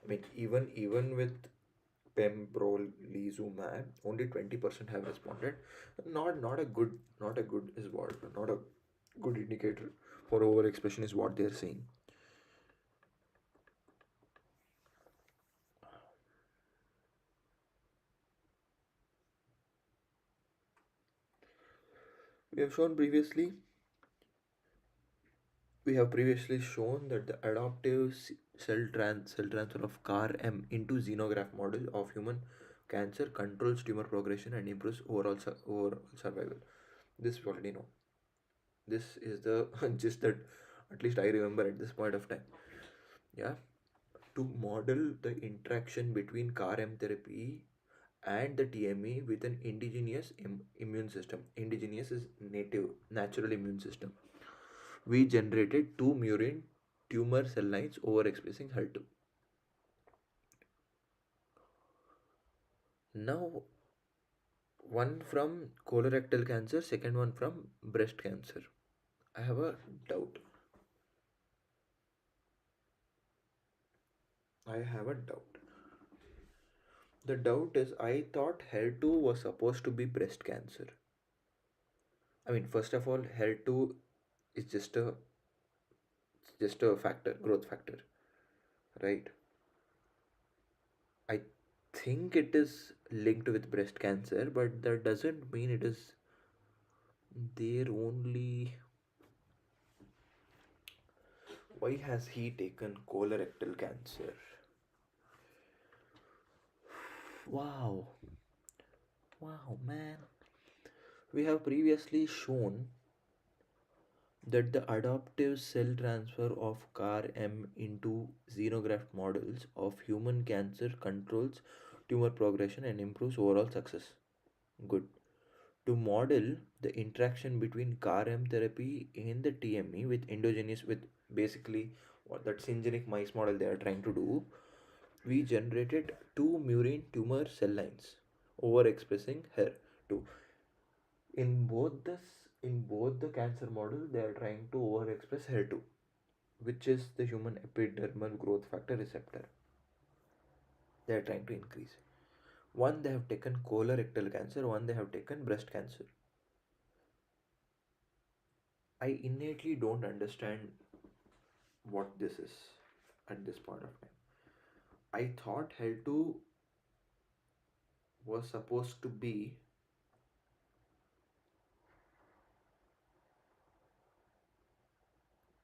I mean, even with pembrolizumab, only 20% have responded. Not a good is what, not a good indicator for overexpression is what they're saying. We have shown previously we have previously shown that the adaptive cell transfer of CAR-M into xenograft model of human cancer controls tumor progression and improves overall survival. This we already know. This is the gist that at least I remember at this point of time. Yeah, to model the interaction between CAR-M therapy and the TME with an indigenous immune system. Indigenous is native, natural immune system. We generated two murine tumor cell lines overexpressing HER2. Now, one from colorectal cancer, second one from breast cancer. I have a doubt. I have a doubt. The doubt is I thought HER2 was supposed to be breast cancer. I mean, first of all, HER2 is just a factor, growth factor, right? I think it is linked with breast cancer, but that doesn't mean it is there only. Why has he taken colorectal cancer? Wow, wow, man. We have previously shown that the adaptive cell transfer of CAR-M into xenograft models of human cancer controls tumor progression and improves overall success. Good. To model the interaction between CAR-M therapy and the TME with endogenous, with basically what that syngeneic mice model they are trying to do, we generated two murine tumor cell lines overexpressing HER2. In both the cancer model, they are trying to overexpress HER2, which is the human epidermal growth factor receptor. They are trying to increase. One they have taken colorectal cancer, one they have taken breast cancer. I innately don't understand what this is at this point of time. I thought HER2 was supposed to be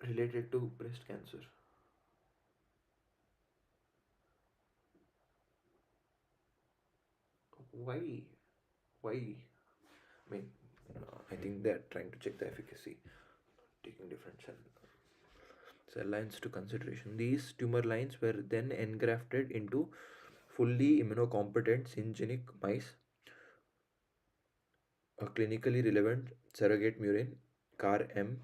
related to breast cancer. Why? Why? I mean, I think they're trying to check the efficacy, taking different cell lines to consideration. These tumor lines were then engrafted into fully immunocompetent syngeneic mice. A clinically relevant surrogate murine CAR-M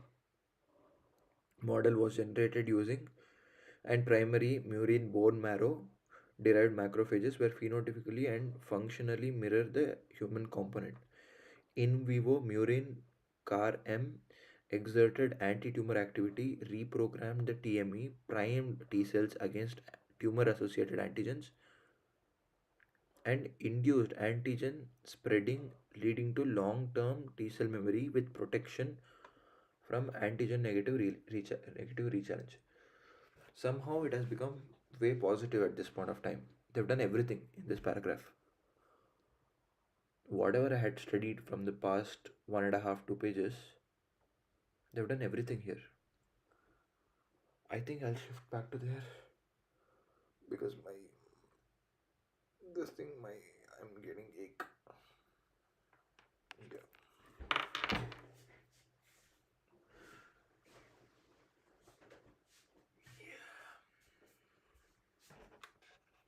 model was generated using and primary murine bone marrow derived macrophages were phenotypically and functionally mirror the human component. In vivo murine CAR-M exerted anti-tumor activity, reprogrammed the TME, primed T cells against tumor-associated antigens, and induced antigen spreading, leading to long-term T cell memory with protection from antigen negative rechallenge. Somehow it has become way positive at this point of time. They've done everything in this paragraph. Whatever I had studied from the past one and a half, 2 pages, they've done everything here. I think I'll shift back to there because I'm getting ache. Yeah.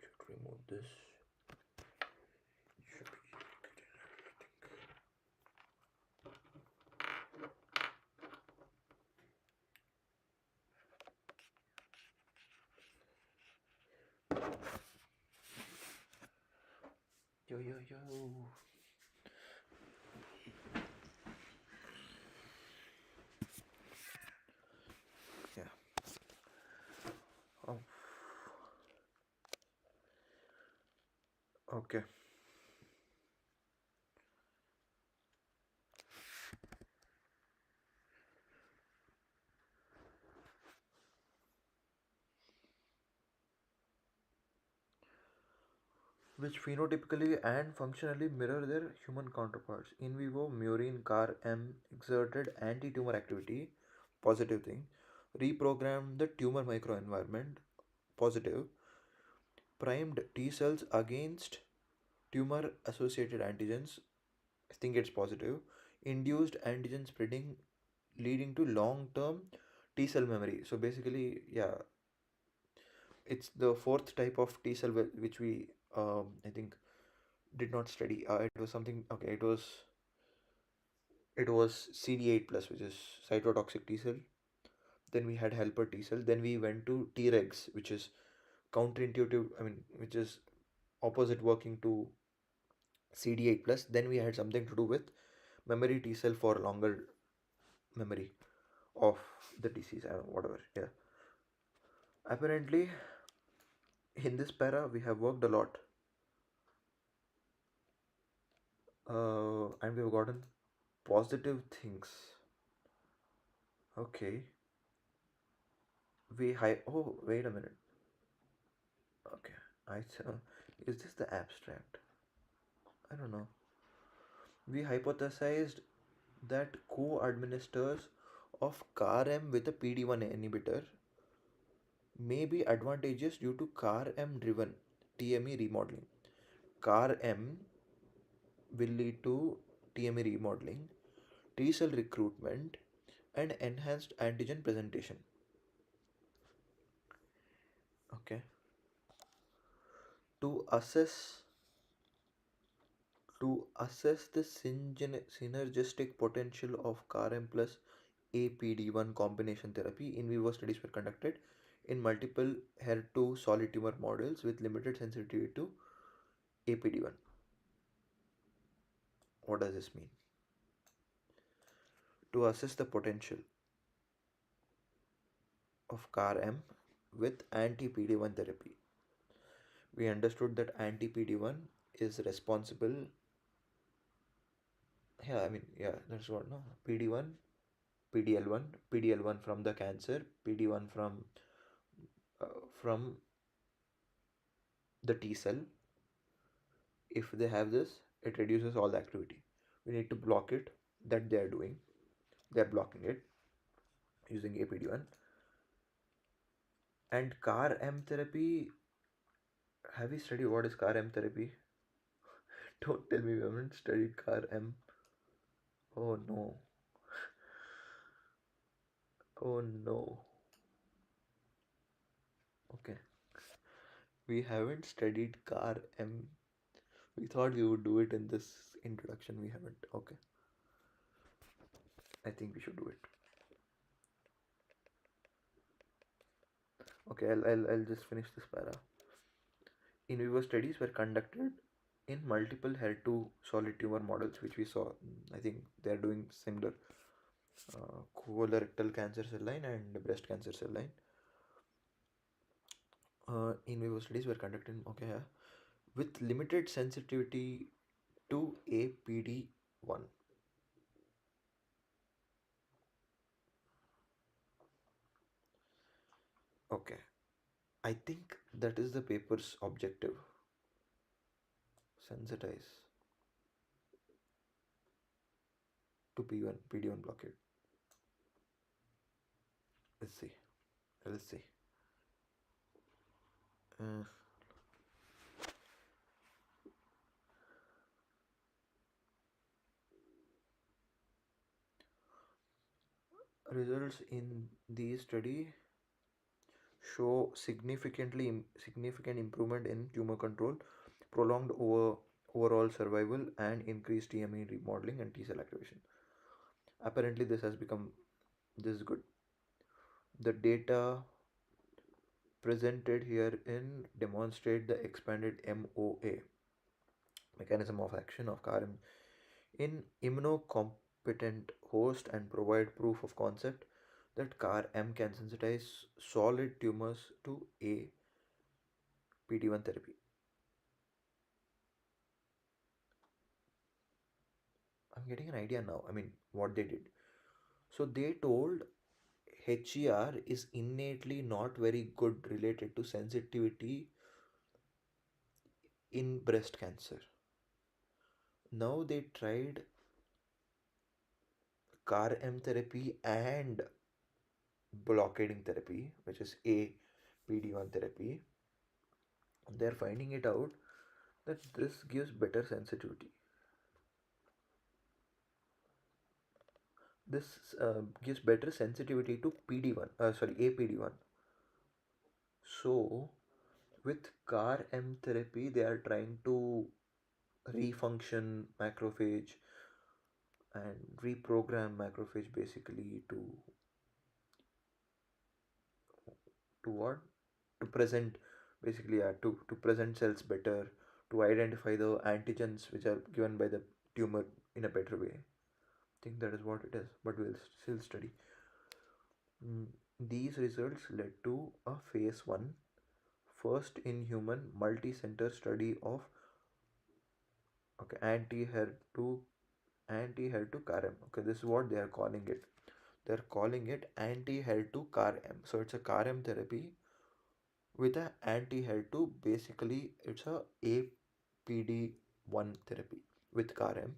Should remove this. Should be yo yo yo. Yeah. Oh. Okay. Which phenotypically and functionally mirror their human counterparts. In vivo, murine CAR-M exerted anti-tumor activity, positive thing, reprogrammed the tumor microenvironment, positive, primed T cells against tumor-associated antigens, I think it's positive, induced antigen spreading, leading to long-term T cell memory. So basically, yeah, it's the fourth type of T cell which we, I think, did not study. It was something. Okay, it was CD8 plus, which is cytotoxic T cell. Then we had helper T cell. Then we went to Tregs, which is counterintuitive. I mean, which is opposite working to CD8 plus. Then we had something to do with memory T cell for longer memory of the disease, whatever. Yeah. Apparently, in this para, we have worked a lot, and we've gotten positive things. Okay. Oh, wait a minute. Okay. I is this the abstract? I don't know. We hypothesized that co-administers of CAR-M with a PD-1 inhibitor may be advantageous due to CAR-M driven TME remodeling. CAR-M will lead to TME remodeling, T cell recruitment, and enhanced antigen presentation. Okay. To assess the synergistic potential of CAR-M plus APD1 combination therapy, in vivo studies were conducted in multiple HER2 solid tumor models with limited sensitivity to APD1. What does this mean? To assess the potential of CAR-M with anti-PD1 therapy, we understood that anti-PD1 is responsible. Yeah, I mean, yeah, that's what, no? PD1, PDL1 from the cancer, PD1 from the T cell. If they have this, it reduces all the activity. We need to block it. That they are doing. They are blocking it using APD1. And CAR-M therapy. Have we studied what is CAR-M therapy? Don't tell me we haven't studied CAR-M. Oh no. Oh no. Okay. We haven't studied CAR-M. We thought we would do it in this introduction. We haven't. Okay. I think we should do it. Okay, I'll just finish this para. In vivo studies were conducted in multiple HER2 solid tumor models, which we saw. I think they are doing similar, colorectal cancer cell line and breast cancer cell line. In vivo studies were conducted with limited sensitivity to APD1. Okay, I think that is the paper's objective. Sensitize to PD1 blockade. Let's see. Let's see. Uh, Results in the study show significant improvement in tumor control, prolonged overall survival, and increased TME remodeling and T cell activation. Apparently, this is good. The data presented herein demonstrate the expanded MOA, mechanism of action of CAR-M in immunocompetent host, and provide proof of concept that CAR-M can sensitize solid tumors to a PD1 therapy. I'm getting an idea now. I mean, what they did. So they told HER is innately not very good related to sensitivity in breast cancer. Now they tried CAR-M therapy and blockading therapy, which is a PD-1 therapy. They're finding it out that this gives better sensitivity. This gives better sensitivity to PD-1, APD-1. So with CAR-M therapy, they are trying to refunction macrophage and reprogram macrophage basically to what? To present basically, yeah, to present cells better, to identify the antigens which are given by the tumor in a better way. I think that is what it is, but we'll still study. These results led to a phase 1 first in human multi-center study of anti-HER2 anti-HER2 CAR-M. Okay, this is what they are calling it. They're calling it anti-HER2 CAR-M. So it's a CAR-M therapy with an anti-HER2. Basically, it's a APD-1 therapy with CAR-M,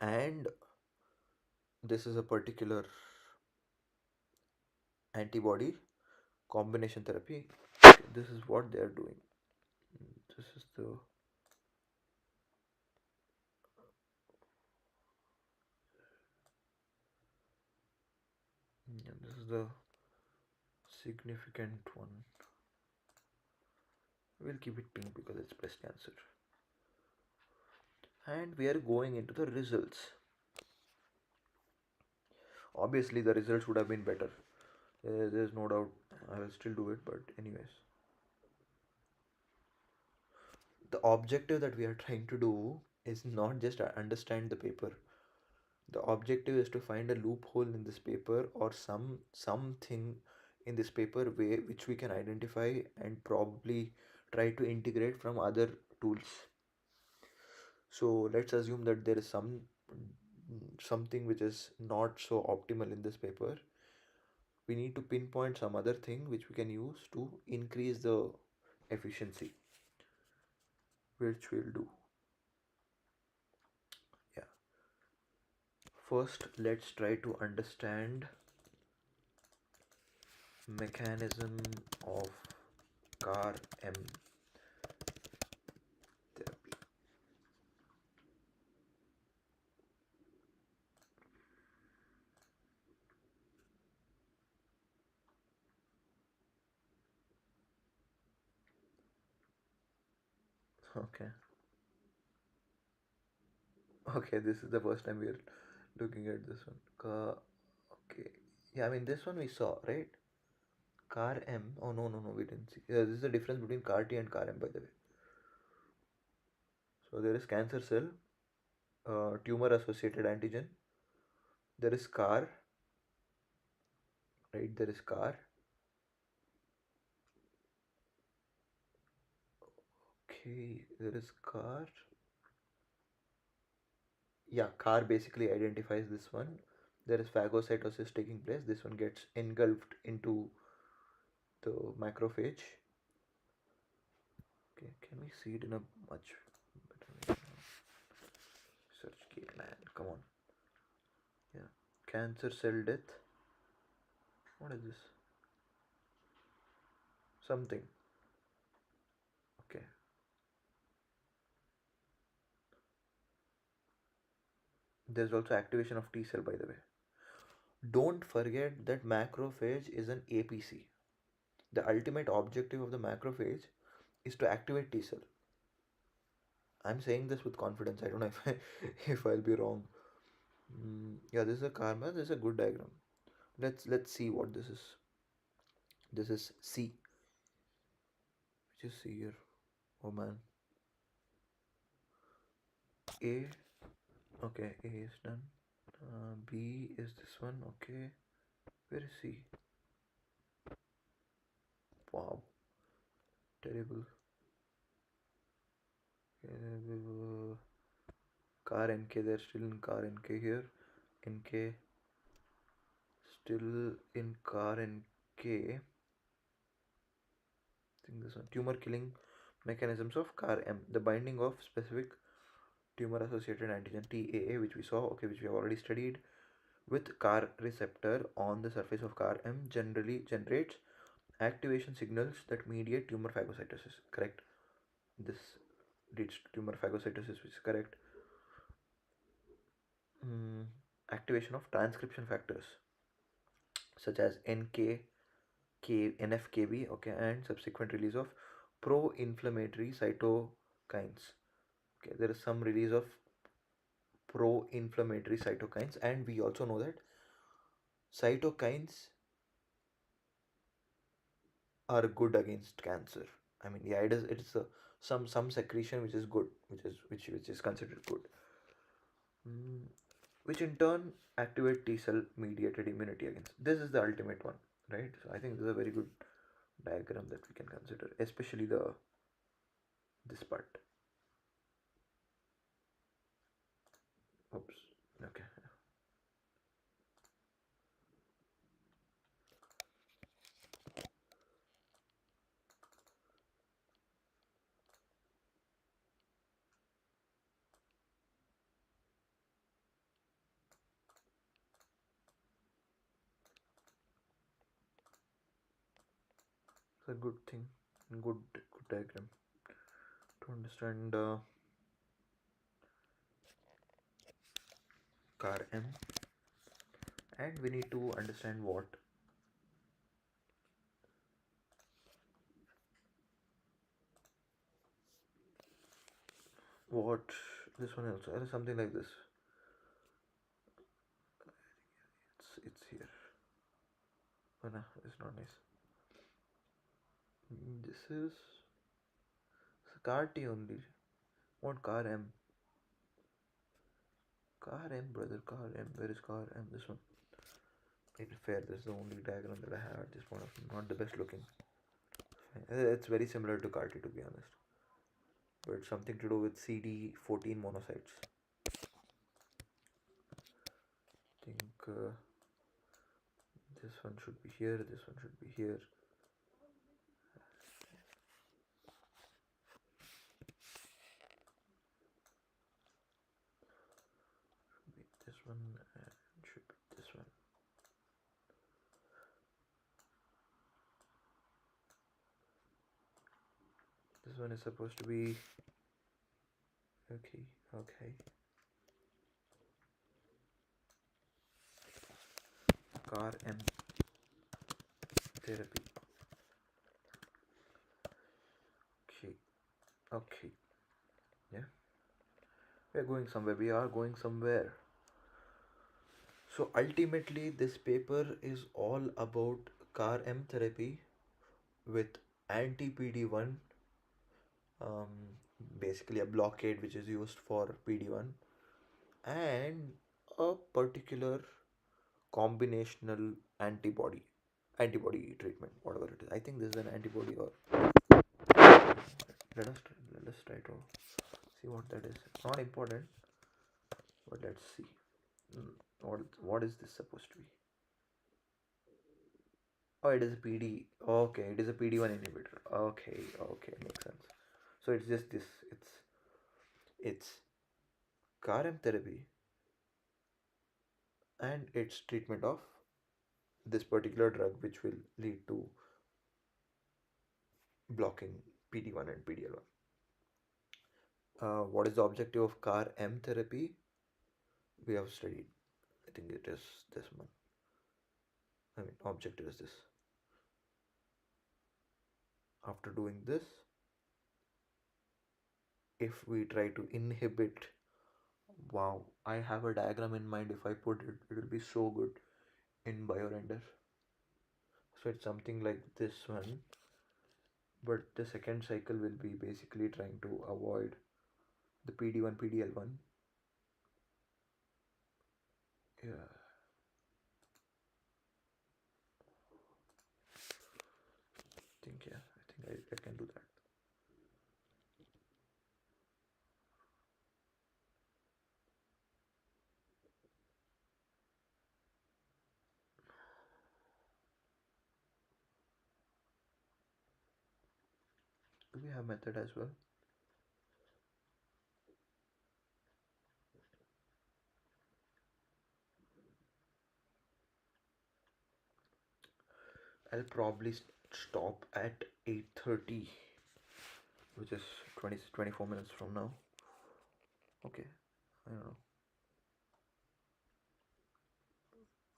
and this is a particular antibody combination therapy. Okay, this is what they are doing. This is the this is the significant one. We'll keep it pink because it's breast cancer. And we are going into the results. Obviously, the results would have been better. There's no doubt. I will still do it, but anyways, the objective that we are trying to do is not just understand the paper. The objective is to find a loophole in this paper or something in this paper which we can identify and probably try to integrate from other tools. So let's assume that there is something which is not so optimal in this paper. We need to pinpoint some other thing which we can use to increase the efficiency, which we'll do. Yeah. First, let's try to understand mechanism of CAR-M therapy. Okay. Okay, this is the first time we're looking at this one. Okay. Yeah, I mean this one we saw, right? CAR-M. Oh no, no, no, we didn't see. Yeah, this is the difference between CAR-T and CAR-M, by the way. So there is cancer cell, tumor associated antigen. There is CAR, right? There is CAR. Okay, there is CAR. Yeah, CAR basically identifies this one. There is phagocytosis taking place. This one gets engulfed into the macrophage. Okay, can we see it in a much better way? Search key, man. Come on. Yeah, cancer cell death. What is this? Something. Okay. There's also activation of T cell, by the way. Don't forget that macrophage is an APC. The ultimate objective of the macrophage is to activate T cell. I'm saying this with confidence. I don't know if if I'll be wrong. Yeah, this is a karma. This is a good diagram. Let's see what this is. This is C, which is C here. Oh man. A. Okay, A is done. B is this one. Okay. Where is C? Wow. Terrible. CAR NK, they're still in CAR NK here. NK, still in CAR NK. I think this one, tumor killing mechanisms of CAR M, the binding of specific tumor associated antigen TAA, which we saw, okay, which we have already studied, with CAR receptor on the surface of CAR M generally generates activation signals that mediate tumor phagocytosis. Correct? This leads to tumor phagocytosis, which is correct. Activation of transcription factors such as NFKB, okay, and subsequent release of pro-inflammatory cytokines. Okay, there is some release of pro-inflammatory cytokines, and we also know that cytokines are good against cancer. I mean, yeah, it is some secretion which is good, which is considered good, which in turn activate T cell mediated immunity against. This is the ultimate one, right? So I think this is a very good diagram that we can consider, especially this part. Oops. Okay. It's a good thing, good diagram to understand CAR M, and we need to understand what this one also, something like this. It's here. Oh no, it's not nice. This is CAR T only. What CAR M? CAR M, brother. CAR M. Where is CAR M? This one. Make it fair. This is the only diagram that I have at this point of time. Not the best looking. It's very similar to CAR T, to be honest, but it's something to do with CD14 monocytes. I think this one should be here. This one should be here. Should be this one and should be this one. This one is supposed to be okay. CAR M therapy. Okay. Yeah. We are going somewhere. So ultimately, this paper is all about CAR M therapy with anti-PD-1, basically a blockade which is used for PD-1, and a particular combinational antibody treatment, whatever it is. I think this is an antibody, or let us try to see what that is. It's not important, but let's see. What is this supposed to be? Oh, it is a PD. Okay, it is a PD-1 inhibitor. Okay, makes sense. So it's just this. It's CAR M therapy and its treatment of this particular drug, which will lead to blocking PD-1 and PD-L1. What is the objective of CAR M therapy? We have studied. I think it is this one. I mean, objective is this. After doing this, if we try to inhibit, wow, I have a diagram in mind. If I put it, it will be so good in BioRender. So it's something like this one, but the second cycle will be basically trying to avoid the PD-1, PD-L1. Yeah. I think I can do that. Do we have method as well? I'll probably stop at 8:30, which is 24 minutes from now. Okay, I don't know.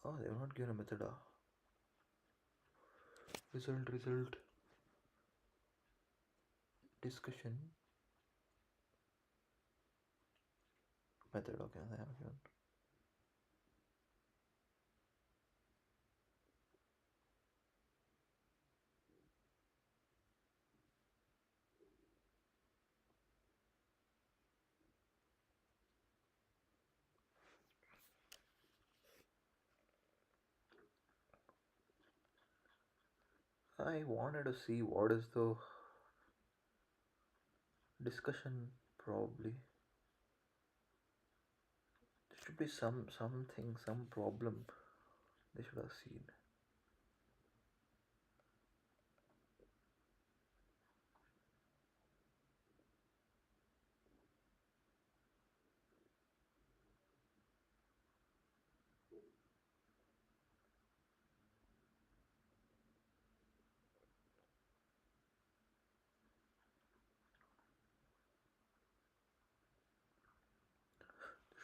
Oh, they have not given a method. Result, discussion, method. Okay, they have given. I wanted to see what is the discussion. Probably there should be something, some problem they should have seen.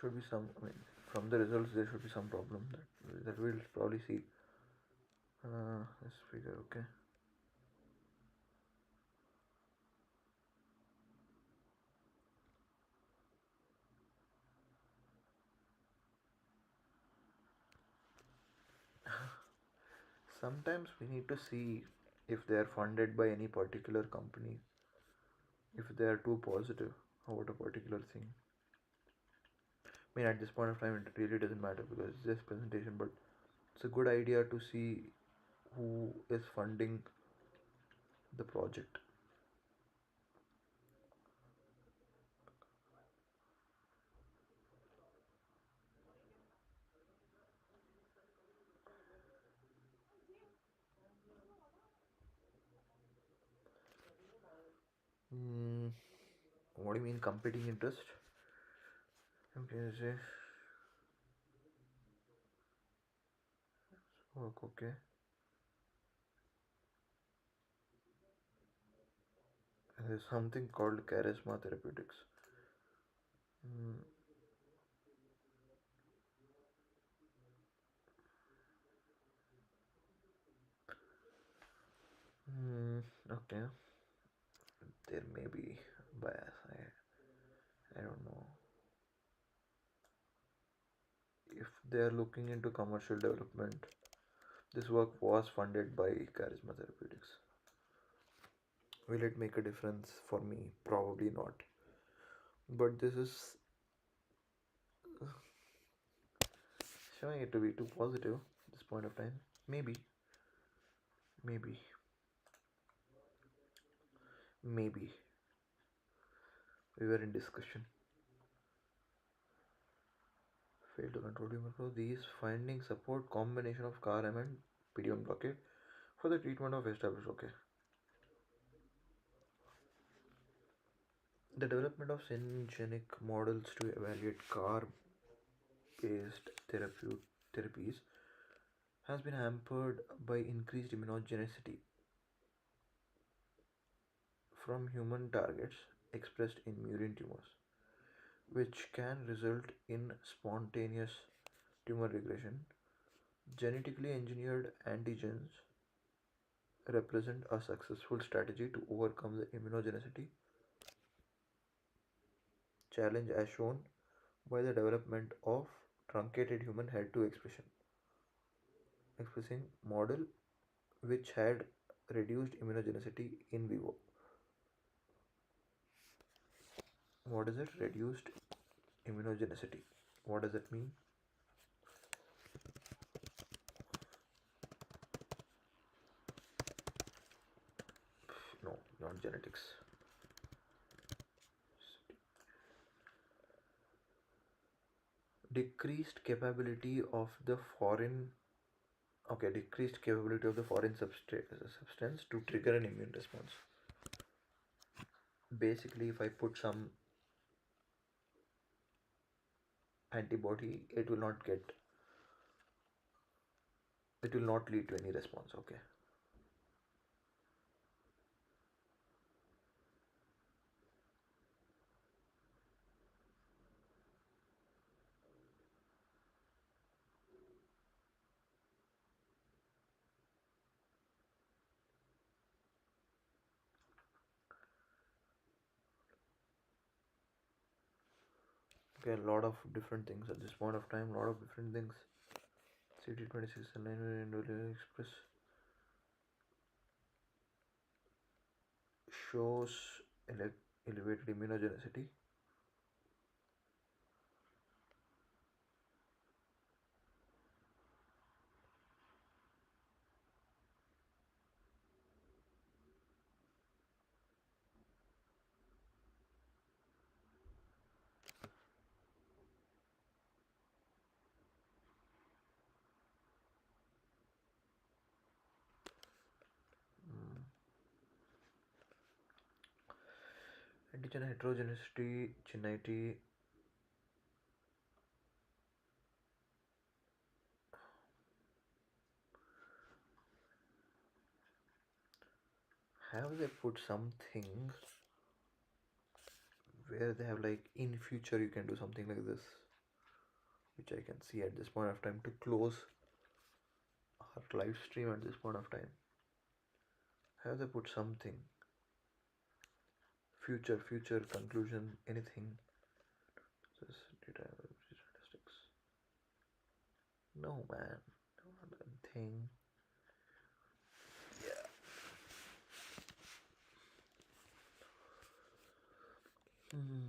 There should be some. I mean, from the results, there should be some problem that we'll probably see. Let's figure. Okay. Sometimes we need to see if they are funded by any particular company, if they are too positive about a particular thing. I mean, at this point of time, it really doesn't matter because it's just presentation, but it's a good idea to see who is funding the project. Mm, what do you mean competing interest? Okay, say work. Okay, there's something called charisma therapeutics. Mm, okay, there may be bias. I don't know if they are looking into commercial development. This work was funded by Charisma Therapeutics. Will it make a difference for me? Probably not. But this is showing it to be too positive at this point of time. Maybe, maybe, maybe. We were in discussion. Failed to control tumor growth. These findings support combination of CAR-M and PD-1 blockade for the treatment of established. Okay. The development of syngeneic models to evaluate CAR-based therapies has been hampered by increased immunogenicity from human targets expressed in murine tumors, which can result in spontaneous tumor regression. Genetically engineered antigens represent a successful strategy to overcome the immunogenicity challenge as shown by the development of truncated human head to expressing model which had reduced immunogenicity in vivo. What is it? Reduced immunogenicity. What does that mean? No, not genetics. Decreased capability of the foreign decreased capability of the foreign substance to trigger an immune response. basically if I put some antibody, it will not lead to any response. Okay. Okay, a lot of different things at this point of time, a lot of different things. CD26 and 9 express shows elevated immunogenicity. Mm. Antigen heterogeneity, geneity. Have they put something where they have like in future you can do something like this, which I can see at this point of time to close our live stream at this point of time? Have they put something? Future conclusion, anything? This data statistics. No man, not that thing. Yeah. Hmm.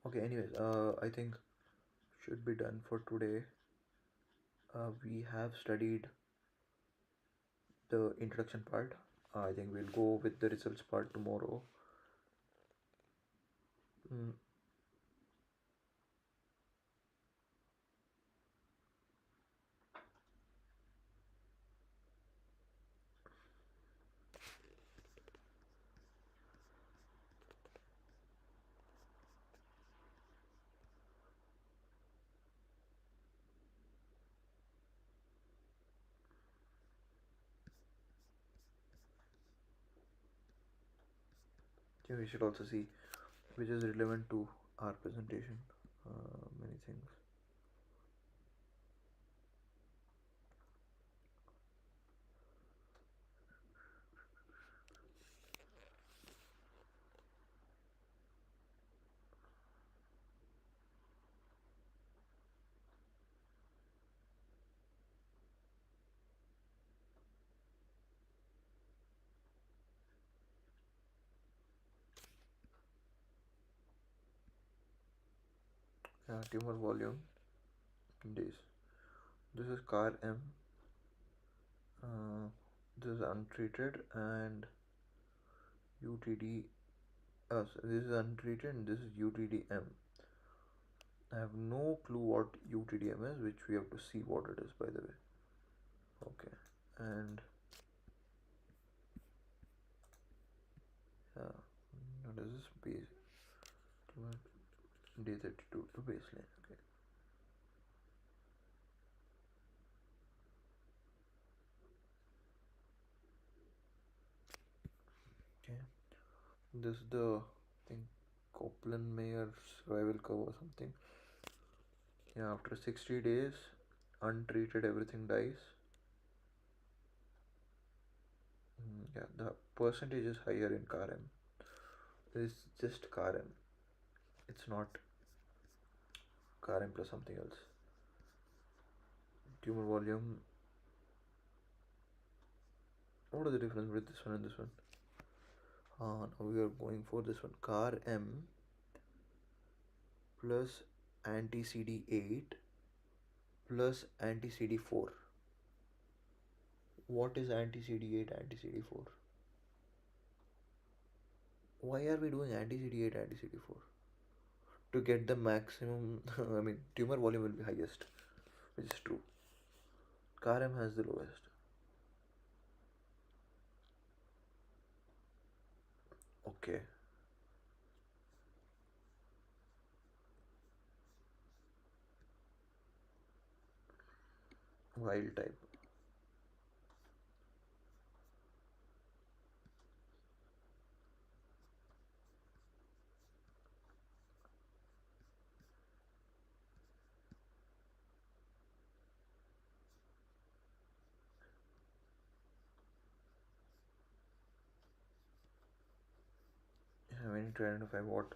Okay, anyways, I think should be done for today. We have studied the introduction part. I think we'll go with the results part tomorrow. Mm, yeah, we should also see which is relevant to our presentation. Many things. Tumor volume days. This is CAR M. This is untreated and UTD. So this is untreated and this is UTDM. I have no clue what UTDM is, which we have to see what it is, by the way. Okay, and yeah, what is this base? Day 32 to baseline. Okay. Okay. This is the thing, Copeland Mayer survival curve or something. Yeah, after 60 days, untreated, everything dies. Yeah, the percentage is higher in CAR-M. This is just CAR-M. It's not CAR-M plus something else. Tumor volume. What is the difference with this one and this one? Now we are going for this one. CAR-M plus anti-CD8 plus anti-CD4. What is anti-CD8, anti-CD4? Why are we doing anti-CD8, anti-CD4? To get the maximum, I mean, tumor volume will be highest, which is true. CAR-M has the lowest. Okay. Wild type. Yeah, we need to identify what.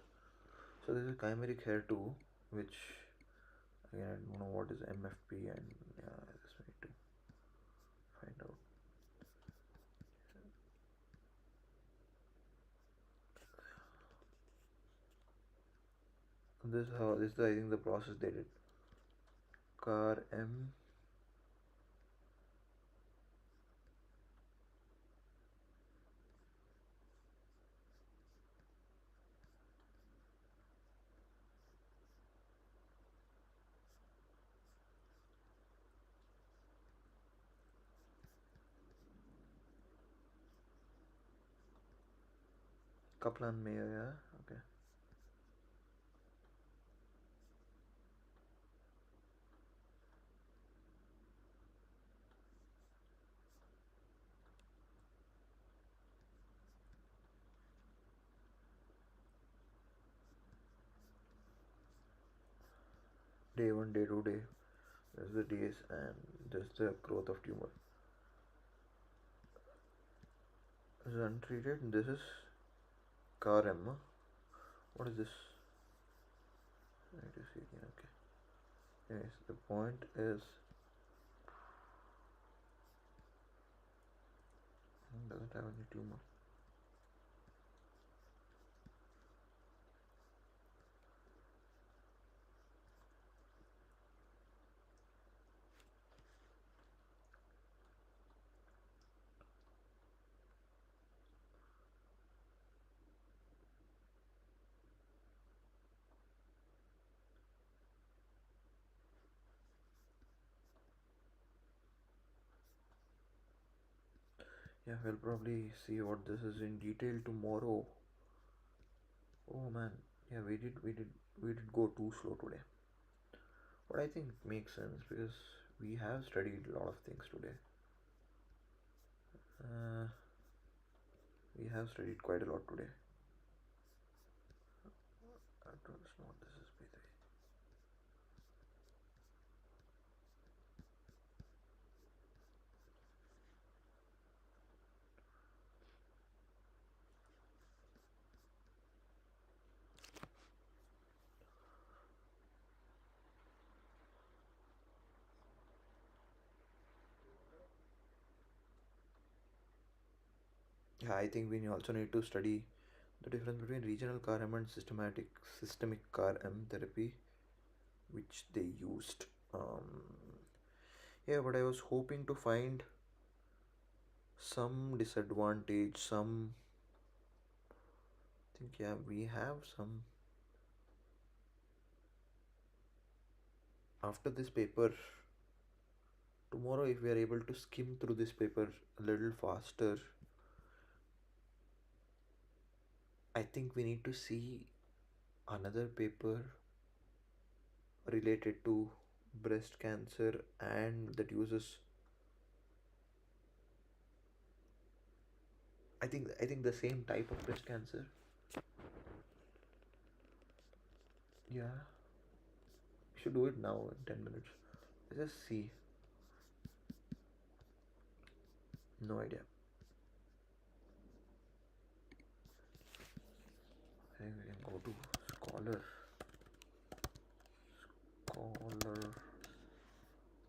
So this is chimeric hair too, which again I don't know what is MFP, and yeah, I just need to find out. This is how this is I think the process they did. CAR-M. Kaplan Mayer, yeah, okay. Day 1, day 2, day. There's the days and there's the growth of tumor. This is untreated. This is CAR-M. What is this? I need to see again. Okay. Yes, the point is doesn't have any tumor. Yeah, we'll probably see what this is in detail tomorrow. Oh man, yeah, we did go too slow today. But I think it makes sense because we have studied a lot of things today. Uh, we have studied quite a lot today. I don't know what this is, B3. Yeah, I think we also need to study the difference between regional CAR-M and systemic CAR-M therapy, which they used. Yeah, but I was hoping to find some disadvantage, some. I think yeah, we have some. After this paper, tomorrow, if we are able to skim through this paper a little faster, I think we need to see another paper related to breast cancer and that uses. I think the same type of breast cancer. Yeah, we should do it now in 10 minutes. Let's just see. No idea. I think we can go to Scholar,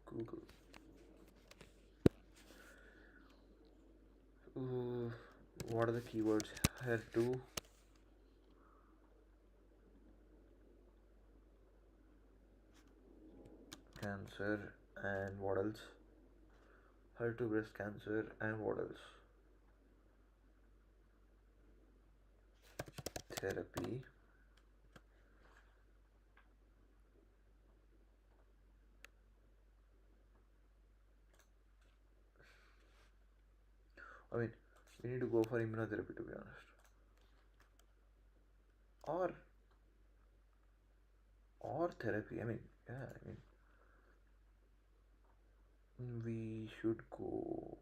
Google. Uh, what are the keywords here too? cancer, and what else? HER2 breast cancer, and what else? Therapy. I mean, we need to go for immunotherapy, to be honest. Or therapy. I mean, yeah, I mean, we should go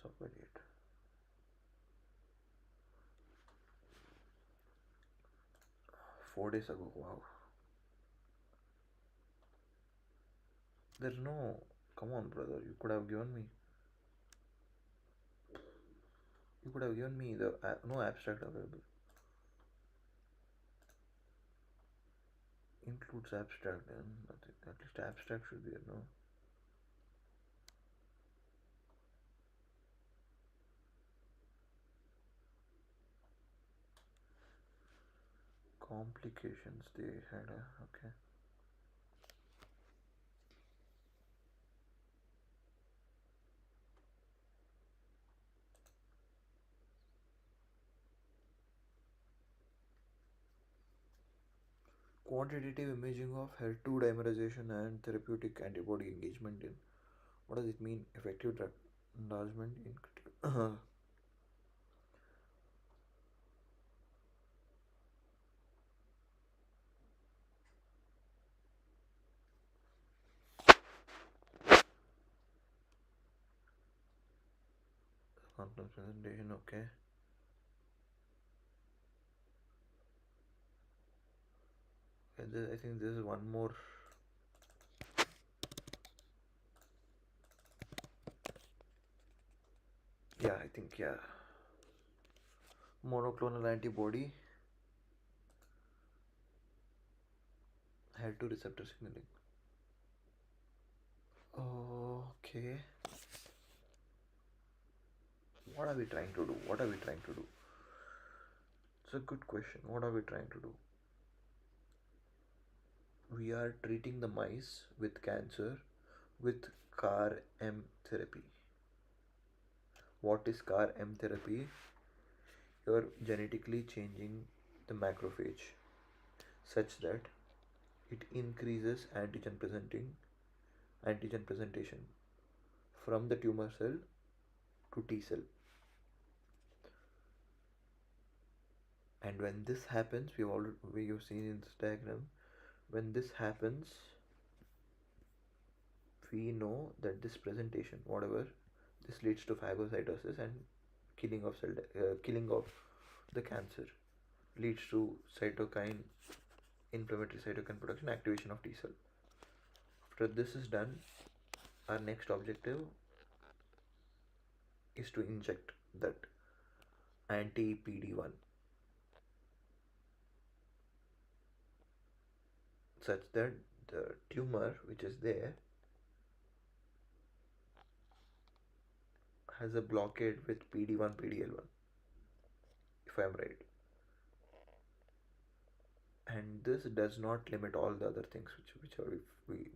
subvariate. 4 days ago, wow. There's no. Come on, brother. You could have given me. You could have given me the no abstract available. Includes abstract, and nothing. At least abstract should be there, no. Complications they had. Okay. Quantitative imaging of HER2 dimerization and therapeutic antibody engagement in. What does it mean? Effective drug enlargement in critical. Conference presentation, okay. I think this is one more. Yeah, I think, yeah. Monoclonal antibody HER2 receptor signaling. Okay. What are we trying to do? What are we trying to do? It's a good question. What are we trying to do? We are treating the mice with cancer with CAR M therapy. What is CAR M therapy? You're genetically changing the macrophage such that it increases antigen presentation from the tumor cell to T cell. And when this happens, we've seen in this diagram, when this happens, we know that this presentation, whatever, this leads to phagocytosis and killing of the cancer, leads to inflammatory cytokine production, activation of T cell. After this is done, our next objective is to inject that anti PD-1 such that the tumor which is there has a blockade with PD-1, PD-L1, if I'm right. And this does not limit all the other things which we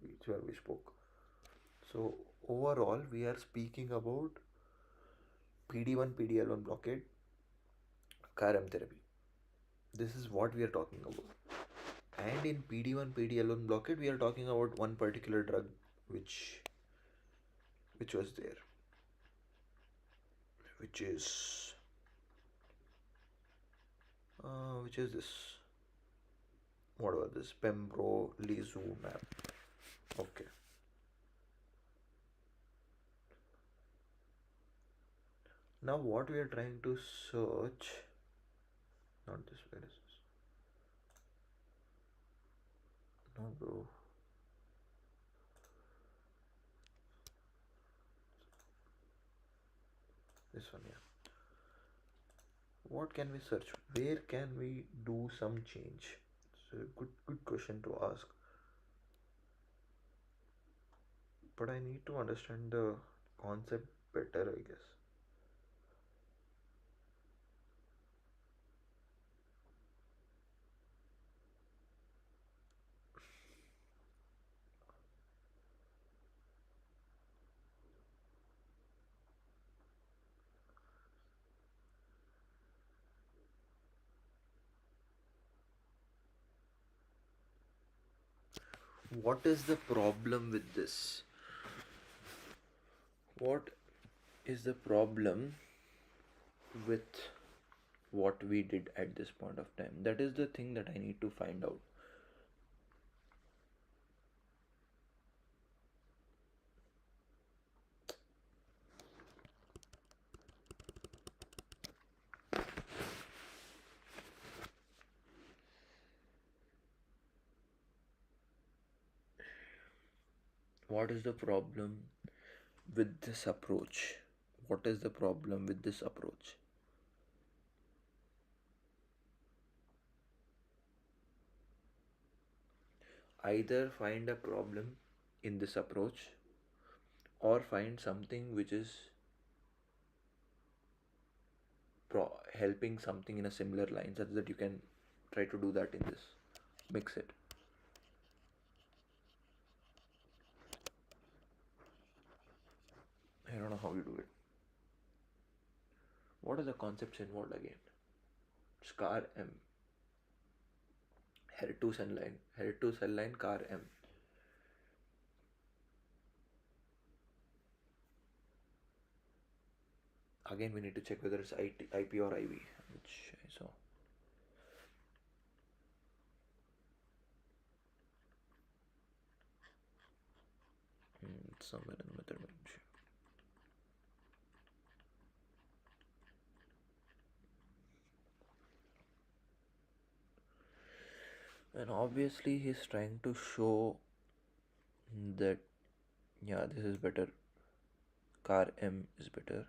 spoke. So overall, we are speaking about PD-1, PD-L1 blockade, CAR-M therapy. This is what we are talking about. And in PD-1, PD-L1 blockade, we are talking about one particular drug which was there, which is this? What was this? Pembrolizumab. Okay. Now what we are trying to search, not this, where is this? No, bro. This one, yeah. What can we search? Where can we do some change? It's a good question to ask. But I need to understand the concept better, I guess. What is the problem with this? What is the problem with what we did at this point of time? That is the thing that I need to find out. What is the problem with this approach? What is the problem with this approach? Either find a problem in this approach or find something which is helping something in a similar line such that you can try to do that in this. Mix it. I don't know how you do it. What are the concepts involved again? Scar M. HER2 cell line. HER2 cell line CAR M. Again, we need to check whether it's IP or IV, which I saw. It's somewhere in the method range. And obviously, he's trying to show that, yeah, this is better. CAR M is better.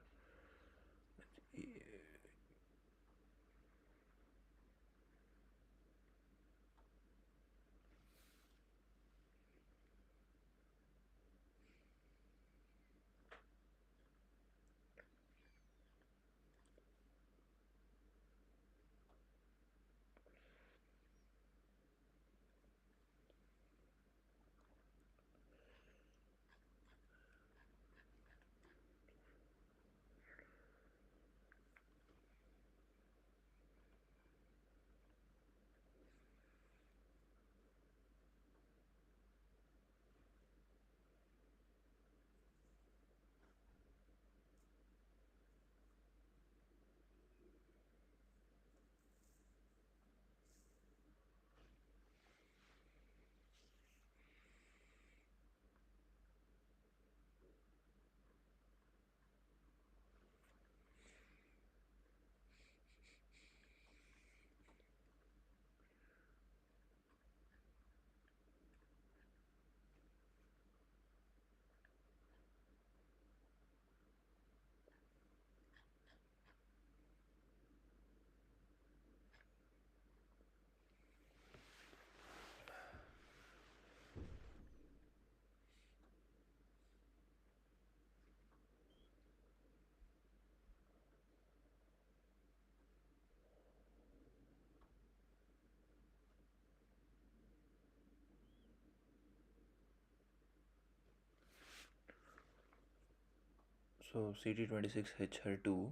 So CT26HER2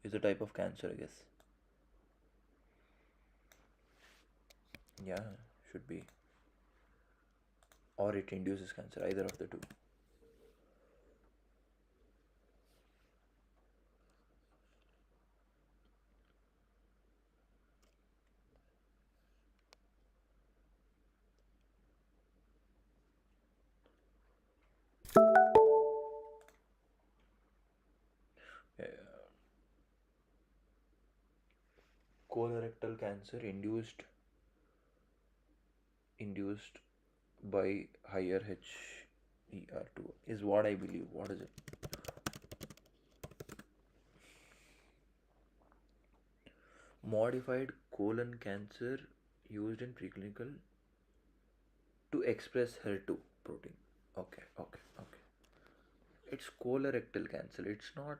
is a type of cancer, I guess. Yeah, should be. Or it induces cancer, either of the two. Yeah. Colorectal cancer induced by higher HER2 is what I believe. What is it? Modified colon cancer used in preclinical to express HER2 protein. Okay, okay, okay. It's colorectal cancer. It's not,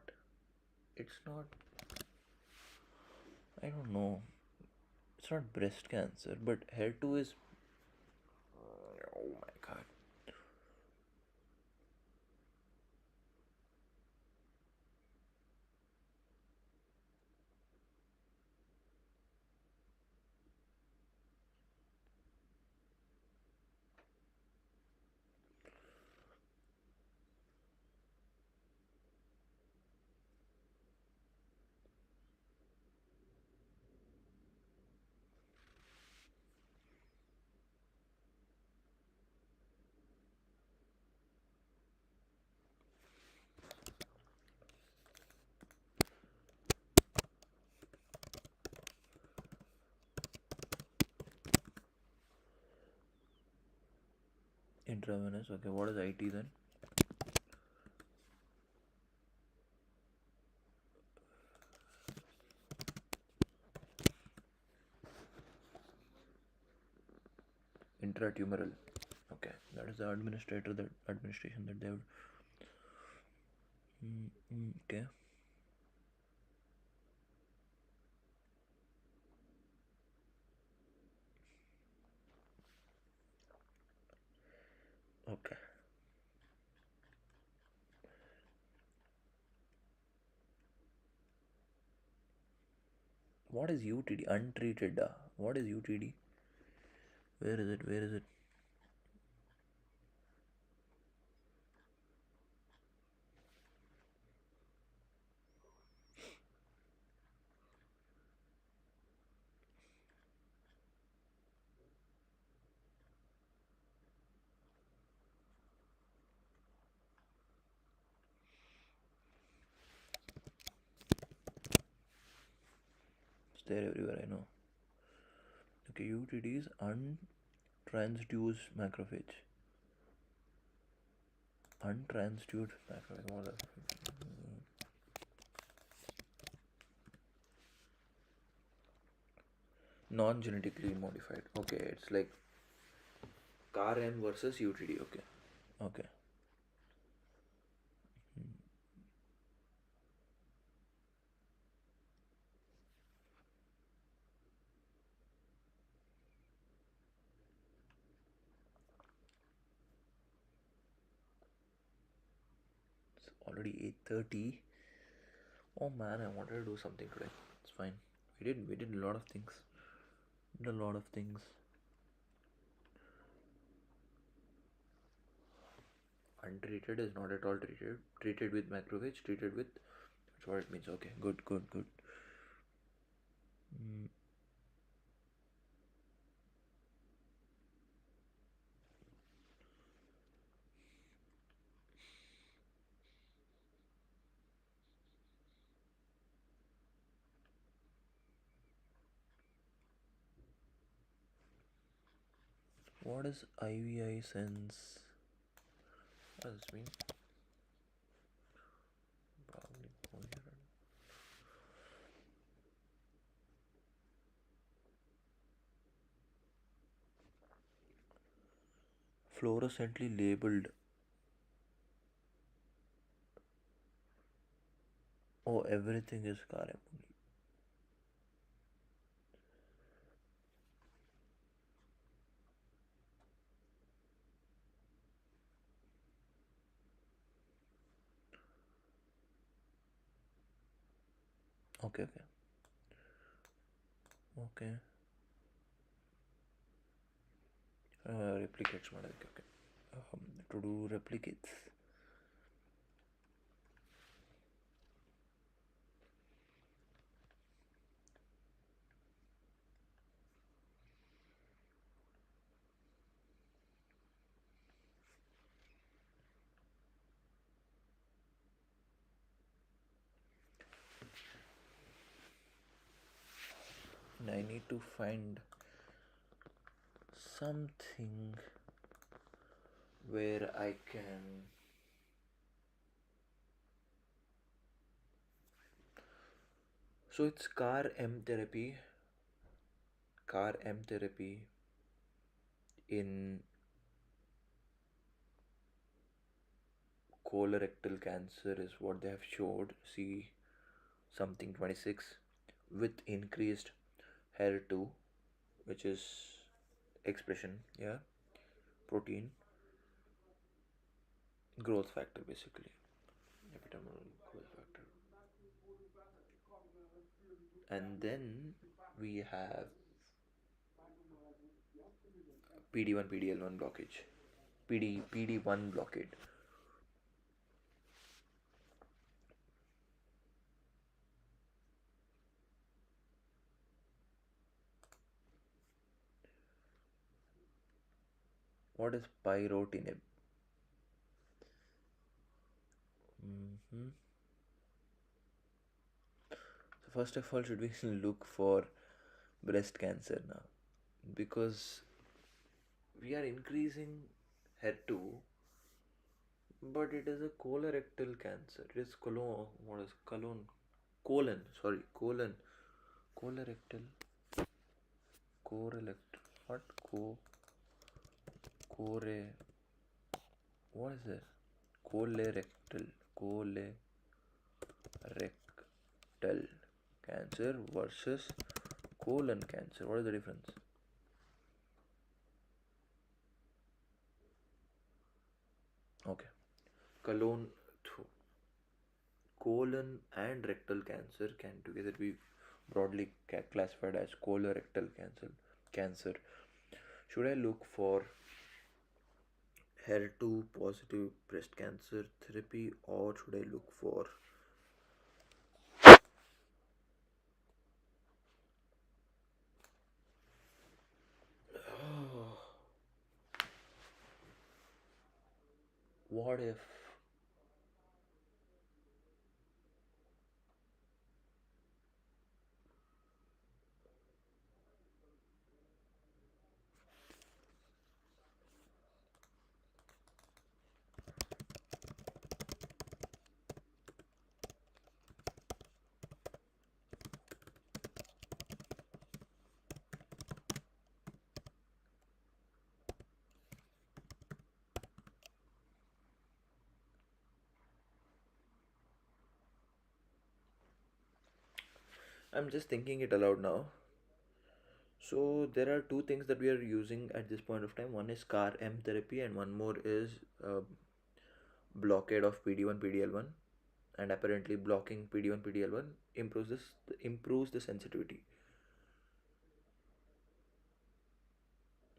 I don't know. It's not breast cancer, but HER2 is. Oh my god. Intravenous. Okay, what is IT then? Intratumoral. Okay, that is the administration that they would. Okay. Okay. What is UTD? Untreated. What is UTD? Where is it? Where is it? It's there everywhere, I know. Okay, UTD is untransduced macrophage. Untransduced macrophage. What is non-genetically modified. Okay, it's like CAR M versus UTD. Okay. Okay. It's already 8:30. Oh man, I wanted to do something today. It's fine. We did a lot of things. Did a lot of things. Untreated is not at all treated. Treated with macrophage. Treated with. That's what it means. Okay. Good. Good. Good. Mm. What is IVI sense? What does this mean? Probably coherent. Fluorescently labeled. Oh, everything is CAR-M. Okay. Okay. Okay. Replicates ಮಾಡೋದಕ್ಕೆ. Okay. To do replicates. And I need to find something where I can. So it's CAR M therapy. CAR M therapy in colorectal cancer is what they have showed. See something 26 with increased HER2, which is expression, yeah, protein growth factor basically. Epidermal growth factor. And then we have PD1 PDL1 blockage. PD1 blockade. What is pyrotinib? So first of all, should we look for breast cancer now? Because we are increasing HER2, but it is a colorectal cancer. It is colon. What is colon? Colon. Sorry, colon. Colorectal. Colorectal. What? Core. What is this? Colorectal. Colorectal cancer versus colon cancer. What is the difference? Okay. Colon, colon and rectal cancer can together be broadly classified as colorectal cancer. Should I look for HER2 positive breast cancer therapy, or should I look for what if I'm just thinking it aloud now. So there are two things that we are using at this point of time. One is CAR M therapy, and one more is blockade of PD1 PDL1. And apparently, blocking PD1 PDL1 improves the sensitivity.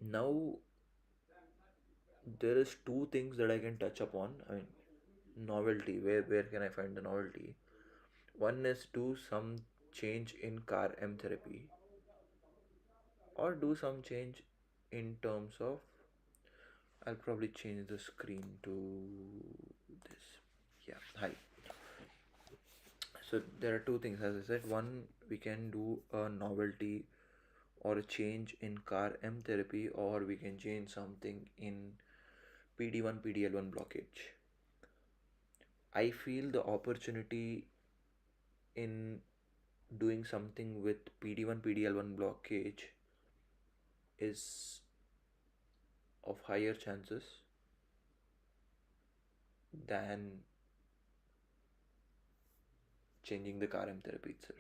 Now there is two things that I can touch upon. I mean, novelty. Where can I find the novelty? One is do some change in CAR M therapy, or do some change in terms of. I'll probably change the screen to this. Yeah, hi. So there are two things, as I said. One, we can do a novelty or a change in CAR M therapy, or we can change something in PD1 PDL1 blockage. I feel the opportunity in doing something with PD1 PDL1 blockage is of higher chances than changing the CAR M therapy itself.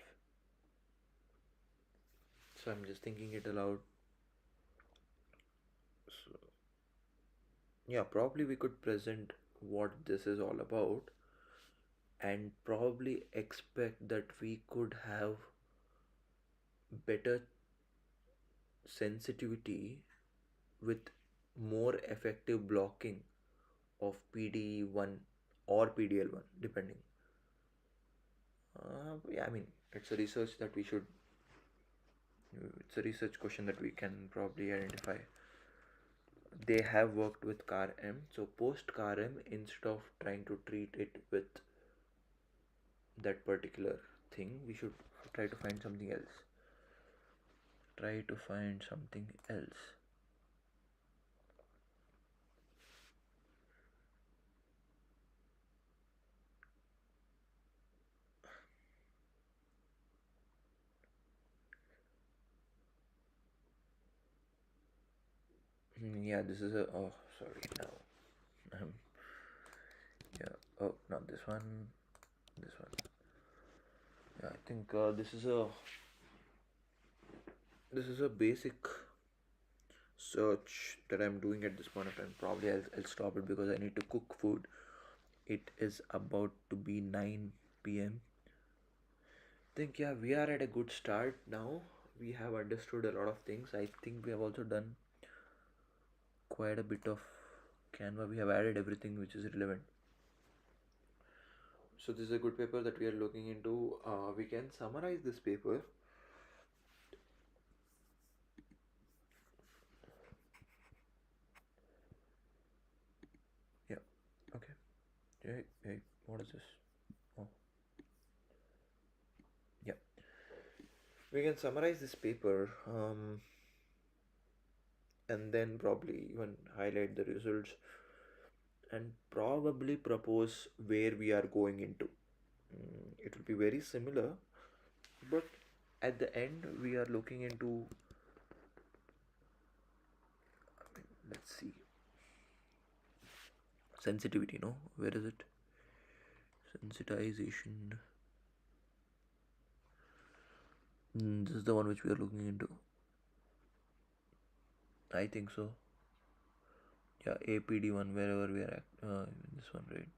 So I'm just thinking it aloud. So, yeah, probably we could present what this is all about and probably expect that we could have better sensitivity with more effective blocking of PD1 or PDL1 depending. Yeah, I mean, it's a research that we should, it's a research question that we can probably identify. They have worked with CAR M, so post CAR M, instead of trying to treat it with that particular thing, we should try to find something else. Try to find something else. Yeah, this is a. Oh, sorry, now. Yeah, oh, not this one. This one. Yeah, I think this is a basic search that I'm doing at this point of time. Probably I'll stop it because I need to cook food. It is about to be 9 p.m. Think, yeah, we are at a good start now. We have understood a lot of things. I think we have also done quite a bit of Canva. We have added everything which is relevant. So this is a good paper that we are looking into. We can summarize this paper. Yeah. Okay. Hey, what is this? Oh, yeah. We can summarize this paper. and then probably even highlight the results and probably propose where we are going into. It will be very similar, but at the end we are looking into, let's see, sensitivity, no? Where is it? Sensitization. This is the one which we are looking into. I think so. Yeah, APD one, wherever we are at. This one, right?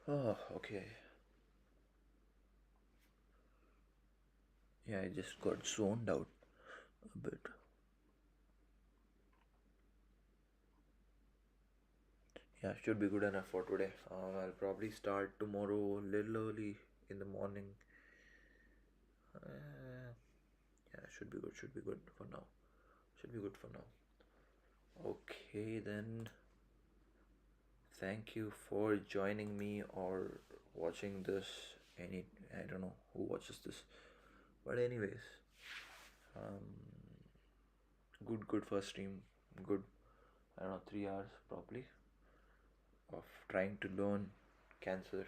Oh, okay. Yeah, I just got zoned out a bit. Yeah, should be good enough for today. I'll probably start tomorrow a little early in the morning. Uh, yeah, should be good. Should be good for now. Should be good for now. Okay, then. Thank you for joining me or watching this. I don't know who watches this, but anyways, um, good first stream. Good. I don't know, 3 hours probably of trying to learn cancer